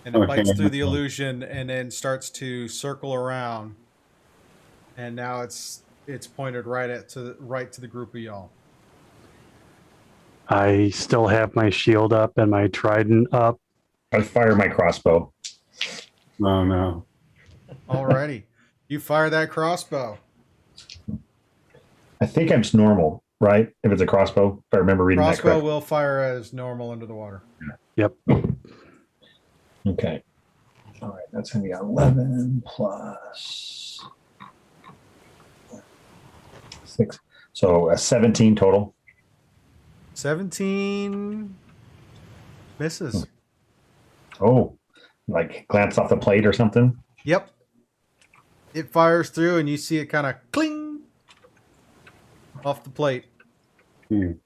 And it bites through the illusion and then starts to circle around. And now it's pointed right to the group of y'all. I still have my shield up and my trident up. I fire my crossbow. Oh no. Alrighty. You fire that crossbow. I think I'm just normal, right? If it's a crossbow, if I remember reading that Crossbow correctly. will fire as normal under the water. Yep. Okay. All right, that's going to be 11 plus 6. So a 17 total. 17 misses. Oh, like glance off the plate or something? Yep. It fires through and you see it kind of cling off the plate. Can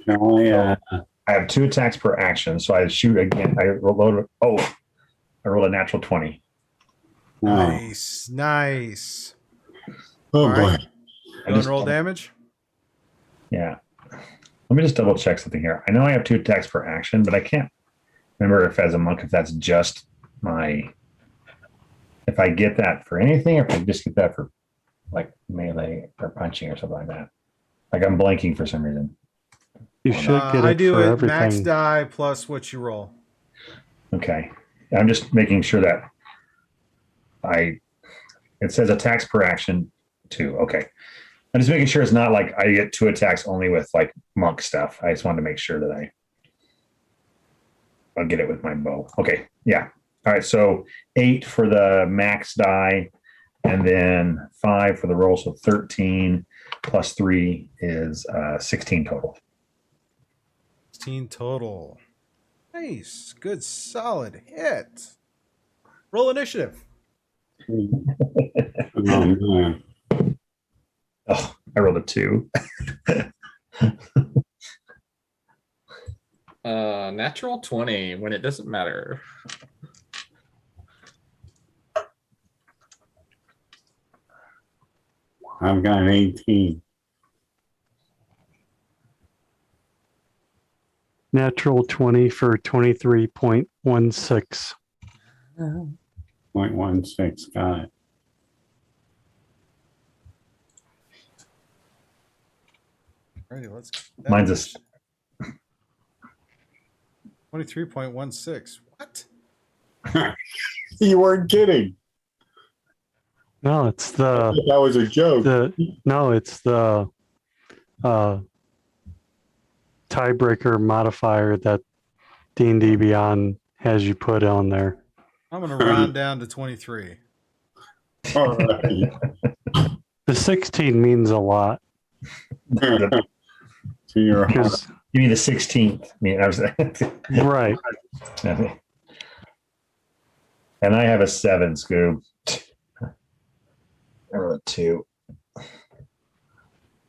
I, I have 2 attacks per action, so I shoot again. I roll a natural 20. Nice. Nice. Oh All boy. right. Go and roll damage. Yeah. Let me just double check something here. I know I have 2 attacks per action, but I can't remember if as a monk, if that's just if I get that for anything, or if I just get that for like melee or punching or something like that. Like I'm blanking for some reason. You should get I it do for it max everything. die plus what you roll. Okay. I'm just making sure that it says attacks per action 2. Okay. I'm just making sure it's not like I get 2 attacks only with like monk stuff. I just wanted to make sure that I'll get it with my bow. Okay. Yeah. All right. So 8 for the max die, and then 5 for the roll. So 13 plus 3 is 16 total. 16 total. Nice. Good solid hit. Roll initiative. Oh, man. Oh, I rolled a 2. Natural 20 when it doesn't matter. I've got an 18. Natural 20 for 23.16. 0.16. Got it. Alrighty, let's. Mine's a 23.16. What? You weren't kidding. No, it's I the thought that was a joke. it's the tiebreaker modifier that D&D Beyond has you put on there. I'm going to round down to 23. All right. The 16 means a lot To your heart. because Give me the 16th. I mean, I was right. And I have a 7, Scoob. I rolled a 2.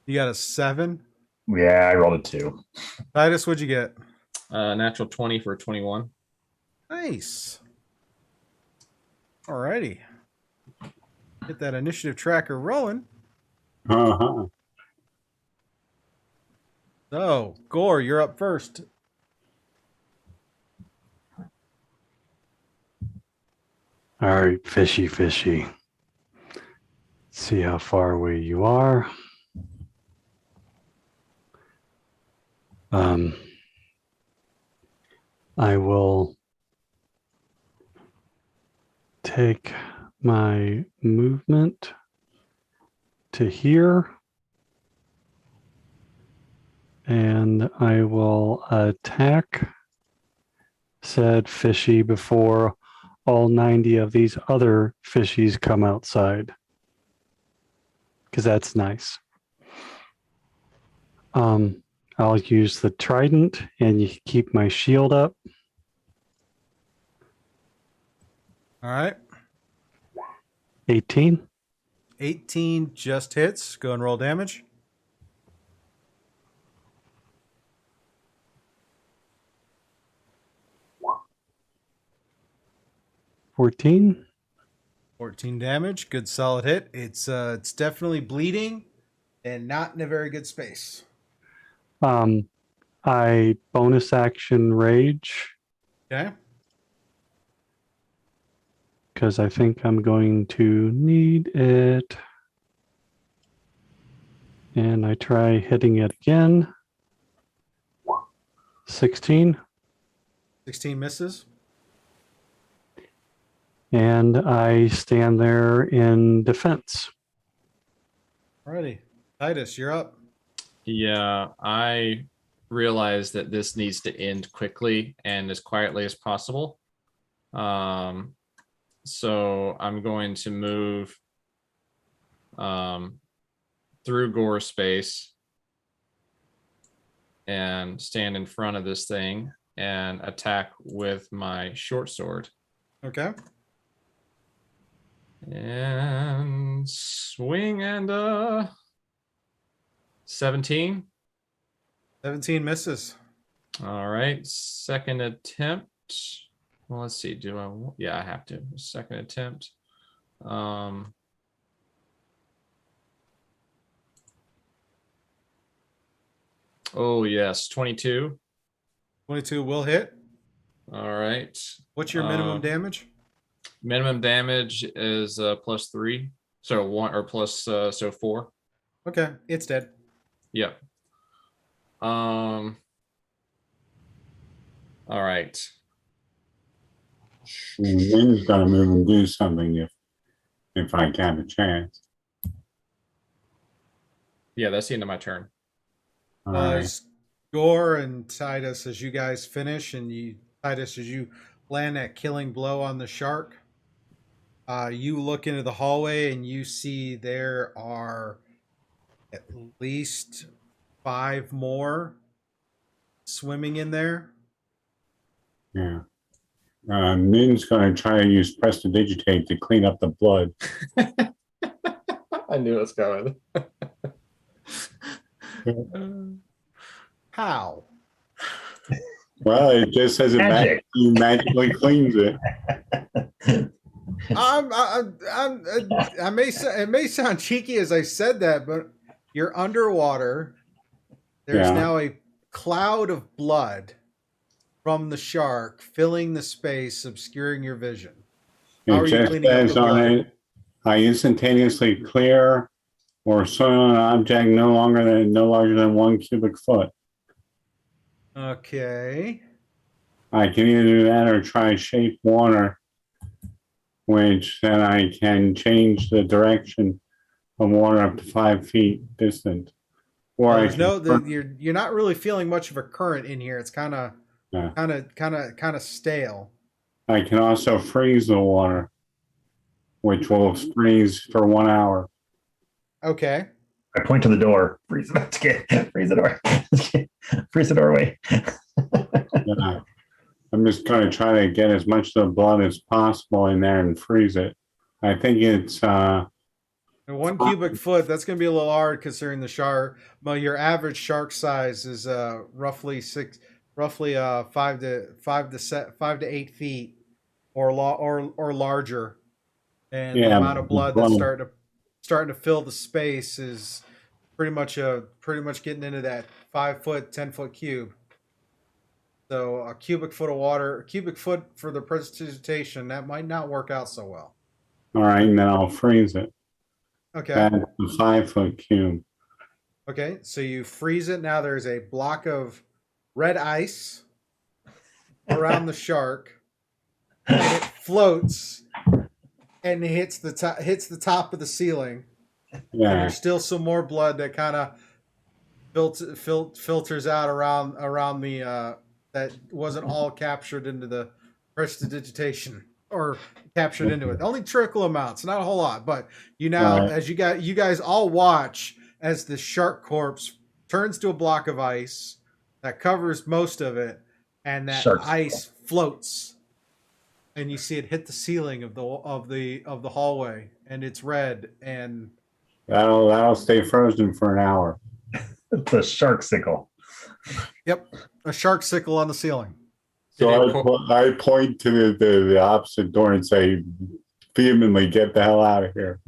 You got a 7. Yeah, I rolled a 2. Titus, what'd you get? Natural 20 for 21. Nice. Alrighty. Get that initiative tracker rolling. Uh-huh. So, Gorr, you're up first. All right, fishy. See how far away you are. I will take my movement to here, and I will attack said fishy before all 90 of these other fishies come outside, because that's nice. I'll use the trident and you keep my shield up. All right. 18. 18 just hits. Go and roll damage. $14. 14 damage. Good solid hit. It's definitely bleeding and not in a very good space. I bonus action rage Okay. because I think I'm going to need it. And I try hitting it again. 16. 16 misses. And I stand there in defense. Alrighty. Titus, you're up. Yeah, I realize that this needs to end quickly and as quietly as possible. So I'm going to move through Gorr space and stand in front of this thing and attack with my short sword. Okay. And swing and 17. 17 misses. All right, second attempt. Well, let's see. Yeah, I have to. Second attempt. Oh yes, 22. 22 will hit. All right. What's your minimum damage? Minimum damage is +3. So 1 or plus so 4. Okay, it's dead. Yep. All right. Min's gonna move and do something if I have a chance. Yeah, that's the end of my turn. All right. As Gorr and Titus, as you guys finish, and Titus, as you land that killing blow on the shark, you look into the hallway and you see there are at least 5 more swimming in there. Yeah. Min's gonna try to use Prestidigitate to clean up the blood. I knew it was coming. How? Well, it just says it Magic. magically cleans it. It may sound cheeky as I said that, but you're underwater. There's Yeah. now a cloud of blood from the shark filling the space, obscuring your vision. How are It you just cleaning up says the on blood? it, I instantaneously clear or soil an object no larger than 1 cubic foot. Okay. I can either do that or try shape water, which then I can change the direction of water up to 5 feet distant. Or Well, I there's can, you're not really feeling much of a current in here. It's kind of Yeah. stale. I can also freeze the water, which will freeze for 1 hour. Okay. I point to the door. Freeze it. Freeze the door. Freeze the doorway. Yeah. I'm just going to try to get as much of the blood as possible in there and freeze it. I think it's And 1 cubic foot. That's going to be a little hard considering the shark. Well, your average shark size is roughly 5 to 8 feet or larger, and the Yeah, amount of blood that's blood. starting to fill the space is pretty much getting into that 5 foot, 10 foot cube. So a cubic foot of water, a cubic foot for the precipitation, that might not work out so well. All right, and then I'll freeze it. Okay. That's the 5 foot cube. Okay, so you freeze it. Now there's a block of red ice around the shark, and it floats and hits the top of the ceiling. And Yeah, there's still some more blood that kind of filters out around the that wasn't all captured into the prestidigitation or captured into it. Only trickle amounts, not a whole lot. But Right. as you guys all watch as the shark corpse turns to a block of ice that covers most of it, and that Shark ice floats, and you see it hit the ceiling of the hallway, and it's red, and that'll stay frozen for an hour. It's a shark sickle. yep, a shark sickle on the ceiling. So Did it I point to the opposite door and say vehemently, "Get the hell out of here!"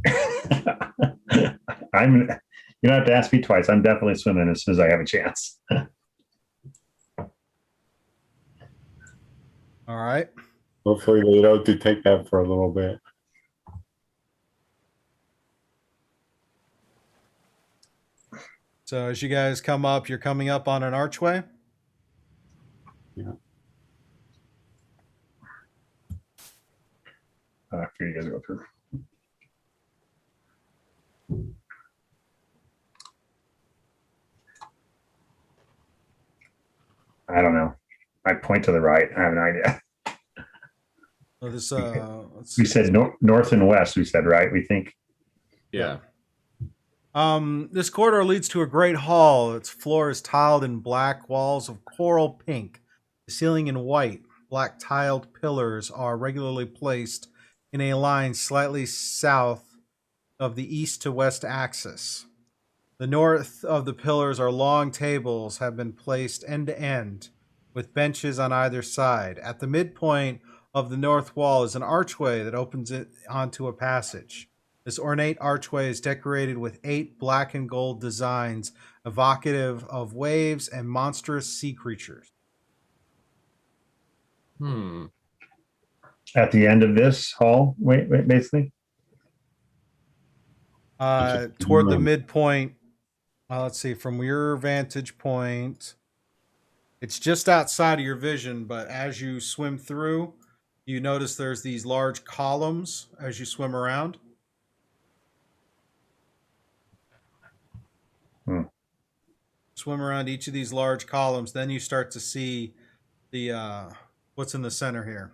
You don't have to ask me twice. I'm definitely swimming as soon as I have a chance. All right. Hopefully, they don't detect that for a little bit. So as you guys come up, you're coming up on an archway. Yeah. After you guys go through. I don't know. I point to the right. I have no idea. So this We said north and west. We said right. We think. Yeah. This corridor leads to a great hall. Its floor is tiled in black, walls of coral pink, the ceiling in white. Black tiled pillars are regularly placed in a line slightly south of the east to west axis. The north of the pillars are long tables have been placed end to end with benches on either side. At the midpoint of the north wall is an archway that opens it onto a passage. This ornate archway is decorated with 8 black and gold designs evocative of waves and monstrous sea creatures. At the end of this hall, wait, basically. Toward the midpoint, let's see, from your vantage point, it's just outside of your vision, but as you swim through, you notice there's these large columns as you swim around. Swim around each of these large columns, then you start to see the what's in the center here.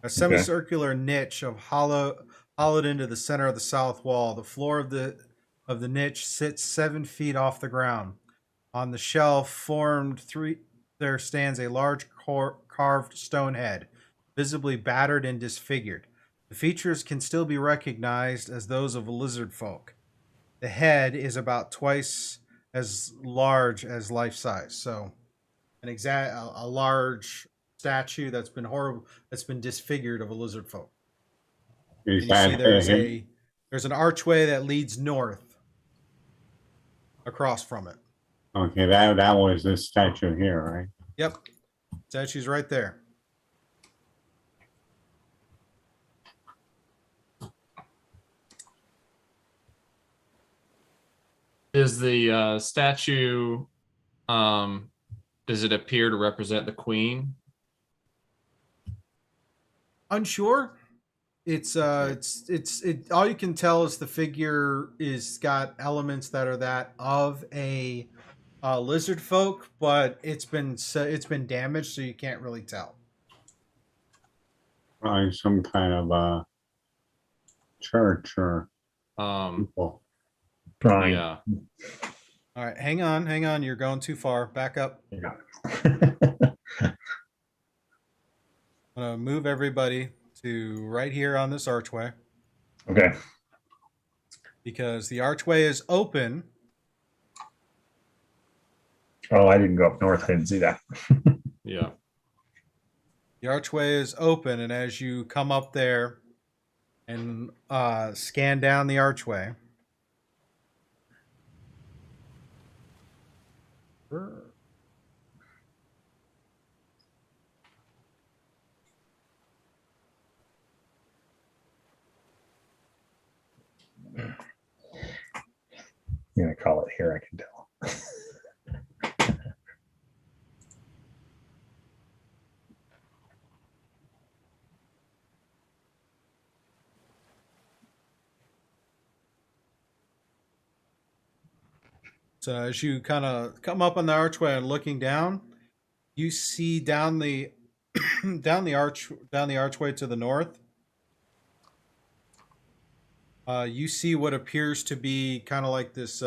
A semicircular niche of hollowed into the center of the south wall. The floor of the niche sits 7 feet off the ground. On the shelf formed there stands a large carved stone head, visibly battered and disfigured. The features can still be recognized as those of a lizard folk. The head is about twice as large as life size. So a large statue that's been disfigured of a lizard folk. And you see there's an archway that leads north across from it. Okay, that was this statue here, right? Yep. Statue's right there. Is the statue, does it appear to represent the queen? Unsure. It's all you can tell is the figure is got elements that are that of a lizard folk, but it's been damaged, so you can't really tell. Probably some kind of church or temple. Drawing. Yeah. All right, hang on. You're going too far. Back up. Yeah. I'm gonna move everybody to right here on this archway. Okay. Because the archway is open. Oh, I didn't go up north. I didn't see that. Yeah. The archway is open, and as you come up there and scan down the archway, I'm gonna call it here. I can tell. so as you kind of come up on the archway and looking down, you see down the down the archway to the north. You see what appears to be kind of like this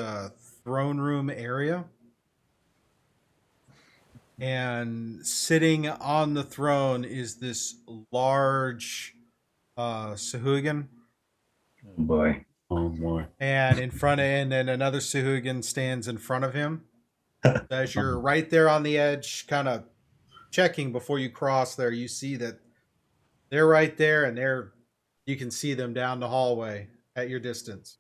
throne room area. And sitting on the throne is this large Sahuagin. Oh boy. Oh boy. And and then another Sahuagin stands in front of him. As you're right there on the edge, kind of checking before you cross there, you see that they're right there, and you can see them down the hallway at your distance.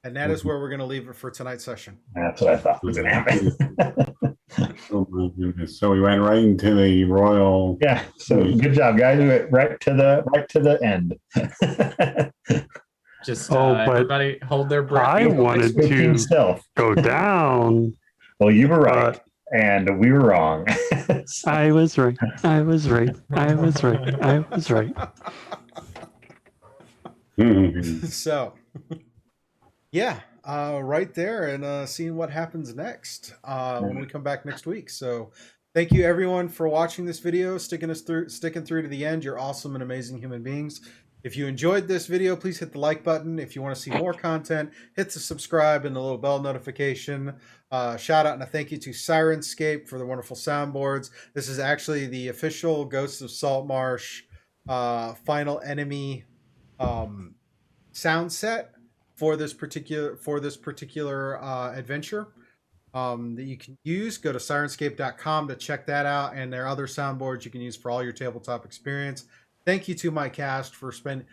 And that is where we're going to leave it for tonight's session. That's what I thought was gonna happen. Oh my goodness. So we went right into the royal. Yeah. So good job, guys. We went right to the end. Just but everybody hold their breath. I wanted to Stealth. go down. Well, you were right, and we were wrong. I was right. I was right. I was right. I was right. So, yeah, right there, and seeing what happens next when we come back next week. So, thank you everyone for watching this video, sticking through to the end. You're awesome and amazing human beings. If you enjoyed this video, please hit the like button. If you want to see more content, hit the subscribe and the little bell notification. Shout out and a thank you to Syrinscape for the wonderful soundboards. This is actually the official Ghosts of Saltmarsh final enemy sound set for this particular adventure. that you can use. Go to Syrinscape.com to check that out, and there are other soundboards you can use for all your tabletop experience. Thank you to my cast for spending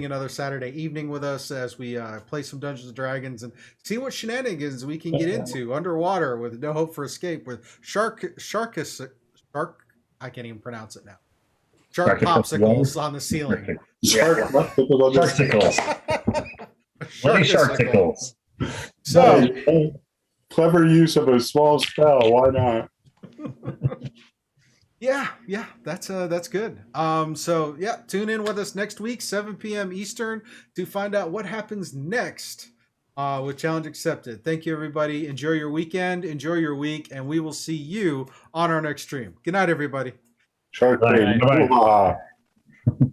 another Saturday evening with us as we play some Dungeons and Dragons and see what shenanigans we can get into underwater with no hope for escape with shark. I can't even pronounce it now. Shark popsicles on the ceiling. Sharksicles. Sharksicles. So clever use of a small spell. Why not? yeah, that's good. So yeah, tune in with us next week, 7 p.m. Eastern, to find out what happens next with Challenge Accepted. Thank you, everybody. Enjoy your weekend, enjoy your week, and we will see you on our next stream. Good night, everybody. Shark Bye. Bait.